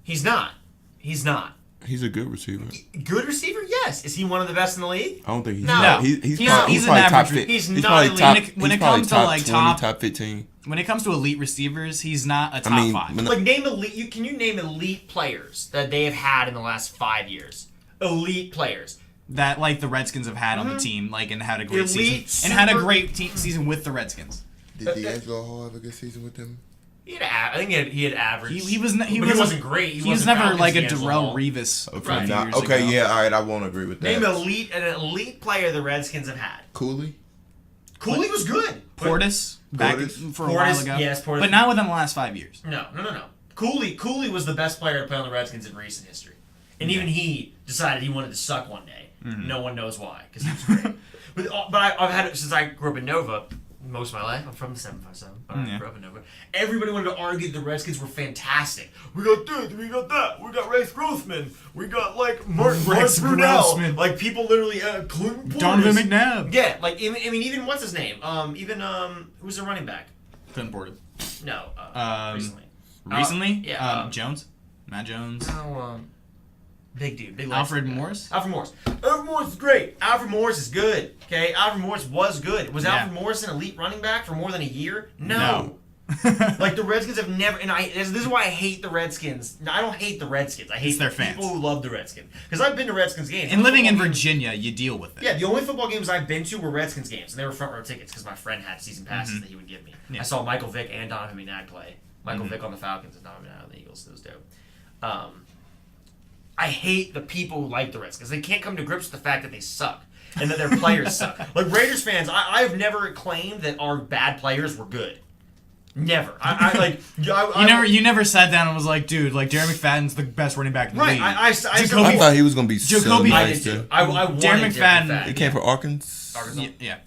He's not. He's not. He's a good receiver. Good receiver? Yes. Is he one of the best in the league? I don't think he's. No. He's He's probably an top average- 50. he's He's not probably elite. top. When it he's probably comes to, top like, 20, top- top 15. When it comes to elite receivers, he's not a top mean, five. when- Like, name elite... Can you name elite players that they have had in the last 5 years? Elite players. That like the Redskins have had on the team, like and had a great Elite, season, and had a super- great season with the Redskins. Did D'Angelo Hall have a good season with them? I think he had average. He wasn't great. He was wasn't never Falcons like a D'Angelo Darrell Hall. Revis. A Right. few years Okay, ago. yeah, all right, I won't agree with that. Name an elite player the Redskins have had. Cooley? Cooley was good. Portis back Portis? for a while Portis, ago. yes, Portis. But not within the last 5 years. No. Cooley was the best player to play on the Redskins in recent history, and even he decided he wanted to suck one day. Mm-hmm. No one knows why, because he was great. but I've had it since I grew up in Nova. Most of my life, I'm from the 757, but I grew up in Nova. Everybody wanted to argue that the Redskins were fantastic. We got this, we got that, we got Rex Grossman, we got like Mark Rex Brunell. Grossman. Like people literally, Clinton Portis. Donovan McNabb. Yeah, like even what's his name? Who's the running back? Clinton Portis. No, recently. Recently? Yeah. Jones? Matt Jones? No, big dude. Big Alfred guy. Morris? Alfred Morris. Alfred Morris is great. Alfred Morris is good. Okay, Alfred Morris was good. Was Yeah. Alfred Morris an elite running back for more than a year? No. Like the Redskins have never, and this is why I hate the Redskins. No, I don't hate the Redskins. I hate It's their the fans. people who love the Redskins. Because I've been to Redskins games. And living in Football games- Virginia, you deal with it. Yeah, the only football games I've been to were Redskins games, and they were front row tickets because my friend had season passes that he would give me. Yeah. I saw Michael Vick and Donovan McNabb play. Michael Vick on the Falcons and Donovan McNabb on the Eagles. It was dope. I hate the people who like the Redskins. They can't come to grips with the fact that they suck. and that their players suck. Like Raiders fans, I've never claimed that our bad players were good. Never. You never sat down and was like, dude, like Jeremy McFadden's the best running back in the league. I thought he was gonna be Jacoby. so I nice did too. too. I wanted Jeremy McFadden. He came from Arkansas. Yeah.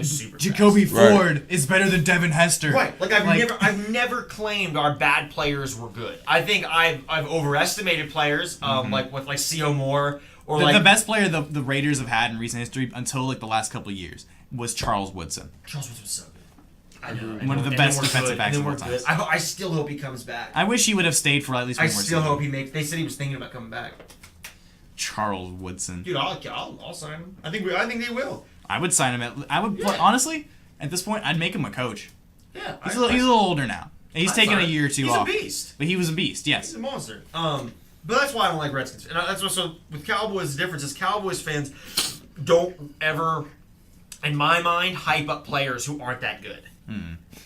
Super Jacoby fast. Ford is better than Devin Hester. Right. Like I've never claimed our bad players were good. I think I've overestimated players, like with like C.O. Moore or The best player the Raiders have had in recent history until like the last couple of years was Charles Woodson. Charles Woodson was so good. I know. One of the best defensive backs of all time. I still hope he comes back. I wish he would have stayed for at least one I more still season. hope he makes. They said he was thinking about coming back. Charles Woodson. Dude, I'll sign him. I think they will. I would sign him. Yeah. Honestly, at this point, I'd make him a coach. Yeah, He's a little older now. And he's taken a year or two off. He's a beast. But he was a beast. Yes. He's a monster. But that's why I don't like Redskins. And that's what's so with Cowboys. The difference is Cowboys fans don't ever, in my mind, hype up players who aren't that good.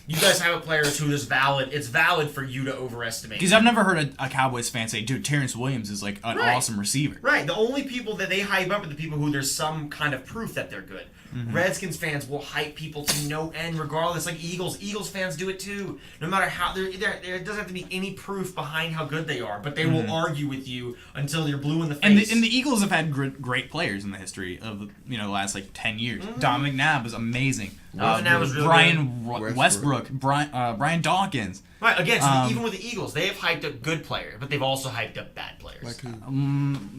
You guys hype up players who is valid. It's valid for you to overestimate. Because I've never heard a Cowboys fan say, dude, Terrance Williams is like an awesome receiver. Right. The only people that they hype up are the people who there's some kind of proof that they're good. Redskins fans will hype people to no end regardless. Like Eagles fans do it too. No matter how, there doesn't have to be any proof behind how good they are, but they will argue with you until you're blue in the face. And the Eagles have had great players in the history of the last like 10 years. Don McNabb was amazing. McNabb was really Brian good. Westbrook, Brian Dawkins. Right, again, so even with the Eagles, they have hyped up good players, but they've also hyped up bad players. Like who?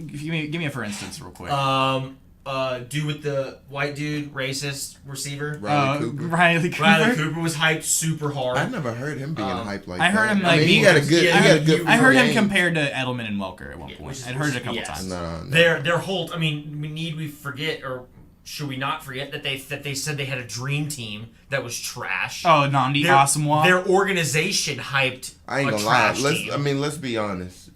Give me a for instance real quick. Dude with the white dude, racist receiver. Riley Cooper. Riley Cooper. Riley Cooper was hyped super hard. I never heard him being hyped like I heard that. him like he had a good. I heard him game. compared to Edelman and Welker at one point. I'd heard it a couple times. No. Their whole. I mean, we forget or should we not forget that they said they had a dream team that was trash. Oh, Nnamdi Asomugha. Their organization hyped. I ain't a gonna lie. trash team. Let's be honest.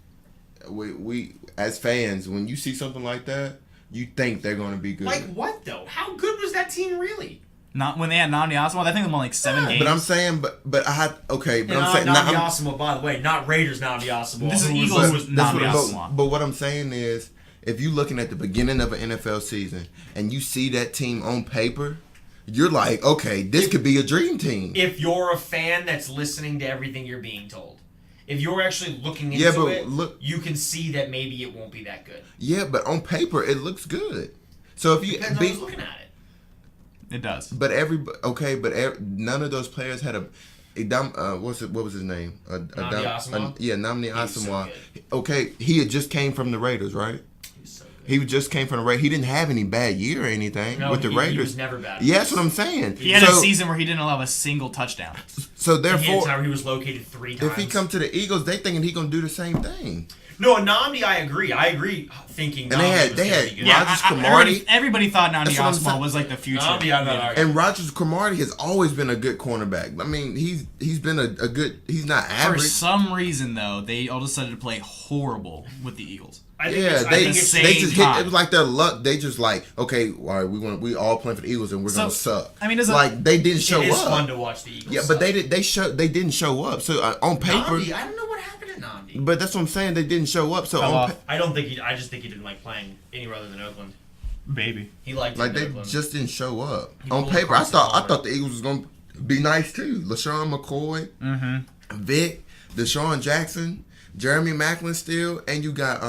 We as fans, when you see something like that, you think they're gonna be good. Like what though? How good was that team really? Not when they had Nnamdi Asomugha. I think they won like 7 games. But I'm saying, but I had okay. But And I'm saying, Nnamdi Asomugha, by the way, not Raiders Nnamdi Asomugha. This is who Eagles was Nnamdi Asomugha. But what I'm saying is, if you're looking at the beginning of an NFL season and you see that team on paper, you're like, okay, this could be a dream team. If you're a fan that's listening to everything you're being told. If you're actually looking into it, you can see that maybe it won't be that good. Yeah, but on paper it looks good. So if you Depends on who's looking at it. It does. But none of those players had what was his name? Nnamdi Asomugha? Nnamdi He was so Asomugha. Okay, he had just came from the Raiders, right? He was so good. He just came from the Raiders. He didn't have any bad year or anything with the Raiders. He was never bad. Yeah, that's what I'm saying. He had a season where he didn't allow a single touchdown. So therefore, he was located 3 times. if he come to the Eagles, they thinking he gonna do the same thing. No, Nnamdi, I agree. Thinking And Nnamdi they had was good. Rogers Cromartie. Everybody thought Nnamdi That's what I'm Asomugha saying. was like the future. Nnamdi, I'm not arguing. And Rogers Cromartie has always been a good cornerback. I mean, he's been a good. He's not For average. some reason, though, they all decided to play horrible with the Eagles. I think They it's just hit. It was like their luck. They just like, okay, all right, we all playing for the Eagles and we're gonna suck. I mean, like they didn't show it is up. fun to watch the Eagles. Yeah, but they didn't show up. So on paper, Nnamdi, I don't know what happened to Nnamdi. but that's what I'm saying. They didn't show up. So I don't think I just think he didn't like playing anywhere other than Oakland. Baby. He liked like they Oakland. just didn't show up. He On pulled paper, I across the thought the Eagles was gonna be nice too. LaShawn McCoy, Vic, Deshaun Jackson, Jeremy Maclin still, and you got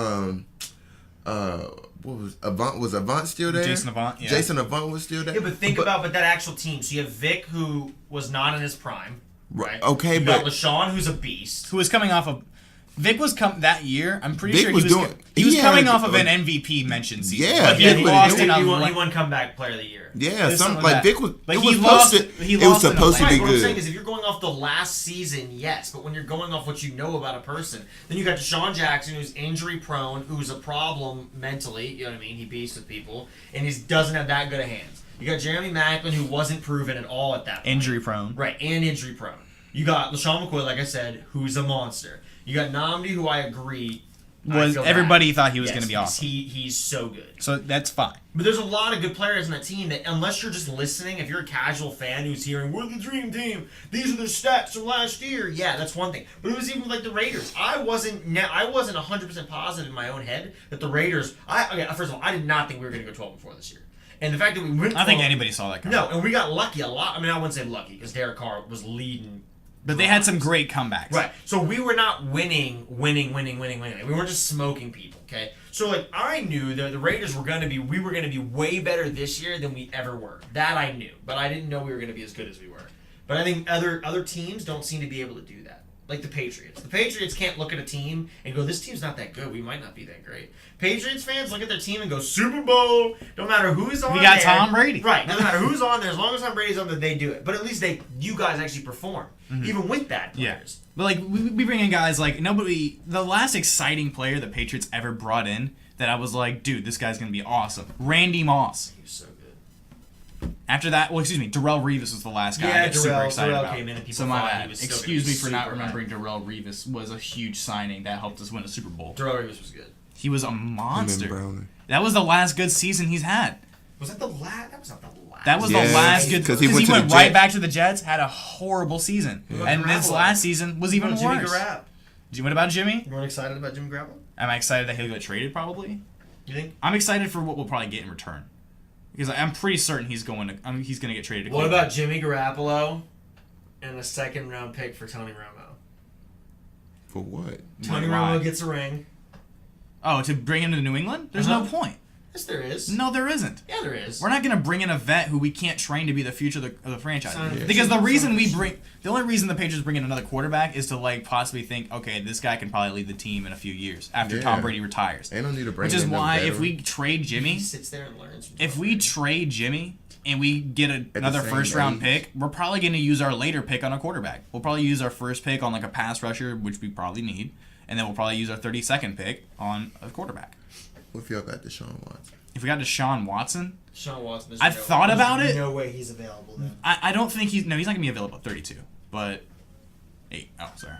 what was Avant still there? Jason Avant, yeah. Jason Avant was still there. Yeah, but think about that actual team. So you have Vic, who was not in his prime. Right. Okay, you but got LaShawn, who's a beast. Who was coming off of... Vic was that year. I'm pretty Vic sure was he was doing- coming had off of an a- MVP mention season. Yeah, But he Vic had was lost doing- in He won comeback player of the year. yeah, There's some some like of Vic that. was. Like, it he was lost- supposed to. he It was lost in supposed to Atlanta. be What I'm saying good. is, if you're going off the last season, yes, but when you're going off what you know about a person, then you got Deshaun Jackson, who's injury prone, who's a problem mentally. You know what I mean? He beats with people, and he doesn't have that good of hands. You got Jeremy Maclin, who wasn't proven at all at that point. Injury prone. Right, and injury prone. You got LaShawn McCoy, like I said, who's a monster. You got Nnamdi, who I agree everybody thought he was going to be awesome. He's so good. So that's fine. But there's a lot of good players on that team that, unless you're just listening, if you're a casual fan who's hearing, we're the dream team, these are the stats from last year, yeah, that's one thing. But it was even like the Raiders. I wasn't 100% positive in my own head that the Raiders, first of all, I did not think we were going to go 12-4 this year. And the fact that we went 12, I don't think anybody saw that coming. No, and we got lucky a lot. I mean, I wouldn't say lucky, because Derek Carr was leading. But they had some great comebacks. Right. So we were not winning. We weren't just smoking people, okay? So, like, I knew that the Raiders were going to be, we were going to be way better this year than we ever were. That I knew. But I didn't know we were going to be as good as we were. But I think other teams don't seem to be able to do that. Like the Patriots. The Patriots can't look at a team and go, this team's not that good. We might not be that great. Patriots fans look at their team and go, Super Bowl. Don't matter who's on there. We got Tom Brady. Right. Doesn't matter who's on there. As long as Tom Brady's on there, they do it. But at least you guys actually perform. Mm-hmm. Even with bad players. Yeah. But, like, we bring in guys like, the last exciting player the Patriots ever brought in that I was like, dude, this guy's going to be awesome. Randy Moss. He was so good. After that, Darrelle Revis was the last guy I got super excited about. Came in and people thought he was excuse me for not remembering Darrelle Revis was a huge signing that helped us win a Super Bowl. Darrelle Revis was good. He was a monster. That was the last good season he's had. Was that the last? That was not the last. That was the last good because he went right back to the Jets, had a horrible season, and this last season was even worse. Jimmy Garoppolo. What about Jimmy? You weren't excited about Jimmy Garoppolo? Am I excited that he'll get traded? Probably. You think? I'm excited for what we'll probably get in return. Because I'm pretty certain he's going to get traded. What about Jimmy Garoppolo and a second-round pick for Tony Romo? For what? Tony Romo gets a ring. Oh, to bring him to New England? There's no point. Yes, there is. No, there isn't. Yeah, there is. We're not going to bring in a vet who we can't train to be the future of the franchise. Because the only reason the Patriots bring in another quarterback is to like possibly think, okay, this guy can probably lead the team in a few years after Tom Brady retires. They don't need to bring. Which is why if we trade Jimmy, he sits there and learns. If we trade Jimmy and we get another first-round pick, we're probably going to use our later pick on a quarterback. We'll probably use our first pick on like a pass rusher, which we probably need, and then we'll probably use our 32nd pick on a quarterback. What if y'all got Deshaun Watson? If we got Deshaun Watson, I've thought about it. No way he's available then. I don't think he's not going to be available at 32, but 8. Oh, sorry.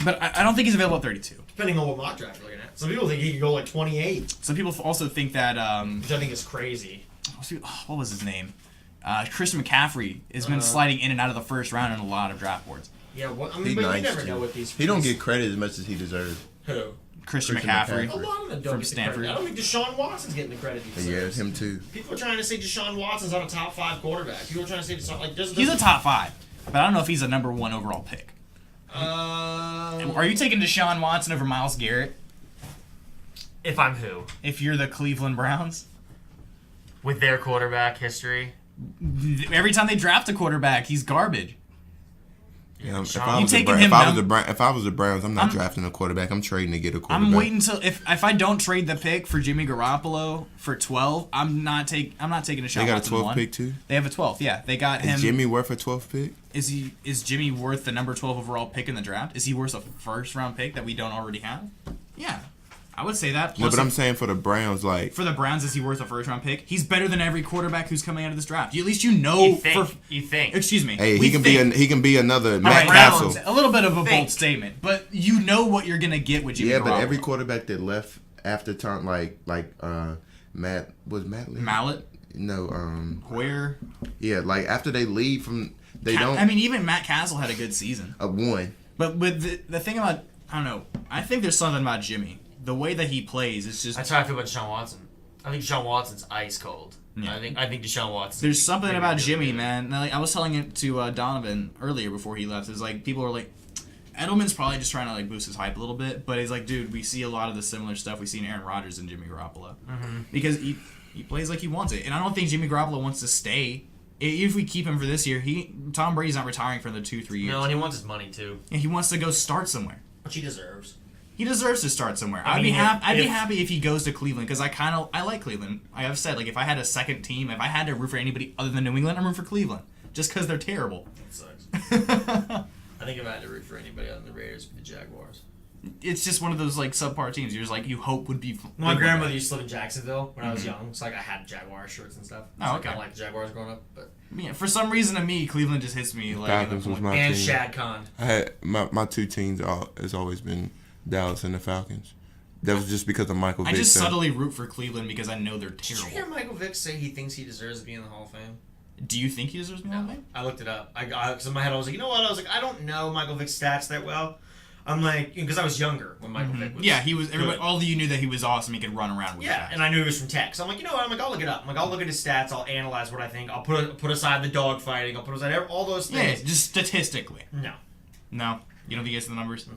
But I don't think he's available at 32. Depending on what mock draft you're looking at. Some people think he could go like 28. Some people also think that which I think is crazy. What was his name? Christian McCaffrey has been sliding in and out of the first round in a lot of draft boards. Yeah, but you never know what these. He don't get credit as much as he deserves. Who? Christian McCaffrey. A lot of them don't from get Stanford. The credit. I don't think Deshaun Watson's getting the credit he deserves. Yeah, him too. People are trying to say Deshaun Watson's not a top 5 quarterback. People are trying to say he's a top 5, but I don't know if he's a number 1 overall pick. Are you taking Deshaun Watson over Myles Garrett? If I'm who? If you're the Cleveland Browns? With their quarterback history? Every time they draft a quarterback, he's garbage. Yeah, if I was the Browns, I'm not drafting a quarterback. I'm trading to get a quarterback. I'm waiting till if I don't trade the pick for Jimmy Garoppolo for 12, I'm not taking a shot. They got a 12th pick too. They have a 12th. Yeah, they got him. Is Jimmy worth a 12th pick? Is Jimmy worth the number 12 overall pick in the draft? Is he worth a first round pick that we don't already have? Yeah. I would say that. No, but I'm saying for the Browns, like... For the Browns, is he worth a first-round pick? He's better than every quarterback who's coming out of this draft. At least you know... You think. Excuse me. Hey, he can be another Matt Castle. A little bit of a bold statement, but you know what you're going to get with Jimmy Garoppolo. But every quarterback that left after Tom, like Matt... Was Matt leaving? Mallet? No, Hoyer? Yeah, like after they leave from... don't... I mean, even Matt Castle had a good season. One. But with the thing about... I don't know. I think there's something about Jimmy. The way that he plays, it's just... That's how I feel about Deshaun Watson. I think Deshaun Watson's ice cold. Yeah. I think Deshaun Watson... There's something about Jimmy, man. Like, I was telling it to Donovan earlier before he left. It's like, people are like... Edelman's probably just trying to like boost his hype a little bit, but he's like, dude, we see a lot of the similar stuff we see in Aaron Rodgers and Jimmy Garoppolo. Mm-hmm. Because he plays like he wants it. And I don't think Jimmy Garoppolo wants to stay. If we keep him for this year, Tom Brady's not retiring for another 2-3 years. No, and he wants his money, too. And he wants to go start somewhere. Which he deserves. He deserves to start somewhere. I'd be happy if he goes to Cleveland because I like Cleveland. I have said, like, if I had a second team, if I had to root for anybody other than New England, I'm rooting for Cleveland just because they're terrible. That sucks. I think if I had to root for anybody other than the Raiders, it'd be the Jaguars. It's just one of those like subpar teams. You're just like you hope would be. My grandmother used to live in Jacksonville when I was young, so like I had Jaguar shirts and stuff. So okay. I kind of like the Jaguars growing up, but yeah, for some reason to me, Cleveland just hits me like. Falcons was my and team. Shad Khan. I had my two teams has always been Dallas and the Falcons. That was just because of Michael Vick. I just subtly root for Cleveland because I know they're Did terrible. you hear Michael Vick say he thinks he deserves to be in the Hall of Fame? Do you think he deserves to be in the Hall of Fame? I looked it up. Because in my head I was like, you know what? I was like, I don't know Michael Vick's stats that well. I'm like, because I was younger when Michael Vick was. Yeah, he was. Good. All of you knew that he was awesome. He could run around. Really fast. And I knew he was from Tech. So I'm like, you know what? I'm like, I'll look it up. I'm like, I'll look at his stats. I'll analyze what I think. I'll put aside the dog fighting. I'll put aside all those things. Yeah, just statistically. No, you don't think he gets the numbers.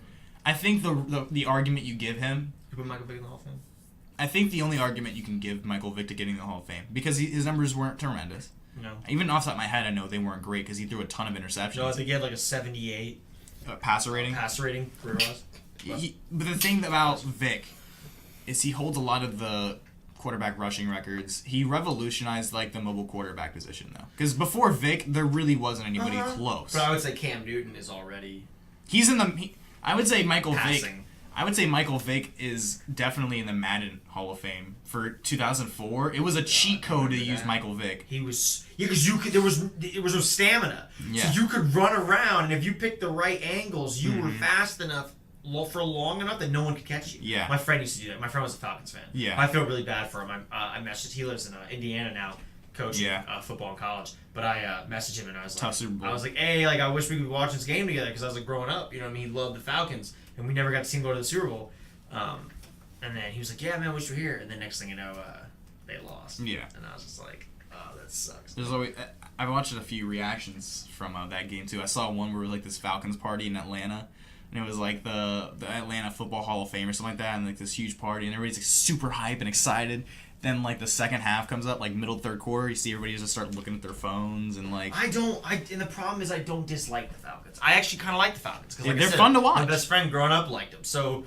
I think the argument you give him. You put Michael Vick in the Hall of Fame. I think the only argument you can give Michael Vick to getting the Hall of Fame because his numbers weren't tremendous. No. Even off the top of my head, I know they weren't great because he threw a ton of interceptions. No, I think he had like a 78 passer rating. career-wise. But the thing about Vic is he holds a lot of the quarterback rushing records. He revolutionized like the mobile quarterback position though, because before Vic there really wasn't anybody close. But I would say Cam Newton is already. He's in the. I would say Michael Passing. Vick. I would say Michael Vick is definitely in the Madden Hall of Fame for 2004. It was a cheat code to use Michael Vick. He was because there was no stamina, Yeah. so you could run around, and if you picked the right angles, you were fast enough for long enough that no one could catch you. Yeah. My friend used to do that. My friend was a Falcons fan. Yeah. I feel really bad for him. I messaged. He lives in Indiana now, coaching Yeah. football in college. But I messaged him and I was Tough Super Bowl. I was like, hey, like I wish we could watch this game together because I was like growing up, you know what I mean? He loved the Falcons, and we never got to see him go to the Super Bowl. And then he was like, yeah, man, I wish you were here. And then next thing you know, they lost. Yeah. And I was just like, oh, that sucks. There's always. I've watched a few reactions from that game too. I saw one where it was like this Falcons party in Atlanta, and it was like the Atlanta Football Hall of Fame or something like that, and like this huge party, and everybody's like super hype and excited. Then like the second half comes up, like middle third quarter, you see everybody just start looking at their phones and like. And the problem is I don't dislike the Falcons. I actually kind of like the Falcons because They're fun to watch. My best friend growing up liked them, so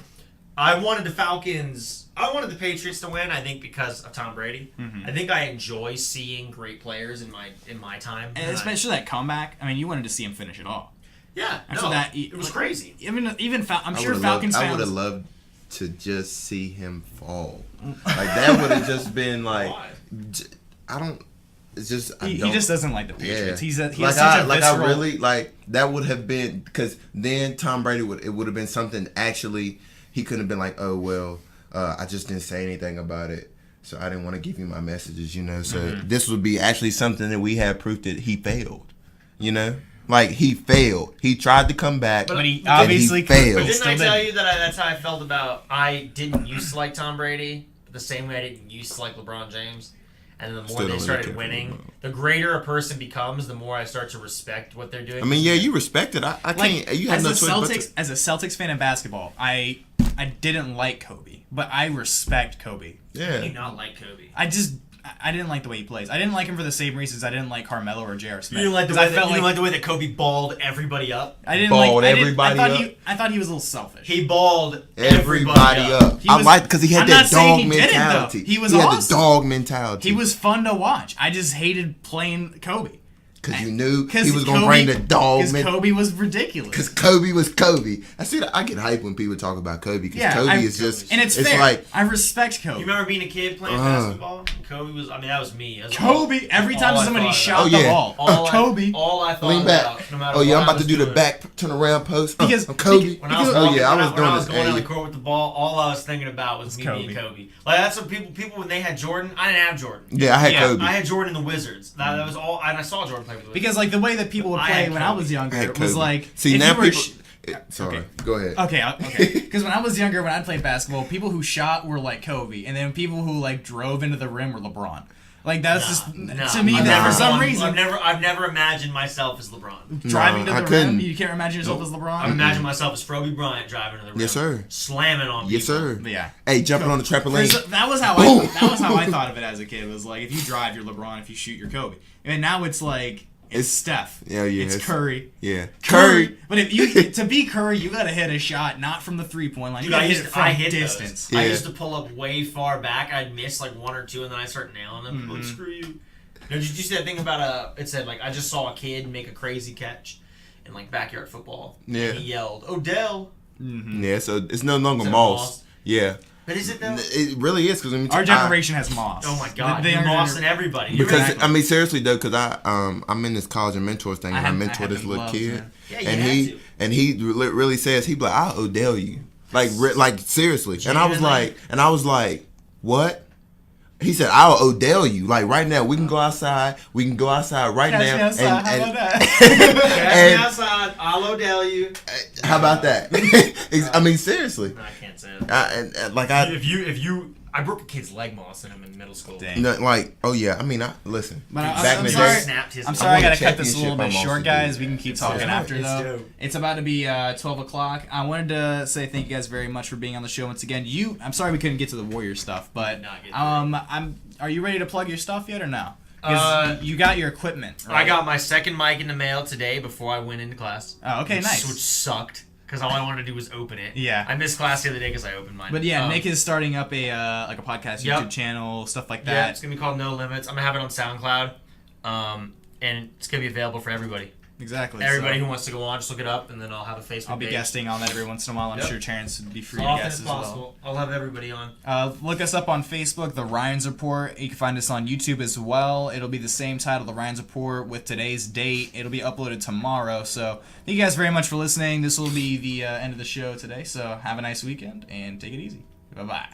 I wanted the Falcons. I wanted the Patriots to win. I think because of Tom Brady. Mm-hmm. I think I enjoy seeing great players in my time, and especially that comeback. I mean, you wanted to see him finish it all. Yeah, After that, it was crazy. I'm sure Falcons fans. I would have loved to just see him fall. Like that would have just been like. Why? I don't. It's just He just doesn't like the Patriots. Yeah. He has such a visceral. I really like that would have been because then Tom Brady would have been something actually he couldn't have been like, oh well, I just didn't say anything about it, so I didn't want to give you my messages, you know. So this would be actually something that we have proof that he failed, you know. Like he failed. He tried to come back, but he obviously failed. But didn't I tell you that that's how I felt about? I didn't used to like Tom Brady the same way I didn't used to like LeBron James. And the more they started winning, the greater a person becomes, the more I start to respect what they're doing. I mean, yeah, you respect it. I can't. You have no choice. As a Celtics fan in basketball, I didn't like Kobe, but I respect Kobe. Yeah. How do you not like Kobe? I didn't like the way he plays. I didn't like him for the same reasons I didn't like Carmelo or J.R. Smith. You didn't like the way that Kobe balled everybody up? I didn't balled like everybody up? I thought he was a little selfish. He balled everybody up. I like because he had that dog mentality. He was awesome. He had the dog mentality. He was fun to watch. I just hated playing Kobe. Because you knew he was going to bring the dog. Because Kobe was ridiculous. Because Kobe was Kobe. I get hyped when people talk about Kobe because Kobe is just. And it's fair. Like, I respect Kobe. You remember being a kid playing basketball? Kobe was. I mean, that was me. Kobe. Every time somebody shot the ball, Kobe. All I thought lean back. About, no matter I'm about to do the back turn around post. Because I'm Kobe. When I was going on the court with the ball, all I was thinking about was me being Kobe. Like that's what people when they had Jordan. I didn't have Jordan. Yeah, I had Kobe. I had Jordan in the Wizards. That was all. And I saw Jordan play with the Wizards. Because like the way that people would play when I was younger was like. See now people. Sorry, go ahead. Okay. Because when I was younger, when I played basketball, people who shot were like Kobe, and then people who like drove into the rim were LeBron. Like that's to me that for some reason I've never imagined myself as LeBron. Driving to the rim, you can't imagine yourself as LeBron. I imagine myself as Kobe Bryant driving to the rim. Yes, sir. Slamming on people. Yes, sir. Yeah. Hey, jumping on the trampoline. That was how I thought of it as a kid. It was like if you drive, you're LeBron. If you shoot, you're Kobe. And now it's like. It's Steph. Yeah. It's Curry. Yeah. Curry. But if to be Curry, you gotta hit a shot not from the 3-point line. You gotta hit it from distance. I used to pull up way far back. I'd miss like one or two, and then I'd start nailing them. Like, screw you. Did you see that thing about it said like I just saw a kid make a crazy catch in like backyard football. Yeah. And he yelled, Odell. Mm-hmm. Yeah. So it's no longer Moss. Yeah. But is it though? It really is because our generation has Moss. Oh my God, Moss and everybody. Because I mean seriously though, because I'm in this college and mentors thing, and I mentor this little kid, Yeah, and he really says he'd be like, I'll Odell you. Like seriously. And I was like, what? He said, I'll Odell you. Like right now, we can go outside. We can go outside right Catch now. me outside. How about that? Catch me outside. I'll Odell you. How about that? I mean, seriously. No, I can't say that. If I broke a kid's leg moss in him in middle school. Dang. oh yeah. I mean, listen. But Back in I'm the sorry. day, Snapped his I'm leg. sorry, I won a gotta cut this a little bit championship short, almost guys. a We can keep talking after, It's though. dope. It's about to be 12 o'clock. I wanted to say thank you guys very much for being on the show once again. I'm sorry we couldn't get to the Warrior stuff, but are you ready to plug your stuff yet or no? Because you got your equipment, right? I got my second mic in the mail today before I went into class. Oh, okay, nice. Which sucked. Because all I wanted to do was open it. Yeah. I missed class the other day because I opened mine. But yeah, Nick is starting up a podcast YouTube channel, stuff like that. Yeah, it's gonna be called No Limits. I'm gonna have it on SoundCloud, and it's gonna be available for everybody. Exactly. Everybody who wants to go on, just look it up, and then I'll have a Facebook I'll be page. guesting on that every once in a while. I'm Yep. sure Terrance would be free As to often guest as as possible. I'll have everybody on. well. Look us up on Facebook, The Rines Report. You can find us on YouTube as well. It'll be the same title, The Rines Report, with today's date. It'll be uploaded tomorrow. So thank you guys very much for listening. This will be the end of the show today. So have a nice weekend and take it easy. Bye-bye.